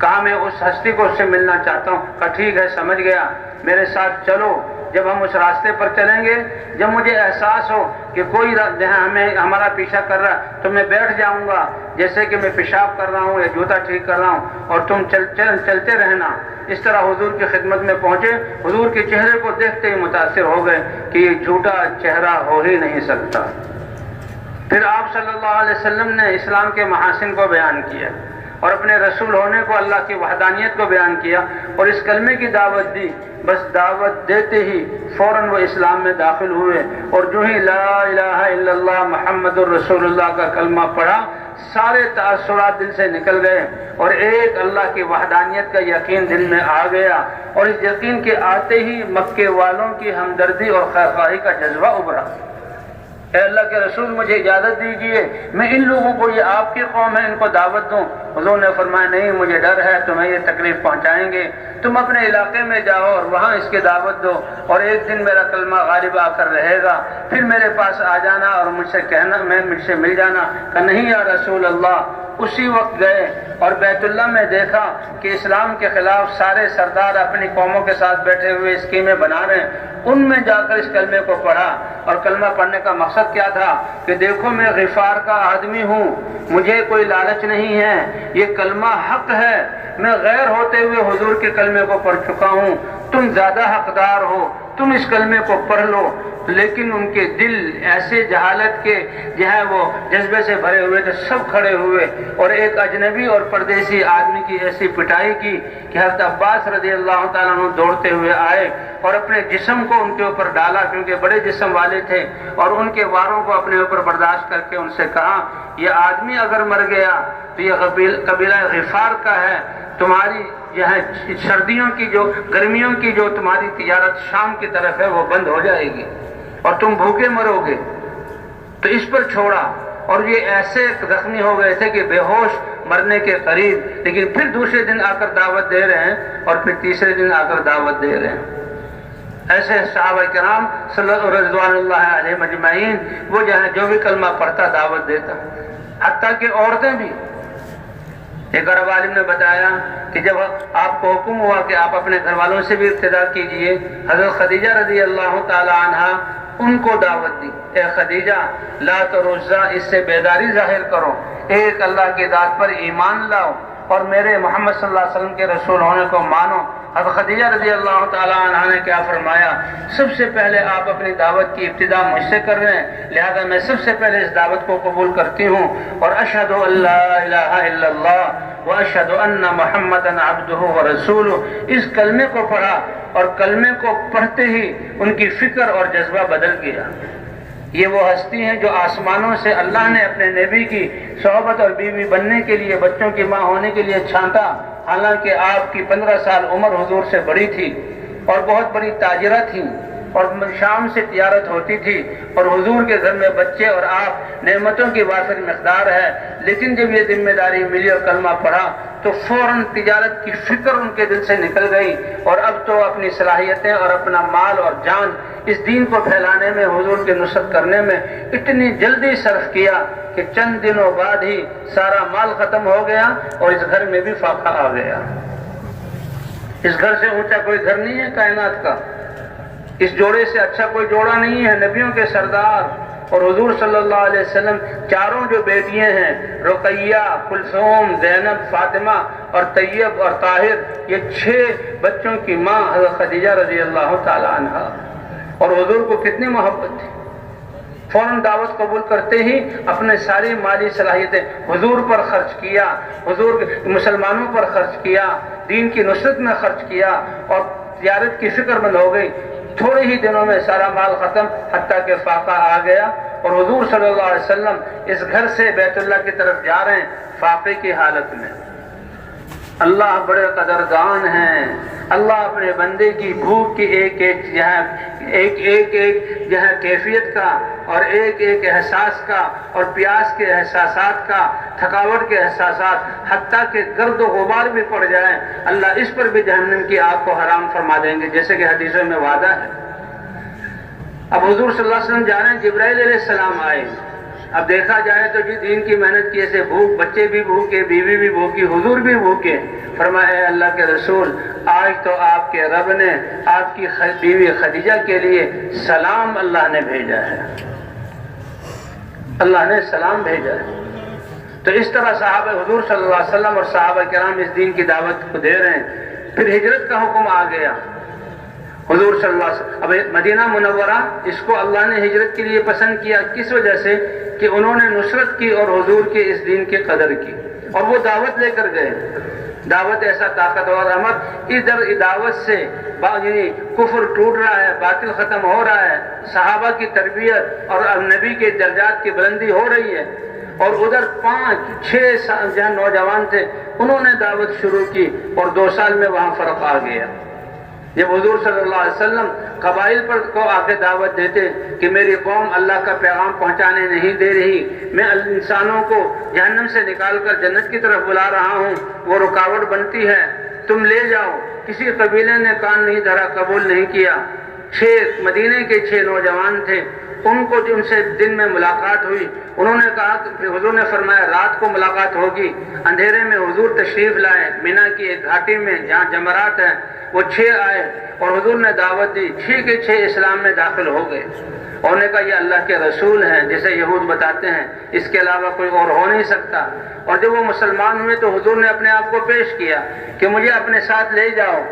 کہا میں اس ہستی کو اس سے ملنا چاہتا ہوں. کہا ٹھیک ہے, سمجھ گیا, میرے ساتھ چلو. جب ہم اس راستے پر چلیں گے, جب مجھے احساس ہو کہ کوئی جہاں ہمارا پیچھا کر رہا تو میں بیٹھ جاؤں گا جیسے کہ میں پیشاب کر رہا ہوں یا جوتا ٹھیک کر رہا ہوں, اور تم چلتے رہنا. اس طرح حضور کی خدمت میں پہنچے. حضور کے چہرے کو دیکھتے ہی متاثر ہو گئے کہ یہ جھوٹا چہرہ ہو ہی نہیں سکتا. پھر آپ صلی اللہ علیہ وسلم نے اسلام کے محاسن کو بیان کیا اور اپنے رسول ہونے کو, اللہ کی وحدانیت کو بیان کیا اور اس کلمے کی دعوت دی. بس دعوت دیتے ہی فوراً وہ اسلام میں داخل ہوئے اور جو ہی لا الہ الا اللہ محمد الرسول اللہ کا کلمہ پڑھا, سارے تاثرات دل سے نکل گئے اور ایک اللہ کی وحدانیت کا یقین دل میں آ گیا. اور اس یقین کے آتے ہی مکے والوں کی ہمدردی اور خیرخواہی کا جذبہ ابھرا. اے اللہ کے رسول مجھے اجازت دیجیے میں ان لوگوں کو، یہ آپ کی قوم ہے، ان کو دعوت دوں۔ حضور نے فرمایا نہیں، مجھے ڈر ہے تمہیں یہ تکلیف پہنچائیں گے، تم اپنے علاقے میں جاؤ اور وہاں اس کی دعوت دو، اور ایک دن میرا کلمہ غالب آ کر رہے گا، پھر میرے پاس آ جانا اور مجھ سے کہنا، مجھ سے مل جانا۔ کہ نہیں یا رسول اللہ۔ اسی وقت گئے اور بیت اللہ میں دیکھا کہ اسلام کے خلاف سارے سردار اپنی قوموں کے ساتھ بیٹھے ہوئے اسکیمیں بنا رہے ہیں، ان میں جا کر اس کلمے کو پڑھا۔ اور کلمہ پڑھنے کا مقصد کیا تھا کہ دیکھو میں غفار کا آدمی ہوں، مجھے کوئی لالچ نہیں ہے، یہ کلمہ حق ہے، میں غیر ہوتے ہوئے حضور کے کلمے کو پڑھ چکا ہوں، تم زیادہ حقدار ہو، تم اس کلمے کو پڑھ لو۔ لیکن ان کے دل ایسے جہالت کے جو ہے وہ جذبے سے بھرے ہوئے تھے، سب کھڑے ہوئے اور ایک اجنبی اور پردیسی آدمی کی ایسی پٹائی کی کہ حضرت عباس رضی اللہ تعالیٰ عنہ دوڑتے ہوئے آئے اور اپنے جسم کو ان کے اوپر ڈالا، کیونکہ بڑے جسم والے تھے، اور ان کے واروں کو اپنے اوپر برداشت کر کے ان سے کہا یہ آدمی اگر مر گیا تو یہ قبیلہ غفار کا ہے، تمہاری یہ ہے سردیوں کی جو گرمیوں کی جو تمہاری تجارت شام کی طرف ہے وہ بند ہو جائے گی اور تم بھوکے مرو گے۔ تو اس پر چھوڑا اور یہ ایسے زخمی ہو گئے تھے کہ بے ہوش مرنے کے قریب، لیکن پھر دوسرے دن آ کر دعوت دے رہے ہیں اور پھر تیسرے دن آ کر دعوت دے رہے ہیں۔ ایسے صحابہ کرام صلی اللہ رضوان اللہ علیہ مجمعین، وہ جو بھی کلمہ پڑھتا دعوت دیتا، حتیٰ کہ عورتیں بھی۔ ایک عرب عالم نے بتایا کہ جب آپ کو حکم ہوا کہ آپ اپنے گھر والوں سے بھی ابتدا کیجئے، حضرت خدیجہ رضی اللہ تعالی عنہ ان کو دعوت دی، اے خدیجہ لا تروزہ، اس سے بیداری ظاہر کرو، ایک اللہ کی ذات پر ایمان لاؤ اور میرے محمد صلی اللہ علیہ وسلم کے رسول ہونے کو مانو۔ حضرت خدیجہ رضی اللہ تعالی عنہ نے کیا فرمایا، سب سے پہلے آپ اپنی دعوت کی ابتدا مجھ سے کر رہے ہیں، لہذا میں سب سے پہلے اس دعوت کو قبول کرتی ہوں، اور اشہد ان لا الہ الا اللہ واشہد ان محمدا عبدہ ورسولہ، اس کلمے کو پڑھا اور کلمے کو پڑھتے ہی ان کی فکر اور جذبہ بدل گیا۔ یہ وہ ہستی ہیں جو آسمانوں سے اللہ نے اپنے نبی کی صحبت اور بیوی بننے کے لیے، بچوں کی ماں ہونے کے لیے چھانٹا، حالانکہ آپ کی 15 سال عمر حضور سے بڑی تھی اور بہت بڑی تاجرہ تھی اور شام سے تجارت ہوتی تھی، اور حضور کے گھر میں بچے اور آپ نعمتوں کی وافر مقدار ہے، لیکن جب یہ ذمہ داری ملی اور کلمہ پڑھا تو فوراً تجارت کی فکر ان کے دل سے نکل گئی، اور اب تو اپنی صلاحیتیں اور اپنا مال اور جان اس دین کو پھیلانے میں، حضور کی نصرت کرنے میں اتنی جلدی صرف کیا کہ چند دنوں بعد ہی سارا مال ختم ہو گیا اور اس گھر میں بھی فاقہ آ گیا۔ اس گھر سے اونچا کوئی گھر نہیں ہے کائنات کا، اس جوڑے سے اچھا کوئی جوڑا نہیں ہے، نبیوں کے سردار اور حضور صلی اللہ علیہ وسلم چاروں جو بیٹیاں ہیں، رقیہ، کلثوم، زینب، فاطمہ اور طیب اور طاہر، یہ 6 بچوں کی ماں حضرت خدیجہ رضی اللہ تعالی عنہا، اور حضور کو کتنی محبت تھی، فوراً دعوت قبول کرتے ہی اپنے ساری مالی صلاحیتیں حضور پر خرچ کیا، حضور مسلمانوں پر خرچ کیا، دین کی نصرت میں خرچ کیا، اور تجارت کی فکر مند ہو گئی۔ تھوڑے ہی دنوں میں سارا مال ختم، حتیٰ کہ فاقہ آ گیا، اور حضور صلی اللہ علیہ وسلم اس گھر سے بیت اللہ کی طرف جا رہے ہیں فاقے کی حالت میں۔ اللہ بڑے قدردان ہیں، اللہ اپنے بندے کی بھوک کی ایک جو ہے کیفیت کا اور ایک احساس کا اور پیاس کے احساسات کا، تھکاوٹ کے احساسات، حتیٰ کہ گرد و غبار بھی پڑ جائیں، اللہ اس پر بھی جہنم کی آگ کو حرام فرما دیں گے، جیسے کہ حدیثوں میں وعدہ ہے۔ اب حضور صلی اللہ علیہ وسلم جا رہے ہیں، جبرائیل علیہ السلام آئے۔ اب دیکھا جائے تو جی دین کی محنت کی ایسے بھوک، بچے بھی بھوکے، بیوی بھی بھوکی، حضور بھی بھوکے۔ فرمایا اے اللہ کے رسول، آج تو آپ کے رب نے آپ کی بیوی خدیجہ کے لیے سلام اللہ نے بھیجا ہے، اللہ نے سلام بھیجا ہے۔ تو اس طرح صحابہ حضور صلی اللہ علیہ وسلم اور صحابہ کرام اس دین کی دعوت کو دے رہے ہیں۔ پھر ہجرت کا حکم آ گیا، حضور صلی اللہ علیہ وسلم اب مدینہ منورہ، اس کو اللہ نے ہجرت کے لیے پسند کیا، کس وجہ سے کہ انہوں نے نصرت کی اور حضور کے اس دین کی قدر کی، اور وہ دعوت لے کر گئے۔ دعوت ایسا طاقتور عمل، ادھر دعوت سے کفر ٹوٹ رہا ہے، باطل ختم ہو رہا ہے، صحابہ کی تربیت اور نبی کے درجات کی بلندی ہو رہی ہے، اور ادھر 5-6 جہاں نوجوان تھے، انہوں نے دعوت شروع کی، اور 2 سال میں وہاں فرق آ گیا۔ جب حضور صلی اللہ علیہ وسلم قبائل پر کو آ کے دعوت دیتے کہ میری قوم اللہ کا پیغام پہنچانے نہیں دے رہی، میں انسانوں کو جہنم سے نکال کر جنت کی طرف بلا رہا ہوں، وہ رکاوٹ بنتی ہے، تم لے جاؤ، کسی قبیلے نے کان نہیں دھرا، قبول نہیں کیا۔ 6 مدینے کے 6 نوجوان تھے، ان کو جن سے دن میں ملاقات ہوئی، انہوں نے کہا کہ حضور نے فرمایا رات کو ملاقات ہوگی۔ اندھیرے میں حضور تشریف لائے مینا کی ایک گھاٹی میں جہاں جمرات ہیں، وہ 6 آئے اور حضور نے دعوت دی، 6 کے 6 اسلام میں داخل ہو گئے، اور نے کہا یہ اللہ کے رسول ہیں جسے یہود بتاتے ہیں، اس کے علاوہ کوئی اور ہو نہیں سکتا۔ اور جب وہ مسلمان ہوئے تو حضور نے اپنے آپ کو پیش کیا کہ مجھے اپنے ساتھ لے جاؤ۔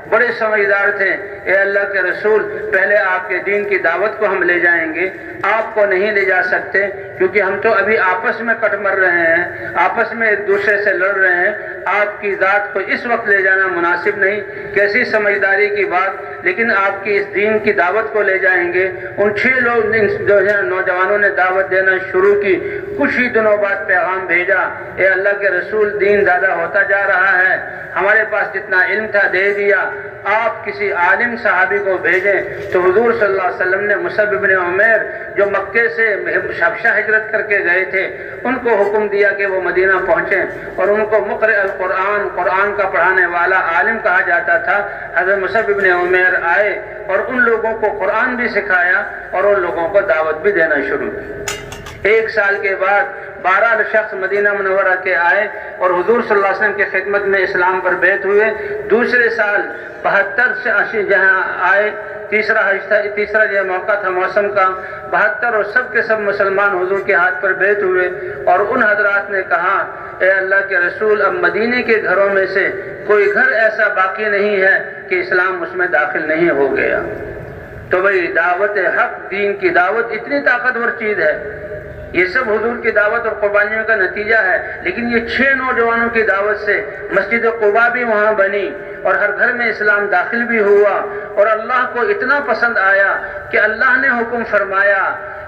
بڑے سمجھدار تھے، اے اللہ کے رسول، پہلے آپ کے دین کی دعوت کو ہم لے جائیں گے، آپ کو نہیں لے جا سکتے، کیونکہ ہم تو ابھی آپس میں کٹ مر رہے ہیں، آپس میں ایک دوسرے سے لڑ رہے ہیں، آپ کی ذات کو اس وقت لے جانا مناسب نہیں۔ کیسی سمجھداری کی بات، لیکن آپ کی اس دین کی دعوت کو لے جائیں گے۔ ان 6 لوگ جو ہے نوجوانوں نے دعوت دینا شروع کی، کچھ ہی دنوں بعد پیغام بھیجا، اے اللہ کے رسول، دین زیادہ ہوتا جا رہا ہے، ہمارے پاس جتنا علم تھا دے دیا، آپ کسی عالم صحابی کو بھیجیں۔ تو حضور صلی اللہ علیہ وسلم نے مصعب بن عمیر جو مکے سے حبشہ ہجرت کر کے گئے تھے، ان کو حکم دیا کہ وہ مدینہ پہنچیں، اور ان کو مقرئ القرآن، قرآن کا پڑھانے والا عالم کہا جاتا تھا۔ حضرت مصعب بن عمیر آئے اور ان لوگوں کو قرآن بھی سکھایا اور ان لوگوں کو دعوت بھی دینا شروع کی۔ 1 سال کے بعد 12 شخص مدینہ منورہ کے آئے اور حضور صلی اللہ علیہ وسلم کی خدمت میں اسلام پر بیعت ہوئے۔ دوسرے سال 72 سے جہاں آئے، تیسرا جو موقع تھا موسم کا، 72 اور سب کے سب مسلمان حضور کے ہاتھ پر بیعت ہوئے، اور ان حضرات نے کہا اے اللہ کے رسول، اب مدینے کے گھروں میں سے کوئی گھر ایسا باقی نہیں ہے کہ اسلام اس میں داخل نہیں ہو گیا۔ تو بھئی دعوت حق، دین کی دعوت اتنی طاقتور چیز ہے، یہ سب حضور کی دعوت اور قربانیوں کا نتیجہ ہے، لیکن یہ 6 نوجوانوں کی دعوت سے مسجد قباء بھی وہاں بنی اور ہر گھر میں اسلام داخل بھی ہوا، اور اللہ کو اتنا پسند آیا کہ اللہ نے حکم فرمایا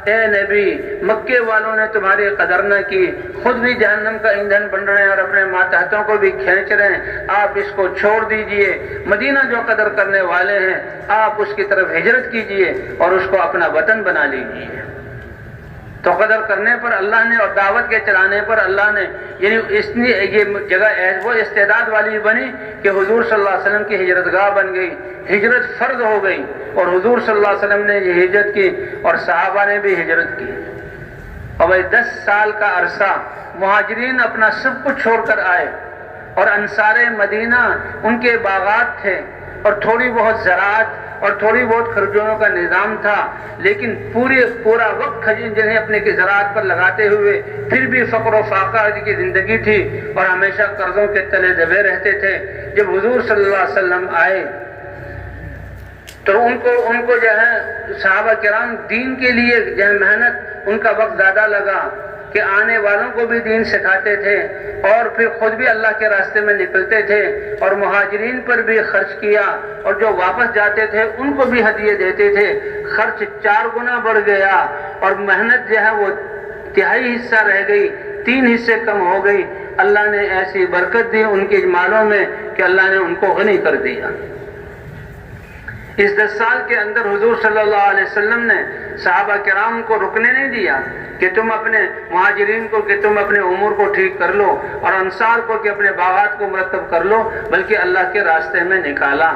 اے نبی، مکے والوں نے تمہاری قدر نہ کی، خود بھی جہنم کا ایندھن بن رہے ہیں اور اپنے ماتحتوں کو بھی کھینچ رہے ہیں، آپ اس کو چھوڑ دیجئے، مدینہ جو قدر کرنے والے ہیں آپ اس کی طرف ہجرت کیجئے اور اس کو اپنا وطن بنا لیجئے۔ تو قدر کرنے پر اللہ نے اور دعوت کے چلانے پر اللہ نے، یعنی یہ جگہ وہ استعداد والی بنی کہ حضور صلی اللہ علیہ وسلم کی ہجرت گاہ بن گئی، ہجرت فرض ہو گئی، اور حضور صلی اللہ علیہ وسلم نے یہ ہجرت کی اور صحابہ نے بھی ہجرت کی۔ اور بھائی 10 سال کا عرصہ مہاجرین اپنا سب کچھ چھوڑ کر آئے، اور انصار مدینہ ان کے باغات تھے اور تھوڑی بہت زراعت اور تھوڑی بہت خرچوں کا نظام تھا، لیکن پورا وقت جنہیں اپنے کی زراعت پر لگاتے ہوئے پھر بھی فقر و فاقہ کی زندگی تھی اور ہمیشہ قرضوں کے تلے دبے رہتے تھے۔ جب حضور صلی اللہ علیہ وسلم آئے تو ان کو جو ہے صحابہ کرام دین کے لیے جو ہے محنت، ان کا وقت زیادہ لگا کہ آنے والوں کو بھی دین سکھاتے تھے اور پھر خود بھی اللہ کے راستے میں نکلتے تھے، اور مہاجرین پر بھی خرچ کیا، اور جو واپس جاتے تھے ان کو بھی ہدیے دیتے تھے۔ خرچ 4 گنا بڑھ گیا اور محنت جو ہے وہ 1/3 حصہ رہ گئی، 3 حصے کم ہو گئی۔ اللہ نے ایسی برکت دی ان کے مالوں میں کہ اللہ نے ان کو غنی کر دیا۔ اس 10 سال کے اندر حضور صلی اللہ علیہ وسلم نے صحابہ کرام کو رکنے نہیں دیا کہ تم اپنے مہاجرین کو کہ تم اپنے امور کو ٹھیک کر لو، اور انصار کو کہ اپنے باغات کو مرتب کر لو، بلکہ اللہ کے راستے میں نکالا۔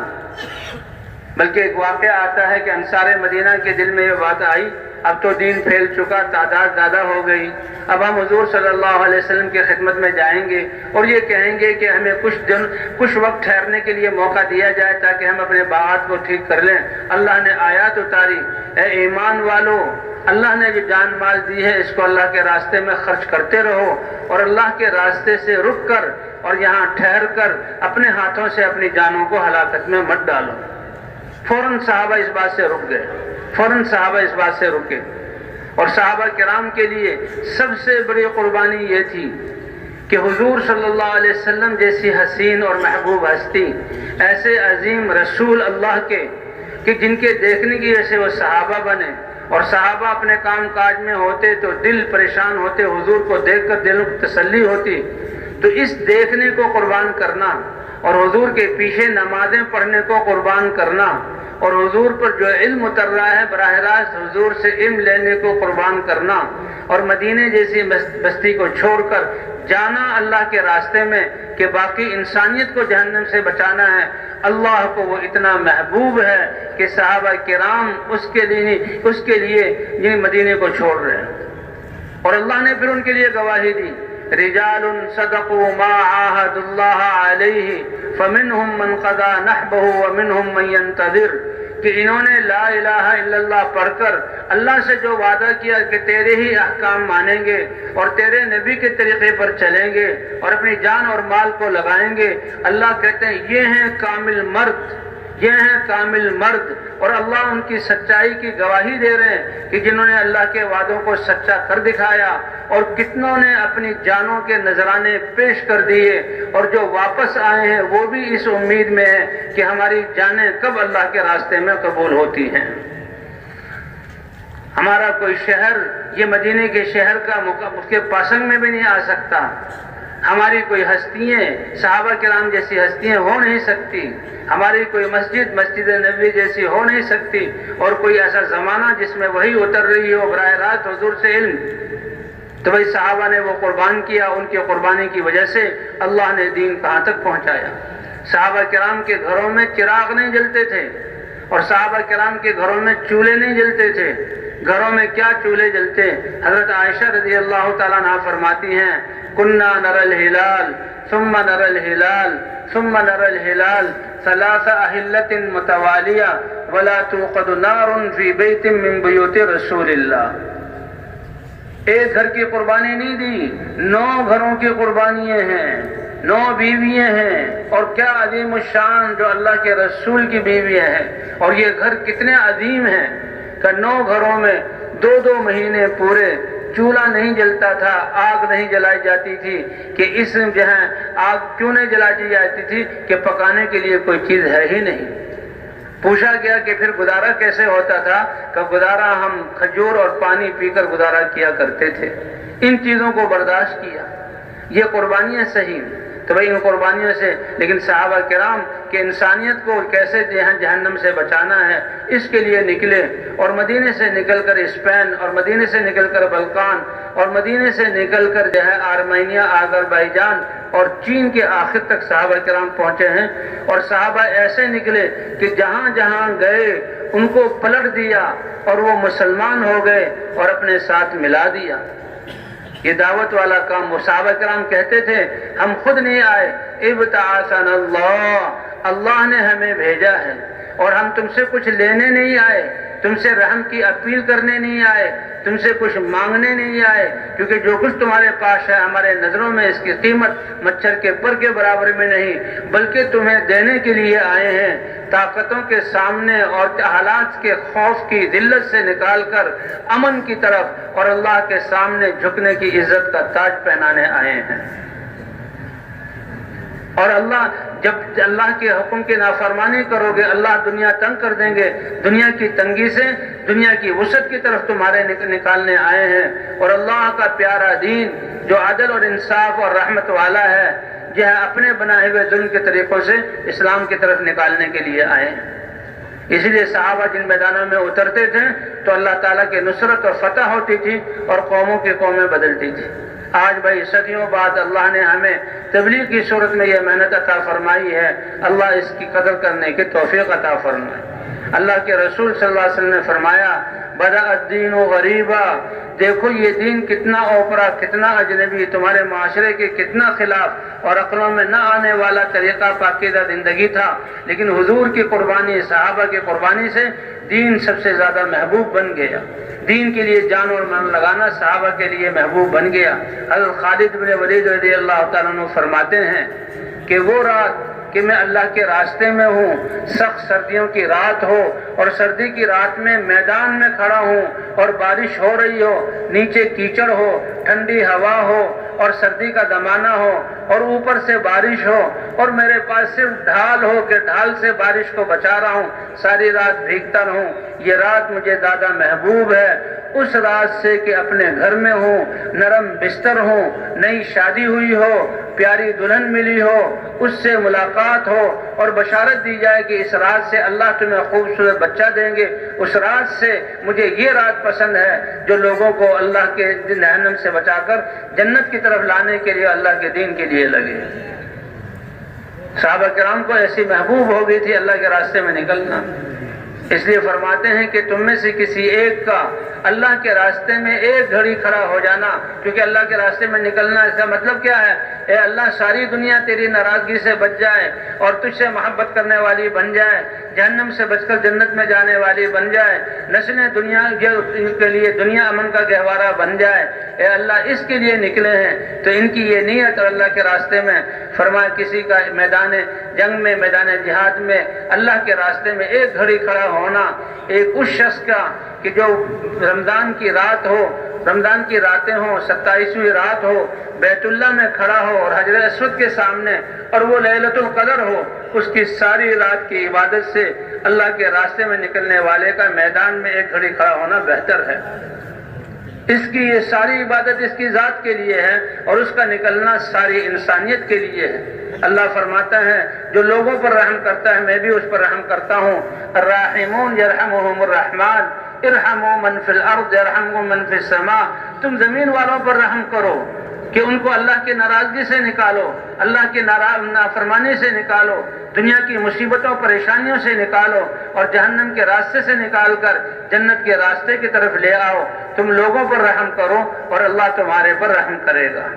بلکہ ایک واقعہ آتا ہے کہ انصار مدینہ کے دل میں یہ بات آئی، اب تو دین پھیل چکا، تعداد زیادہ ہو گئی، اب ہم حضور صلی اللہ علیہ وسلم کی خدمت میں جائیں گے اور یہ کہیں گے کہ ہمیں کچھ وقت ٹھہرنے کے لیے موقع دیا جائے تاکہ ہم اپنے باغات کو ٹھیک کر لیں۔ اللہ نے آیات اتاری، اے ایمان والو، اللہ نے جو جان مال دی ہے اس کو اللہ کے راستے میں خرچ کرتے رہو، اور اللہ کے راستے سے رک کر اور یہاں ٹھہر کر اپنے ہاتھوں سے اپنی جانوں کو ہلاکت میں مت ڈالو۔ فوراً صحابہ اس بات سے رک گئے، فوراً صحابہ اس بات سے رکے، اور صحابہ کرام کے لیے سب سے بڑی قربانی یہ تھی کہ حضور صلی اللہ علیہ وسلم جیسی حسین اور محبوب ہستی، ایسے عظیم رسول اللہ کے کہ جن کے دیکھنے کی وجہ سے وہ صحابہ بنے، اور صحابہ اپنے کام کاج میں ہوتے تو دل پریشان ہوتے، حضور کو دیکھ کر دلوں کو تسلی ہوتی، تو اس دیکھنے کو قربان کرنا اور حضور کے پیچھے نمازیں پڑھنے کو قربان کرنا اور حضور پر جو علم اتر رہا ہے براہ راست حضور سے علم لینے کو قربان کرنا اور مدینے جیسی بستی کو چھوڑ کر جانا اللہ کے راستے میں کہ باقی انسانیت کو جہنم سے بچانا ہے، اللہ کو وہ اتنا محبوب ہے کہ صحابہ کرام اس کے لیے یہ مدینے کو چھوڑ رہے ہیں۔ اور اللہ نے پھر ان کے لیے گواہی دی، رجال صدقوا ما عاهدوا الله عليه فمنهم من قضى نحبه ومنهم من ينتظر، کہ انہوں نے لا الہ الا اللہ پڑھ کر اللہ سے جو وعدہ کیا کہ تیرے ہی احکام مانیں گے اور تیرے نبی کے طریقے پر چلیں گے اور اپنی جان اور مال کو لگائیں گے، اللہ کہتے ہیں یہ ہیں کامل مرد، یہ ہیں کامل مرد۔ اور اللہ ان کی سچائی کی گواہی دے رہے ہیں کہ جنہوں نے اللہ کے وعدوں کو سچا کر دکھایا اور کتنوں نے اپنی جانوں کے نذرانے پیش کر دیے اور جو واپس آئے ہیں وہ بھی اس امید میں ہیں کہ ہماری جانیں کب اللہ کے راستے میں قبول ہوتی ہیں۔ ہمارا کوئی شہر یہ مدینے کے شہر کا اس کے پاسنگ میں بھی نہیں آ سکتا، ہماری کوئی ہستیاں صحابہ کرام جیسی ہستیاں ہو نہیں سکتی، ہماری کوئی مسجد نبوی جیسی ہو نہیں سکتی، اور کوئی ایسا زمانہ جس میں وہی اتر رہی ہو براہ راست حضور سے علم۔ تو بھائی صحابہ نے وہ قربان کیا، ان کی قربانی کی وجہ سے اللہ نے دین کہاں تک پہنچایا۔ صحابہ کرام کے گھروں میں چراغ نہیں جلتے تھے اور صحابہ کرام کے گھروں میں چولہے نہیں جلتے تھے، گھروں میں کیا چولہے جلتے۔ حضرت عائشہ رضی اللہ تعالیٰ عنہا فرماتی ہیں، کننا نرى الهلال ثم نرى الهلال ثم نرى الهلال ثلاث أهلة متوالية ولا توقد نار في بيت من بيوت رسول اللہ۔ ایک گھر کی قربانی نہیں دی، 9 گھروں کی قربانیاں ہیں، 9 بیویاں ہیں، اور کیا عظیم الشان جو اللہ کے رسول کی بیویاں ہیں۔ اور یہ گھر کتنے عظیم ہیں کہ 9 گھروں میں 2 مہینے پورے چولہا نہیں جلتا تھا، آگ نہیں جلائی جاتی تھی کہ اس جہاں آگ کیوں نہیں جلائی جاتی تھی کہ پکانے کے لیے کوئی چیز ہے ہی نہیں۔ پوچھا گیا کہ پھر گزارا کیسے ہوتا تھا، کہ گزارا ہم کھجور اور پانی پی کر گزارا کیا کرتے تھے، ان چیزوں کو برداشت کیا۔ یہ قربانیاں صحیح، تو بھائی ان قربانیوں سے لیکن صحابہ کرام کہ انسانیت کو کیسے جہنم سے بچانا ہے اس کے لیے نکلے، اور مدینے سے نکل کر اسپین اور مدینے سے نکل کر بلقان اور مدینے سے نکل کر آرمینیا، آذربائیجان اور چین کے آخر تک صحابہ کرام پہنچے ہیں۔ اور صحابہ ایسے نکلے کہ جہاں جہاں گئے ان کو پلٹ دیا اور وہ مسلمان ہو گئے اور اپنے ساتھ ملا دیا۔ یہ دعوت والا کام وہ صحابہ کرام کہتے تھے، ہم خود نہیں آئے، ابتعثنا اللہ نے ہمیں بھیجا ہے، اور ہم تم سے کچھ لینے نہیں آئے، تم سے رحم کی اپیل کرنے نہیں آئے، تم سے کچھ مانگنے نہیں آئے، کیونکہ جو کچھ تمہارے پاس ہے ہمارے نظروں میں اس کی قیمت مچھر کے پر کے برابر میں نہیں، بلکہ تمہیں دینے کے لیے آئے ہیں، طاقتوں کے سامنے اور حالات کے خوف کی ذلت سے نکال کر امن کی طرف اور اللہ کے سامنے جھکنے کی عزت کا تاج پہنانے آئے ہیں۔ اور جب اللہ کے حکم کی نافرمانی کرو گے اللہ دنیا تنگ کر دیں گے، دنیا کی تنگی سے دنیا کی وسعت کی طرف تمہارے نکالنے آئے ہیں۔ اور اللہ کا پیارا دین جو عدل اور انصاف اور رحمت والا ہے، جو ہے اپنے بنائے ہوئے ظلم کے طریقوں سے اسلام کی طرف نکالنے کے لیے آئے ہیں۔ اس لیے صحابہ جن میدانوں میں اترتے تھے تو اللہ تعالیٰ کی نصرت اور فتح ہوتی تھی اور قوموں کی قومیں بدلتی تھی۔ آج بھائی صدیوں بعد اللہ نے ہمیں تبلیغ کی صورت میں یہ محنت عطا فرمائی ہے، اللہ اس کی قدر کرنے کی توفیق عطا فرمائے۔ اللہ کے رسول صلی اللہ علیہ وسلم نے فرمایا، بدأ الدین غریبا، دیکھو یہ دین کتنا اوپرا، کتنا اجنبی، تمہارے معاشرے کے کتنا خلاف اور عقلوں میں نہ آنے والا طریقہ پاکیزہ زندگی تھا، لیکن حضور کی قربانی، صحابہ کی قربانی سے دین سب سے زیادہ محبوب بن گیا۔ دین کے لیے جان اور مال لگانا صحابہ کے لیے محبوب بن گیا۔ حضرت خالد بن ولید رضی اللہ تعالیٰ عنہ فرماتے ہیں کہ وہ رات کہ میں اللہ کے راستے میں ہوں، سخت سردیوں کی رات ہو اور سردی کی رات میں میدان میں کھڑا ہوں اور بارش ہو رہی ہو، نیچے کیچڑ ہو، ٹھنڈی ہوا ہو اور سردی کا زمانہ ہو اور اوپر سے بارش ہو اور میرے پاس صرف ڈھال ہو کہ ڈھال سے بارش کو بچا رہا ہوں، ساری رات بھیگتا رہوں، یہ رات مجھے زیادہ محبوب ہے اس رات سے کہ اپنے گھر میں ہوں، نرم بستر ہوں، نئی شادی ہوئی ہو، پیاری دلہن ملی ہو، اس سے ملاقات ہو اور بشارت دی جائے کہ اس رات سے اللہ تمہیں خوبصورت بچہ دیں گے، اس رات سے مجھے یہ رات پسند ہے جو لوگوں کو اللہ کے جہنم سے بچا کر جنت کی طرف لانے کے لیے اللہ کے دین کے لیے لگے۔ صحابہ کرام کو ایسی محبوب ہو گئی تھی اللہ کے راستے میں نکلنا، اس لیے فرماتے ہیں کہ تم میں سے کسی ایک کا اللہ کے راستے میں ایک گھڑی کھڑا ہو جانا، کیونکہ اللہ کے راستے میں نکلنا اس کا مطلب کیا ہے؟ اے اللہ ساری دنیا تیری ناراضگی سے بچ جائے اور تجھ سے محبت کرنے والی بن جائے، جہنم سے بچ کر جنت میں جانے والی بن جائے، نسلیں دنیا کے لیے دنیا امن کا گہوارہ بن جائے۔ اے اللہ اس کے لیے نکلے ہیں تو ان کی یہ نیت اور اللہ کے راستے میں فرمایا کسی کا میدان جنگ میں، میدان جہاد میں اللہ کے راستے میں ایک گھڑی کھڑا ہونا، ایک اس شخص کا کہ جو رمضان کی رات ہو، رمضان کی راتیں ہوں، 27ویں رات ہو، بیت اللہ میں کھڑا ہو اور حجر اسود کے سامنے اور وہ لیلۃ القدر ہو، اس کی ساری رات کی عبادت سے اللہ کے راستے میں نکلنے والے کا میدان میں ایک گھڑی کھڑا ہونا بہتر ہے۔ اس کی یہ ساری عبادت اس کی ذات کے لیے ہے اور اس کا نکلنا ساری انسانیت کے لیے ہے۔ اللہ فرماتا ہے جو لوگوں پر رحم کرتا ہے میں بھی اس پر رحم کرتا ہوں، الراحمون یرحمہم الرحمن ارحموا من فی الارض یرحمکم من فی السماء، تم زمین والوں پر رحم کرو کہ ان کو اللہ کی ناراضگی سے نکالو، اللہ کی نافرمانی سے نکالو، دنیا کی مصیبتوں پریشانیوں سے نکالو اور جہنم کے راستے سے نکال کر جنت کے راستے کی طرف لے آؤ، تم لوگوں پر رحم کرو اور اللہ تمہارے پر رحم کرے گا۔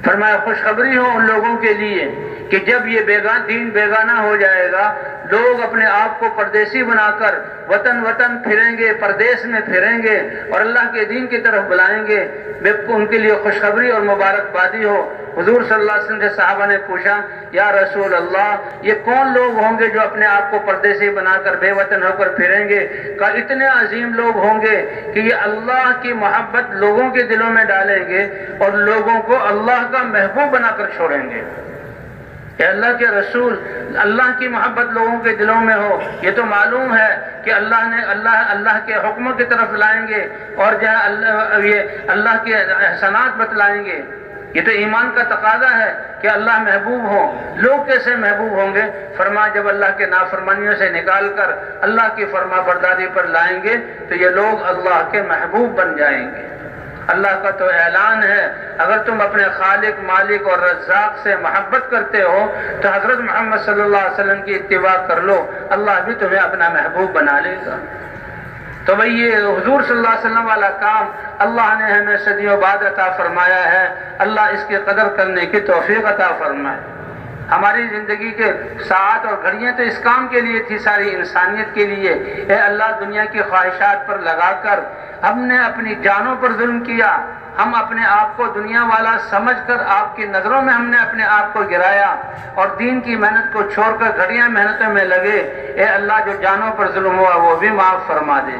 فرمایا خوشخبری ہو ان لوگوں کے لیے کہ جب یہ دین بیگانہ ہو جائے گا، لوگ اپنے آپ کو پردیسی بنا کر وطن پھریں گے، پردیس میں پھریں گے اور اللہ کے دین کی طرف بلائیں گے، ان کے لیے خوشخبری اور مبارکبادی ہو۔ حضور صلی اللہ علیہ وسلم سے صحابہ نے پوچھا یا رسول اللہ یہ کون لوگ ہوں گے جو اپنے آپ کو پردیسی بنا کر بے وطن ہو کر پھریں گے؟ کہا اتنے عظیم لوگ ہوں گے کہ یہ اللہ کی محبت لوگوں کے دلوں میں ڈالیں گے اور لوگوں کو اللہ کا محبوب بنا کر چھوڑیں گے۔ کہ اللہ کے رسول اللہ کی محبت لوگوں کے دلوں میں ہو، یہ تو معلوم ہے کہ اللہ کے حکموں کی طرف لائیں گے اور اللہ کے احسانات بتلائیں گے، یہ تو ایمان کا تقاضا ہے کہ اللہ محبوب ہو۔ لوگ کیسے محبوب ہوں گے؟ فرمایا جب اللہ کے نافرمانیوں سے نکال کر اللہ کی فرما برداری پر لائیں گے تو یہ لوگ اللہ کے محبوب بن جائیں گے۔ اللہ کا تو اعلان ہے اگر تم اپنے خالق مالک اور رزاق سے محبت کرتے ہو تو حضرت محمد صلی اللہ علیہ وسلم کی اتباع کر لو، اللہ بھی تمہیں اپنا محبوب بنا لے گا۔ تو بھئی یہ حضور صلی اللہ علیہ وسلم والا کام اللہ نے ہمیں صدیوں بعد عطا فرمایا ہے، اللہ اس کی قدر کرنے کی توفیق عطا فرمائے۔ ہماری زندگی کے ساعت اور گھڑیاں تو اس کام کے لیے تھی، ساری انسانیت کے لیے۔ اے اللہ دنیا کی خواہشات پر لگا کر ہم نے اپنی جانوں پر ظلم کیا، ہم اپنے آپ کو دنیا والا سمجھ کر آپ کی نظروں میں ہم نے اپنے آپ کو گرایا اور دین کی محنت کو چھوڑ کر گھڑیاں محنتوں میں لگے۔ اے اللہ جو جانوں پر ظلم ہوا وہ بھی معاف فرما دے۔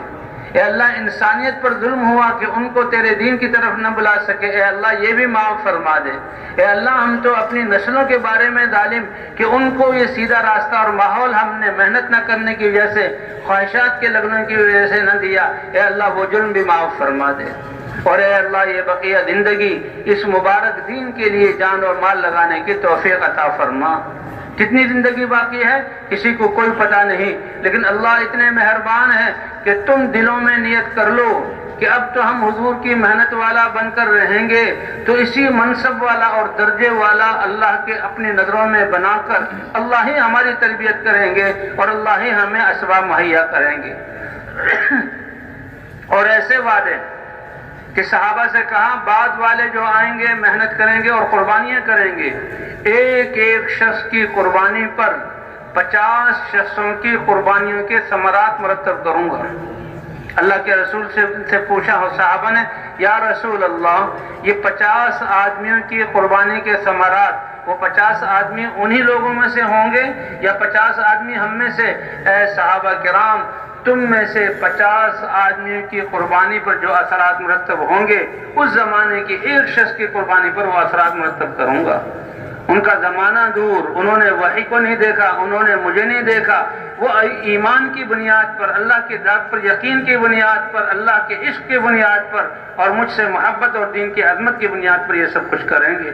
اے اللہ انسانیت پر ظلم ہوا کہ ان کو تیرے دین کی طرف نہ بلا سکے، اے اللہ یہ بھی معاف فرما دے۔ اے اللہ ہم تو اپنی نسلوں کے بارے میں ظالم کہ ان کو یہ سیدھا راستہ اور ماحول ہم نے محنت نہ کرنے کی وجہ سے، خواہشات کے لگنے کی وجہ سے نہ دیا، اے اللہ وہ جرم بھی معاف فرما دے۔ اور اے اللہ یہ بقیہ زندگی اس مبارک دین کے لیے جان اور مال لگانے کی توفیق عطا فرما۔ کتنی زندگی باقی ہے کسی کو کوئی پتہ نہیں، لیکن اللہ اتنے مہربان ہے کہ تم دلوں میں نیت کر لو کہ اب تو ہم حضور کی محنت والا بن کر رہیں گے، تو اسی منصب والا اور درجے والا اللہ کے اپنی نظروں میں بنا کر اللہ ہی ہماری تربیت کریں گے اور اللہ ہی ہمیں اسباب مہیا کریں گے۔ اور ایسے وعدے کہ صحابہ سے کہا بعد والے جو آئیں گے محنت کریں گے اور قربانیاں کریں گے، ایک ایک شخص کی قربانی پر 50 شخصوں کی قربانیوں کے ثمرات مرتب کروں گا۔ اللہ کے رسول سے پوچھا ہو صحابہ نے یا رسول اللہ یہ 50 آدمیوں کی قربانی کے ثمرات وہ 50 آدمی انہی لوگوں میں سے ہوں گے یا 50 آدمی ہم میں سے؟ اے صحابہ کرام تم میں سے 50 آدمیوں کی قربانی پر جو اثرات مرتب ہوں گے اس زمانے کی ایک شخص کی قربانی پر وہ اثرات مرتب کروں گا۔ ان کا زمانہ دور، انہوں نے وحی کو نہیں دیکھا، انہوں نے مجھے نہیں دیکھا، وہ ایمان کی بنیاد پر، اللہ کی ذات پر یقین کی بنیاد پر، اللہ کے عشق کی بنیاد پر اور مجھ سے محبت اور دین کی عظمت کی بنیاد پر یہ سب کچھ کریں گے۔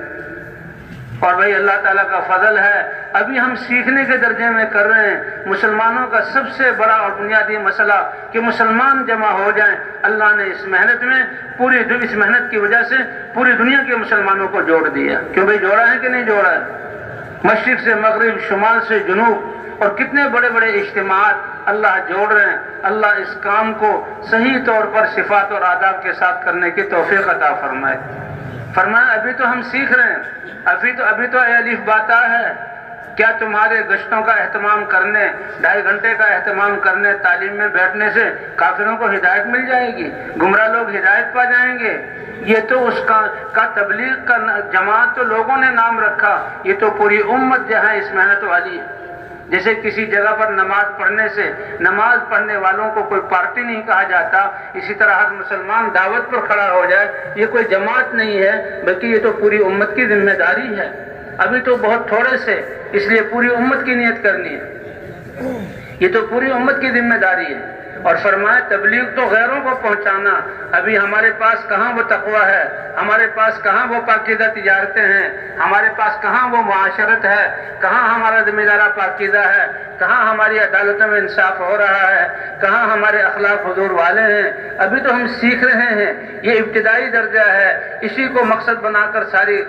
اور بھائی اللہ تعالیٰ کا فضل ہے، ابھی ہم سیکھنے کے درجے میں کر رہے ہیں۔ مسلمانوں کا سب سے بڑا اور بنیادی مسئلہ کہ مسلمان جمع ہو جائیں، اللہ نے اس محنت میں اس محنت کی وجہ سے پوری دنیا کے مسلمانوں کو جوڑ دیا۔ کیوں بھائی جوڑا ہے کہ نہیں جوڑا ہے؟ مشرق سے مغرب، شمال سے جنوب، اور کتنے بڑے بڑے اجتماعات اللہ جوڑ رہے ہیں۔ اللہ اس کام کو صحیح طور پر صفات اور آداب کے ساتھ کرنے کی توفیق عطا فرمائے۔ فرمایا ابھی تو ہم سیکھ رہے ہیں، ابھی تو الف باتا ہے۔ کیا تمہارے گشتوں کا اہتمام کرنے، 2.5 گھنٹے کا اہتمام کرنے، تعلیم میں بیٹھنے سے کافروں کو ہدایت مل جائے گی، گمراہ لوگ ہدایت پا جائیں گے؟ یہ تو اس کا تبلیغ کا جماعت تو لوگوں نے نام رکھا، یہ تو پوری امت جو ہے اس محنت والی ہے۔ جیسے کسی جگہ پر نماز پڑھنے سے نماز پڑھنے والوں کو کوئی پارٹی نہیں کہا جاتا، اسی طرح ہر مسلمان دعوت پر کھڑا ہو جائے، یہ کوئی جماعت نہیں ہے، بلکہ یہ تو پوری امت کی ذمہ داری ہے۔ ابھی تو بہت تھوڑے سے، اس لیے پوری امت کی نیت کرنی ہے، یہ تو پوری امت کی ذمہ داری ہے۔ اور فرمایا تبلیغ تو غیروں کو پہنچانا، ابھی ہمارے پاس کہاں وہ تقویٰ ہے، ہمارے پاس کہاں وہ پاکیزہ تجارتیں ہیں، ہمارے پاس کہاں وہ معاشرت ہے، کہاں ہمارا ذمہ دارہ پاکیزہ ہے، کہاں ہماری عدالتوں میں انصاف ہو رہا ہے، کہاں ہمارے اخلاق حضور والے ہیں۔ ابھی تو ہم سیکھ رہے ہیں، یہ ابتدائی درجہ ہے، اسی کو مقصد بنا کر ساری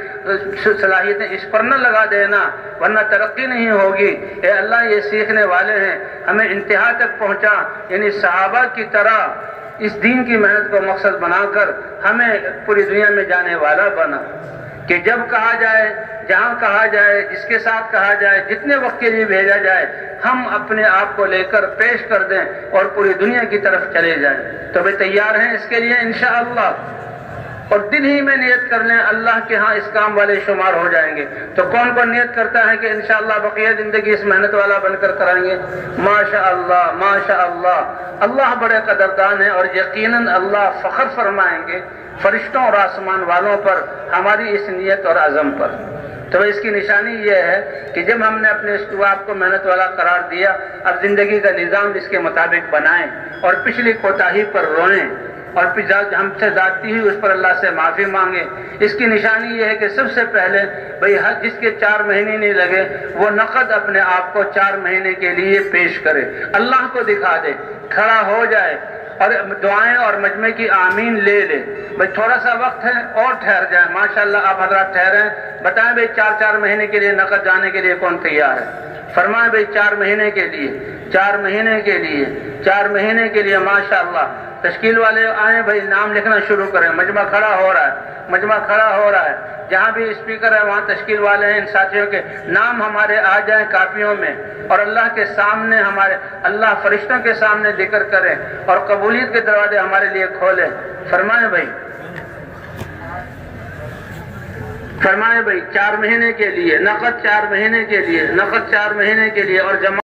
صلاحیتیں اس پر نہ لگا دینا، ورنہ ترقی نہیں ہوگی۔ اے اللہ یہ سیکھنے والے ہیں، ہمیں انتہا تک پہنچا، یعنی صحابہ کی طرح اس دین کی محنت کو مقصد بنا کر ہمیں پوری دنیا میں جانے والا بنا، کہ جب کہا جائے، جہاں کہا جائے، جس کے ساتھ کہا جائے، جتنے وقت کے لیے بھیجا جائے، ہم اپنے آپ کو لے کر پیش کر دیں اور پوری دنیا کی طرف چلے جائیں۔ تو بھی تیار ہیں اس کے لیے انشاءاللہ؟ اور دل ہی میں نیت کر لیں، اللہ کے ہاں اس کام والے شمار ہو جائیں گے۔ تو کون کون نیت کرتا ہے کہ انشاءاللہ بقیہ زندگی اس محنت والا بن کر کرائیں گے؟ ماشاءاللہ ماشاءاللہ، اللہ بڑے قدردان ہیں، اور یقیناً اللہ فخر فرمائیں گے فرشتوں اور آسمان والوں پر ہماری اس نیت اور عزم پر۔ تو اس کی نشانی یہ ہے کہ جب ہم نے اپنے آپ کو محنت والا قرار دیا، اب زندگی کا نظام اس کے مطابق بنائیں اور پچھلی کوتاہی پر روئیں، اور ہم سے زیادتی ہوئی اس پر اللہ سے معافی مانگے۔ اس کی نشانی یہ ہے کہ سب سے پہلے بھئی جس کے 4 مہینے نہیں لگے وہ نقد اپنے آپ کو 4 مہینے کے لیے پیش کرے، اللہ کو دکھا دے، کھڑا ہو جائے اور دعائیں اور مجمع کی آمین لے لے۔ بھئی تھوڑا سا وقت ہے اور ٹھہر جائیں، ماشاءاللہ آپ حضرات ٹھہریں، بتائیں بھئی 4 مہینے کے لیے نقد جانے کے لیے کون تیار ہے؟ فرمائیں بھئی 4 مہینے کے لیے، 4 مہینے کے لیے، 4 مہینے کے لیے ماشاءاللہ۔ تشکیل والے آئیں بھئی، نام لکھنا شروع کریں، مجمع کھڑا ہو رہا ہے، مجمع کھڑا ہو رہا ہے، جہاں بھی اسپیکر ہے وہاں تشکیل والے ہیں، ان ساتھیوں کے نام ہمارے آ جائیں کاپیوں میں، اور اللہ کے سامنے ہمارے اللہ فرشتوں کے سامنے ذکر کریں اور قبولیت کے دروازے ہمارے لیے کھولیں۔ فرمائیں بھئی، فرمائیں بھئی 4 مہینے کے لیے نقد، 4 مہینے کے لیے نقد، 4 مہینے کے لیے، اور جمع